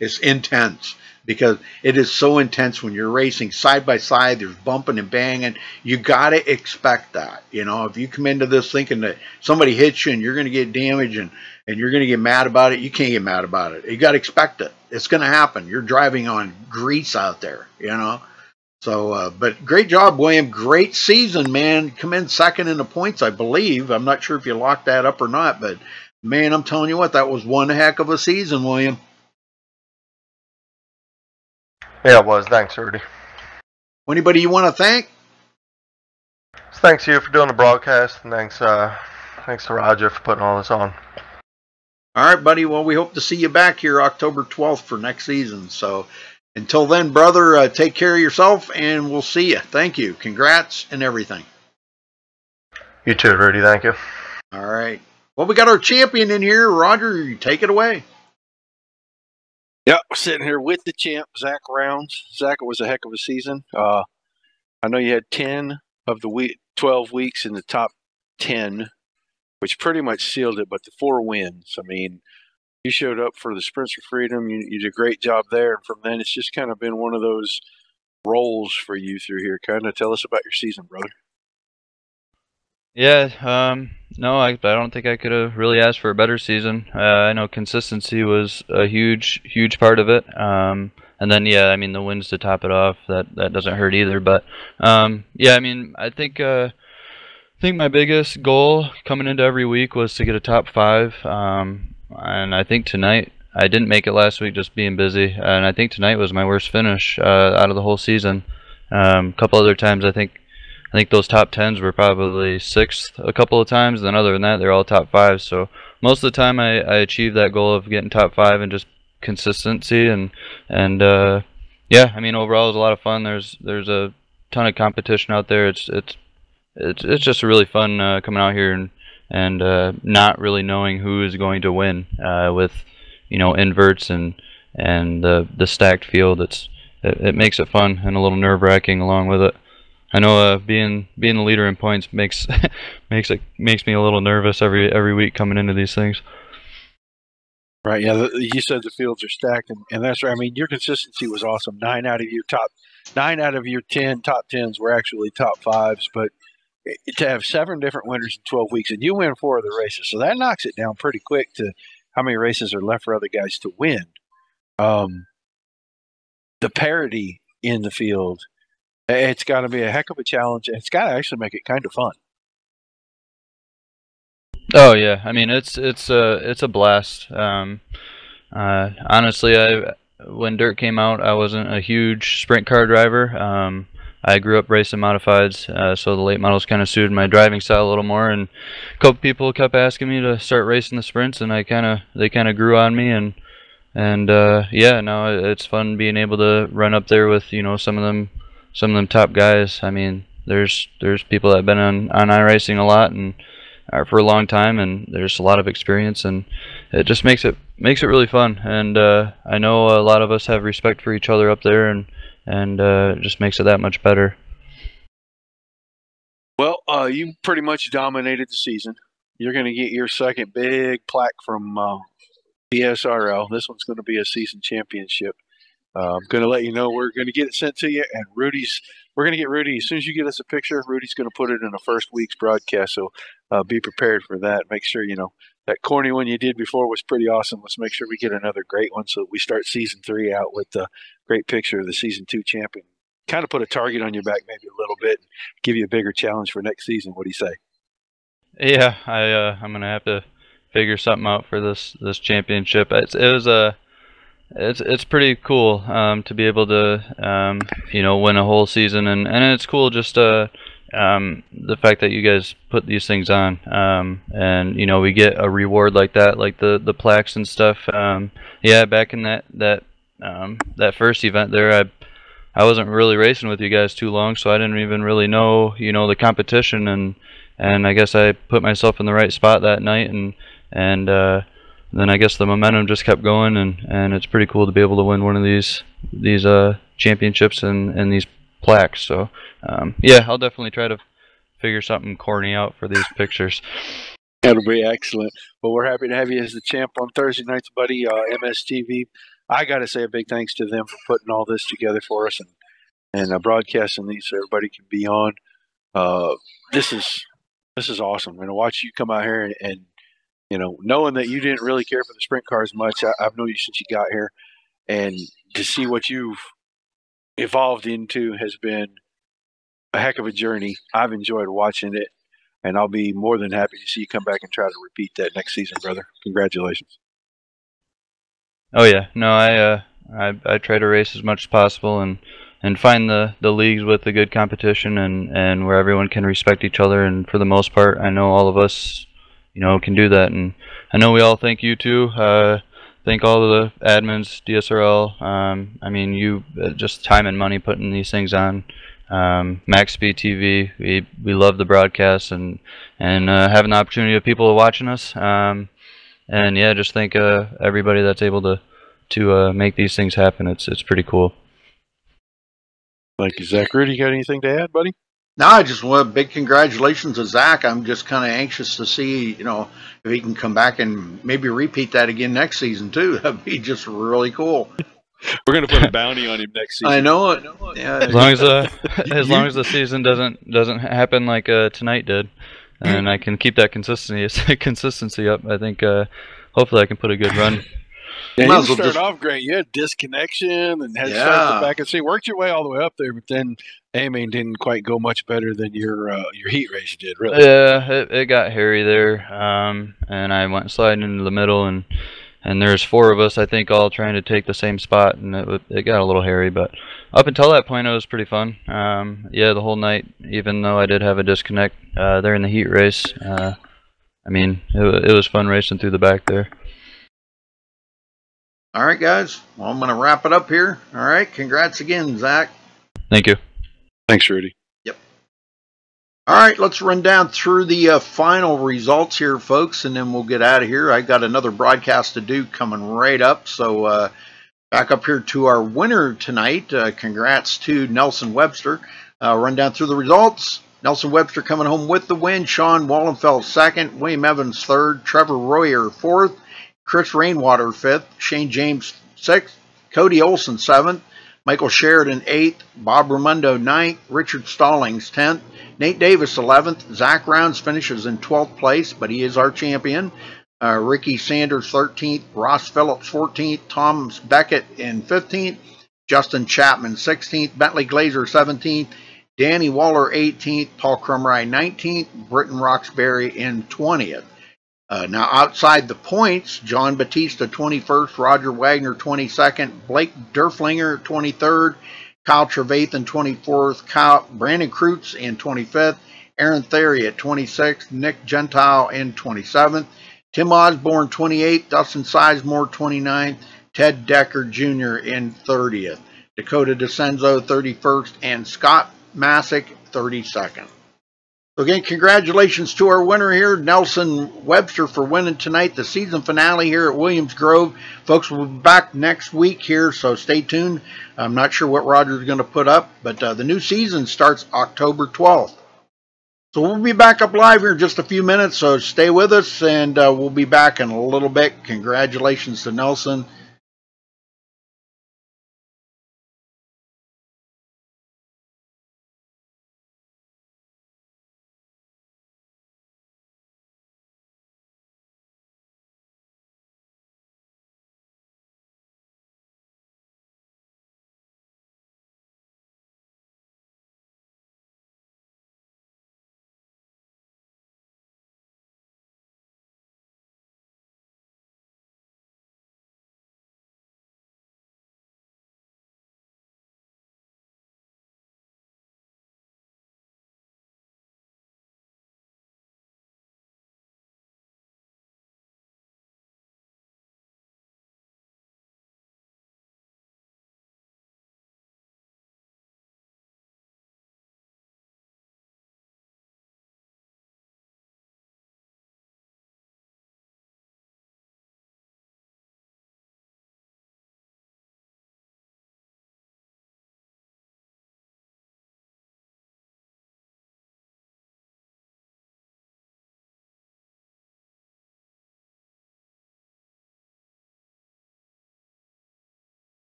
Speaker 1: It's intense. Because it is so intense when you're racing side by side, there's bumping and banging. You got to expect that. If you come into this thinking that somebody hits you and you're going to get damaged and you're going to get mad about it, you can't get mad about it. You got to expect it. It's going to happen. You're driving on grease out there, So, but great job, William. Great season, man. Come in second in the points, I believe. I'm not sure if you locked that up or not, but, man, I'm telling you what, that was one heck of a season, William.
Speaker 8: Yeah, it was. Thanks, Rudy.
Speaker 1: Anybody you want to thank?
Speaker 8: Thanks to you for doing the broadcast, and thanks to Roger for putting all this on.
Speaker 1: All right, buddy. Well, we hope to see you back here October 12th for next season. So until then, brother, take care of yourself, and we'll see you. Thank you. Congrats and everything.
Speaker 8: You too, Rudy. Thank you.
Speaker 1: All right. Well, we got our champion in here. Roger, you take it away.
Speaker 2: Yep, sitting here with the champ, Zach Rounds. Zach, it was a heck of a season. I know you had 10 of the 12 weeks in the top 10, which pretty much sealed it, but the 4 wins. I mean, you showed up for the Sprints for Freedom. You did a great job there. And from then, it's just kind of been one of those roles for you through here. Kind of tell us about your season, brother.
Speaker 9: Yeah, no, I don't think I could have really asked for a better season. I know consistency was a huge part of it. And then, yeah, I mean, the wins to top it off, that doesn't hurt either. But, yeah, I mean, I think my biggest goal coming into every week was to get a top 5. And I think tonight, I didn't make it last week just being busy. And I think tonight was my worst finish out of the whole season. A couple other times, I think those top 10s were probably 6th a couple of times. Then other than that, they're all top 5s. So most of the time, I achieved that goal of getting top 5 and just consistency. And yeah, I mean, overall, it was a lot of fun. There's a ton of competition out there. It's it's just really fun coming out here and not really knowing who is going to win with inverts and the stacked field. It makes it fun and a little nerve-wracking along with it. I know being the leader in points makes makes me a little nervous every week coming into these things.
Speaker 2: Right, yeah, you said the fields are stacked, and that's right. I mean, your consistency was awesome. 9 out of your 10 top 10s were actually top 5s, but to have 7 different winners in 12 weeks, and you win 4 of the races, so that knocks it down pretty quick to how many races are left for other guys to win. The parity in the field, it's got to be a heck of a challenge, and it's got to actually make it kind of fun.
Speaker 9: Oh yeah, I mean it's a blast. Honestly, when dirt came out, I wasn't a huge sprint car driver. I grew up racing modifieds, so the late models kind of suited my driving style a little more. And a couple people kept asking me to start racing the sprints, and they kind of grew on me. And yeah, now it's fun being able to run up there with some of them top guys. I mean, there's people that have been on iRacing a lot and for a long time, and there's a lot of experience, and it just makes it really fun. And I know a lot of us have respect for each other up there, and it just makes it that much better.
Speaker 2: Well, you pretty much dominated the season. You're going to get your second big plaque from DSRL. This one's going to be a season championship. I'm going to let you know we're going to get it sent to you, and we're going to get Rudy. As soon as you get us a picture, Rudy's going to put it in the first week's broadcast, so be prepared for that. Make sure, that corny one you did before was pretty awesome. Let's make sure we get another great one so we start season 3 out with a great picture of the season 2 champion. Kind of put a target on your back maybe a little bit and give you a bigger challenge for next season. What do you say?
Speaker 9: Yeah, I'm going to have to figure something out for this championship. It's pretty cool to be able to win a whole season, and it's cool just the fact that you guys put these things on, and we get a reward like that, like the plaques and stuff. Yeah, back in that first event there, I wasn't really racing with you guys too long, so I didn't even really know the competition, and I guess I put myself in the right spot that night, and then I guess the momentum just kept going, and it's pretty cool to be able to win one of these championships and these plaques. So yeah, I'll definitely try to figure something corny out for these pictures.
Speaker 2: That'll be excellent. Well, we're happy to have you as the champ on Thursday nights, buddy. MSTV. I got to say a big thanks to them for putting all this together for us and broadcasting these so everybody can be on. This is awesome. And to watch you come out here and knowing that you didn't really care for the sprint cars much. I've known you since you got here, and to see what you've evolved into has been a heck of a journey. I've enjoyed watching it, and I'll be more than happy to see you come back and try to repeat that next season, brother. Congratulations.
Speaker 9: Oh yeah, no, I try to race as much as possible and find the leagues with a good competition and where everyone can respect each other. And for the most part, I know all of us can do that, and I know we all thank you too. Thank all of the admins, DSRL. I mean, you just time and money putting these things on. MaxSpeedTV, we love the broadcast and having the opportunity of people watching us. And yeah, just thank everybody that's able to make these things happen. It's pretty cool.
Speaker 2: Thank you, Zach. Rudy, you got anything to add, buddy?
Speaker 1: No, I just want big congratulations to Zach. I'm just kind of anxious to see, if he can come back and maybe repeat that again next season too. That'd be just really cool.
Speaker 2: We're gonna put a bounty on him next season.
Speaker 1: I know it. Yeah.
Speaker 9: As long as the season doesn't happen like tonight did, and I can keep that consistency up, I think hopefully I can put a good run.
Speaker 2: Yeah, you started off great. You had disconnection and had to start the back and see. Worked your way all the way up there, but then didn't quite go much better than your heat race did, really.
Speaker 9: Yeah, it got hairy there, and I went sliding into the middle, and there's 4 of us, I think, all trying to take the same spot, and it got a little hairy, but up until that point, it was pretty fun. Yeah, the whole night, even though I did have a disconnect there in the heat race, I mean, it was fun racing through the back there.
Speaker 1: All right, guys. Well, I'm going to wrap it up here. All right. Congrats again, Zach.
Speaker 9: Thank you.
Speaker 2: Thanks, Rudy.
Speaker 1: All right, let's run down through the final results here, folks, and then we'll get out of here. I got another broadcast to do coming right up, so back up here to our winner tonight. Congrats to Nelson Webster. Run down through the results. Nelson Webster coming home with the win. Sean Wallenfeld second. William Evans third. Trevor Royer fourth. Chris Rainwater fifth. Shane James sixth. Cody Olson seventh. Michael Sheridan 8th, Bob Ramundo 9th, Richard Stallings 10th, Nate Davis 11th, Zach Rounds finishes in 12th place, but he is our champion. Ricky Sanders 13th, Ross Phillips 14th, Thomas Beckett in 15th, Justin Chapman 16th, Bentley Glazer 17th, Danny Waller 18th, Paul Crumry 19th, Britton Roxbury in 20th. Now, outside the points, John Batista 21st, Roger Wagner 22nd, Blake Derflinger 23rd, Kyle Trevathan 24th, Brandon Kreutz in 25th, Aaron Theory at 26th, Nick Gentile in 27th, Tim Osborne 28th, Dustin Sizemore 29th, Ted Decker Jr. in 30th, Dakota DeCenzo 31st, and Scott Masick 32nd. So again, congratulations to our winner here, Nelson Webster, for winning tonight, the season finale here at Williams Grove. Folks, we'll be back next week here, so stay tuned. I'm not sure what Roger's going to put up, but the new season starts October 12th. So we'll be back up live here in just a few minutes, so stay with us, and we'll be back in a little bit. Congratulations to Nelson.